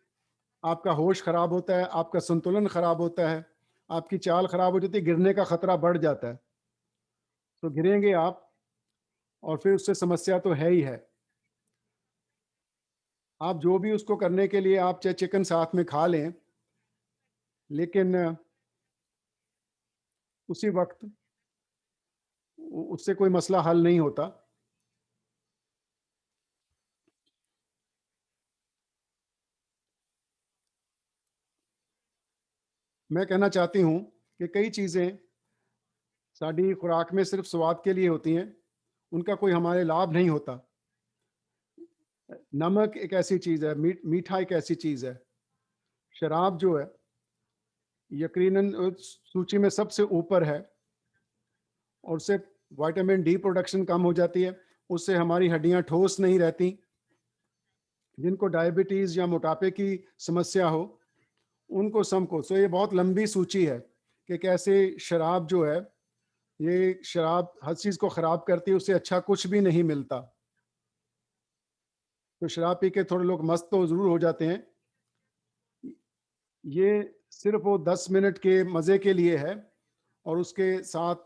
आपका होश खराब होता है, आपका संतुलन खराब होता है, आपकी चाल खराब हो जाती है, गिरने का खतरा बढ़ जाता है। तो गिरेंगे आप, और फिर उससे समस्या तो है ही है। आप जो भी उसको करने के लिए आप चाहे चिकन साथ में खा लें, लेकिन उसी वक्त उससे कोई मसला हल नहीं होता। मैं कहना चाहती हूँ कि कई चीज़ें साड़ी खुराक में सिर्फ स्वाद के लिए होती हैं, उनका कोई हमारे लाभ नहीं होता। नमक एक ऐसी चीज़ है, मीठा एक ऐसी चीज़ है। शराब जो है यकीनन सूची में सबसे ऊपर है, और उससे विटामिन डी प्रोडक्शन कम हो जाती है, उससे हमारी हड्डियां ठोस नहीं रहती। जिनको डायबिटीज़ या मोटापे की समस्या हो, उनको सबको। सो ये बहुत लंबी सूची है कि कैसे शराब जो है, ये शराब हर चीज़ को ख़राब करती है, उससे अच्छा कुछ भी नहीं मिलता। तो शराब पी के थोड़े लोग मस्त तो ज़रूर हो जाते हैं, ये सिर्फ वो 10 मिनट के मज़े के लिए है, और उसके साथ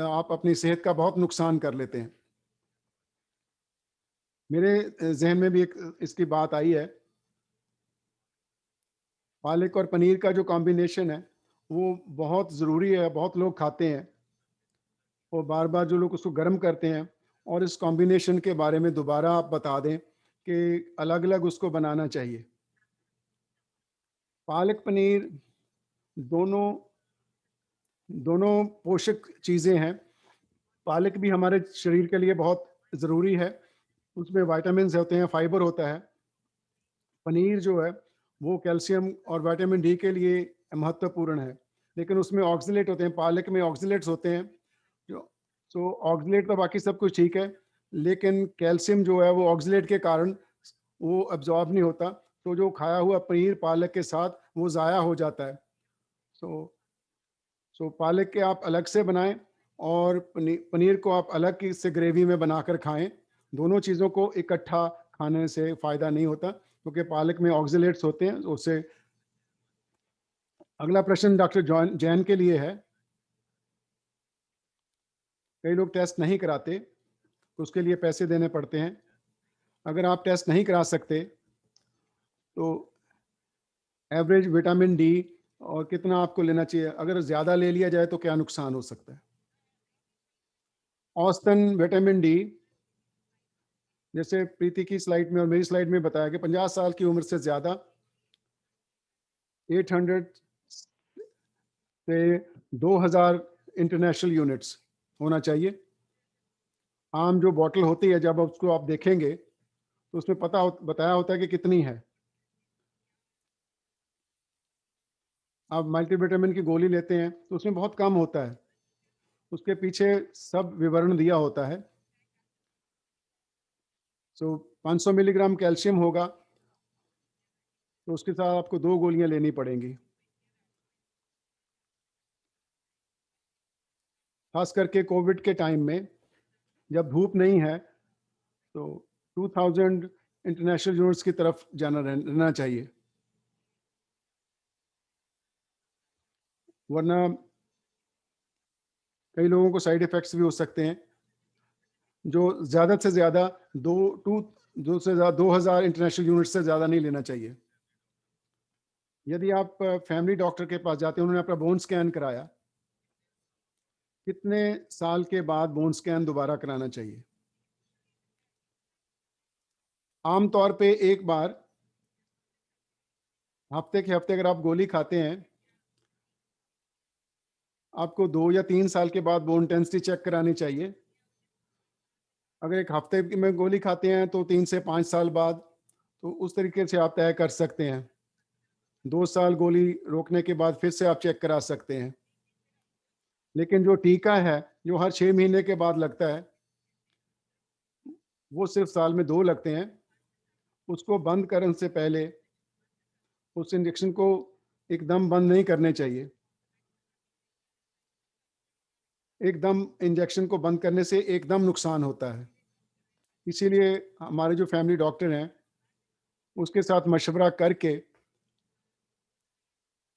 आप अपनी सेहत का बहुत नुकसान कर लेते हैं। मेरे जहन में भी एक इसकी बात आई है। पालक और पनीर का जो कॉम्बिनेशन है, वो बहुत ज़रूरी है, बहुत लोग खाते हैं, और बार बार जो लोग उसको गर्म करते हैं। और इस कॉम्बिनेशन के बारे में दोबारा आप बता दें कि अलग अलग उसको बनाना चाहिए। पालक पनीर दोनों दोनों पोषक चीज़ें हैं। पालक भी हमारे शरीर के लिए बहुत ज़रूरी है, उसमें विटामिन्स होते हैं, फाइबर होता है। पनीर जो है वो कैल्शियम और विटामिन डी के लिए महत्वपूर्ण है, लेकिन उसमें ऑक्सलेट होते हैं, पालक में ऑक्सलेट्स होते हैं। जो सो ऑक्सलेट तो बाकी सब कुछ ठीक है, लेकिन कैल्शियम जो है वो ऑक्सलेट के कारण वो अब्जॉर्ब नहीं होता, तो जो खाया हुआ पनीर पालक के साथ वो ज़ाया हो जाता है। सो सो पालक के आप अलग से बनाएं, और पनीर को आप अलग की से ग्रेवी में बनाकर खाएं। दोनों चीज़ों को इकट्ठा खाने से फ़ायदा नहीं होता, क्योंकि पालक में ऑक्सलेट्स होते हैं उससे। अगला प्रश्न डॉक्टर जॉन जैन के लिए है। कई लोग टेस्ट नहीं कराते, तो उसके लिए पैसे देने पड़ते हैं। अगर आप टेस्ट नहीं करा सकते, तो एवरेज विटामिन डी और कितना आपको लेना चाहिए, अगर ज़्यादा ले लिया जाए तो क्या नुकसान हो सकता है। औसतन विटामिन डी, जैसे प्रीति की स्लाइड में और मेरी स्लाइड में बताया कि 50 साल की उम्र से ज़्यादा 800 से 2000 इंटरनेशनल यूनिट्स होना चाहिए। आम जो बॉटल होती है, जब उसको आप देखेंगे तो उसमें बताया होता है कि कितनी है। आप मल्टीविटामिन की गोली लेते हैं तो उसमें बहुत कम होता है, उसके पीछे सब विवरण दिया होता है। सो 500 मिलीग्राम कैल्शियम होगा, तो उसके साथ आपको 2 गोलियां लेनी पड़ेंगी। खास करके कोविड के टाइम में, जब धूप नहीं है, तो 2000 इंटरनेशनल यूनिट्स की तरफ रहना चाहिए, वरना कई लोगों को साइड इफ़ेक्ट्स भी हो सकते हैं। जो ज़्यादा से ज़्यादा 2000 इंटरनेशनल यूनिट से ज़्यादा नहीं लेना चाहिए। यदि आप फैमिली डॉक्टर के पास जाते हैं, उन्होंने आपका बोन स्कैन कराया, कितने साल के बाद बोन स्कैन दोबारा कराना चाहिए? आमतौर पे एक बार हफ्ते के हफ्ते अगर आप गोली खाते हैं, आपको 2 या 3 साल के बाद बोन डेंसिटी चेक करानी चाहिए। अगर एक हफ्ते में गोली खाते हैं तो 3 से 5 साल बाद, तो उस तरीके से आप तय कर सकते हैं। 2 साल गोली रोकने के बाद फिर से आप चेक करा सकते हैं। लेकिन जो टीका है, जो हर 6 महीने के बाद लगता है, वो सिर्फ साल में 2 लगते हैं। उसको बंद करने से पहले उस इंजेक्शन को एकदम बंद नहीं करने चाहिए। एकदम इंजेक्शन को बंद करने से एकदम नुकसान होता है। इसीलिए हमारे जो फैमिली डॉक्टर हैं, उसके साथ मशवरा करके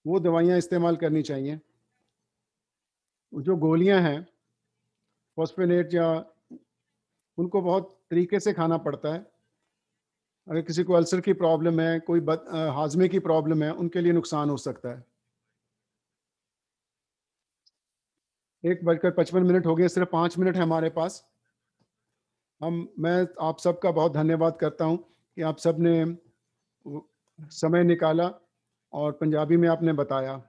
वो दवाइयाँ इस्तेमाल करनी चाहिए। जो गोलियाँ हैं, फॉस्फेनेट या उनको बहुत तरीके से खाना पड़ता है। अगर किसी को अल्सर की प्रॉब्लम है, कोई हाज़मे की प्रॉब्लम है, उनके लिए नुकसान हो सकता है। 1:55 हो गए, सिर्फ 5 मिनट है हमारे पास। मैं आप सबका बहुत धन्यवाद करता हूँ कि आप सब ने वो समय निकाला और पंजाबी में आपने बताया।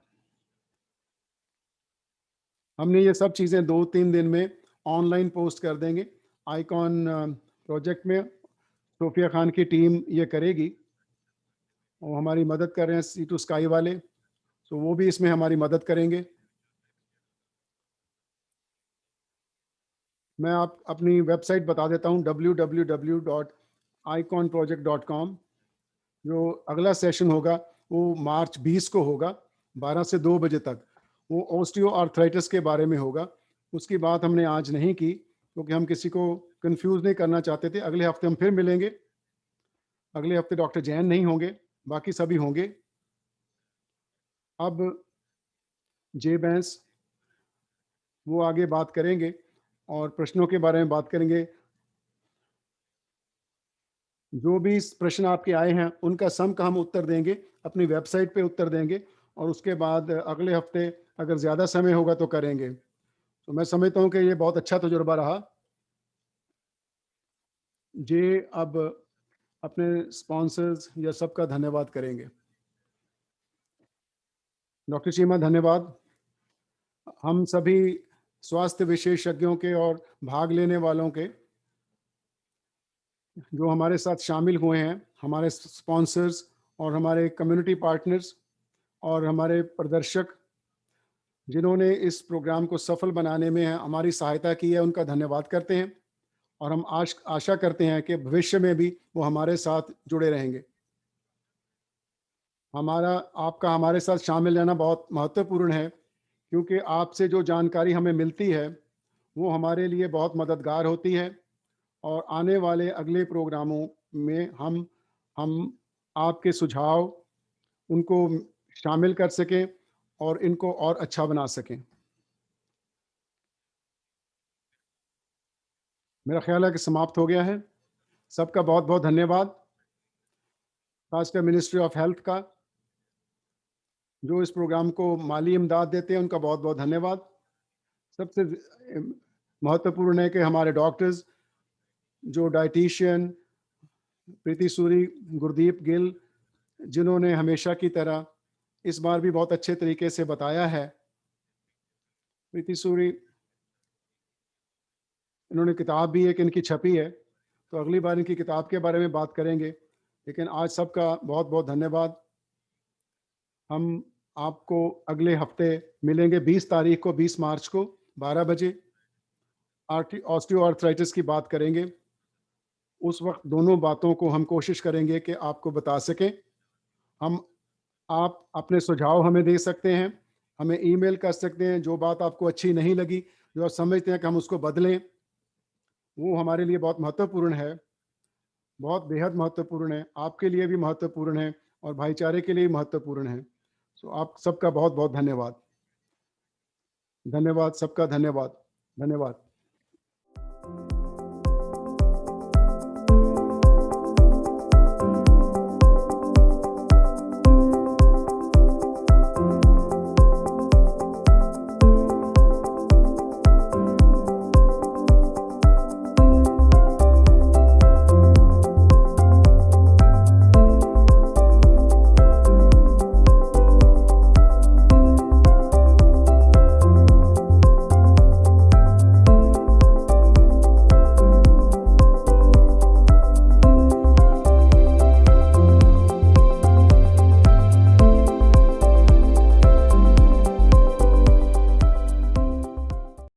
हमने ये सब चीज़ें 2-3 दिन में ऑनलाइन पोस्ट कर देंगे। आइकॉन प्रोजेक्ट में सोफिया खान की टीम ये करेगी और हमारी मदद कर रहे हैं सी टू स्काई वाले, तो वो भी इसमें हमारी मदद करेंगे। मैं आप अपनी वेबसाइट बता देता हूँ www.iconproject.com। जो अगला सेशन होगा वो मार्च 20 को होगा, 12 से 2 बजे तक। वो ऑस्टियोआर्थराइटिस के बारे में होगा। उसकी बात हमने आज नहीं की क्योंकि हम किसी को कंफ्यूज नहीं करना चाहते थे। अगले हफ्ते हम फिर मिलेंगे। अगले हफ्ते डॉक्टर जैन नहीं होंगे, बाकी सभी होंगे। अब जे बैंस वो आगे बात करेंगे और प्रश्नों के बारे में बात करेंगे। जो भी प्रश्न आपके आए हैं उनका सम का हम उत्तर देंगे, अपनी वेबसाइट पे उत्तर देंगे और उसके बाद अगले हफ्ते अगर ज़्यादा समय होगा तो करेंगे। तो मैं समझता हूँ कि ये बहुत अच्छा तजुर्बा रहा। जे अब अपने स्पॉन्सर्स या सबका धन्यवाद करेंगे। डॉक्टर चीमा धन्यवाद। हम सभी स्वास्थ्य विशेषज्ञों के और भाग लेने वालों के जो हमारे साथ शामिल हुए हैं, हमारे स्पॉन्सर्स और हमारे कम्युनिटी पार्टनर्स और हमारे प्रदर्शक जिन्होंने इस प्रोग्राम को सफल बनाने में हमारी सहायता की है, उनका धन्यवाद करते हैं और हम आशा करते हैं कि भविष्य में भी वो हमारे साथ जुड़े रहेंगे। आपका हमारे साथ शामिल रहना बहुत महत्वपूर्ण है क्योंकि आपसे जो जानकारी हमें मिलती है वो हमारे लिए बहुत मददगार होती है और आने वाले अगले प्रोग्रामों में हम आपके सुझाव उनको शामिल कर सकें और इनको और अच्छा बना सकें। मेरा ख्याल है कि समाप्त हो गया है। सबका बहुत बहुत धन्यवाद। खासकर मिनिस्ट्री ऑफ हेल्थ का जो इस प्रोग्राम को माली इमदाद देते हैं, उनका बहुत बहुत धन्यवाद। सबसे महत्वपूर्ण है कि हमारे डॉक्टर्स जो डाइटिशियन प्रीति सूरी, गुरदीप गिल, जिन्होंने हमेशा की तरह इस बार भी बहुत अच्छे तरीके से बताया है। प्रीति सूरी, इन्होंने किताब भी एक इनकी छपी है, तो अगली बार इनकी किताब के बारे में बात करेंगे। लेकिन आज सबका बहुत बहुत धन्यवाद। हम आपको अगले हफ्ते मिलेंगे 20 तारीख को, 20 मार्च को 12 बजे। ऑस्टियोआर्थराइटिस की बात करेंगे। उस वक्त दोनों बातों को हम कोशिश करेंगे कि आपको बता सकें। हम आप अपने सुझाव हमें दे सकते हैं, हमें ईमेल कर सकते हैं। जो बात आपको अच्छी नहीं लगी, जो आप समझते हैं कि हम उसको बदलें, वो हमारे लिए बहुत महत्वपूर्ण है, बहुत बेहद महत्वपूर्ण है। आपके लिए भी महत्वपूर्ण है और भाईचारे के लिए महत्वपूर्ण है। सो आप सबका बहुत बहुत धन्यवाद। धन्यवाद, सबका धन्यवाद। धन्यवाद।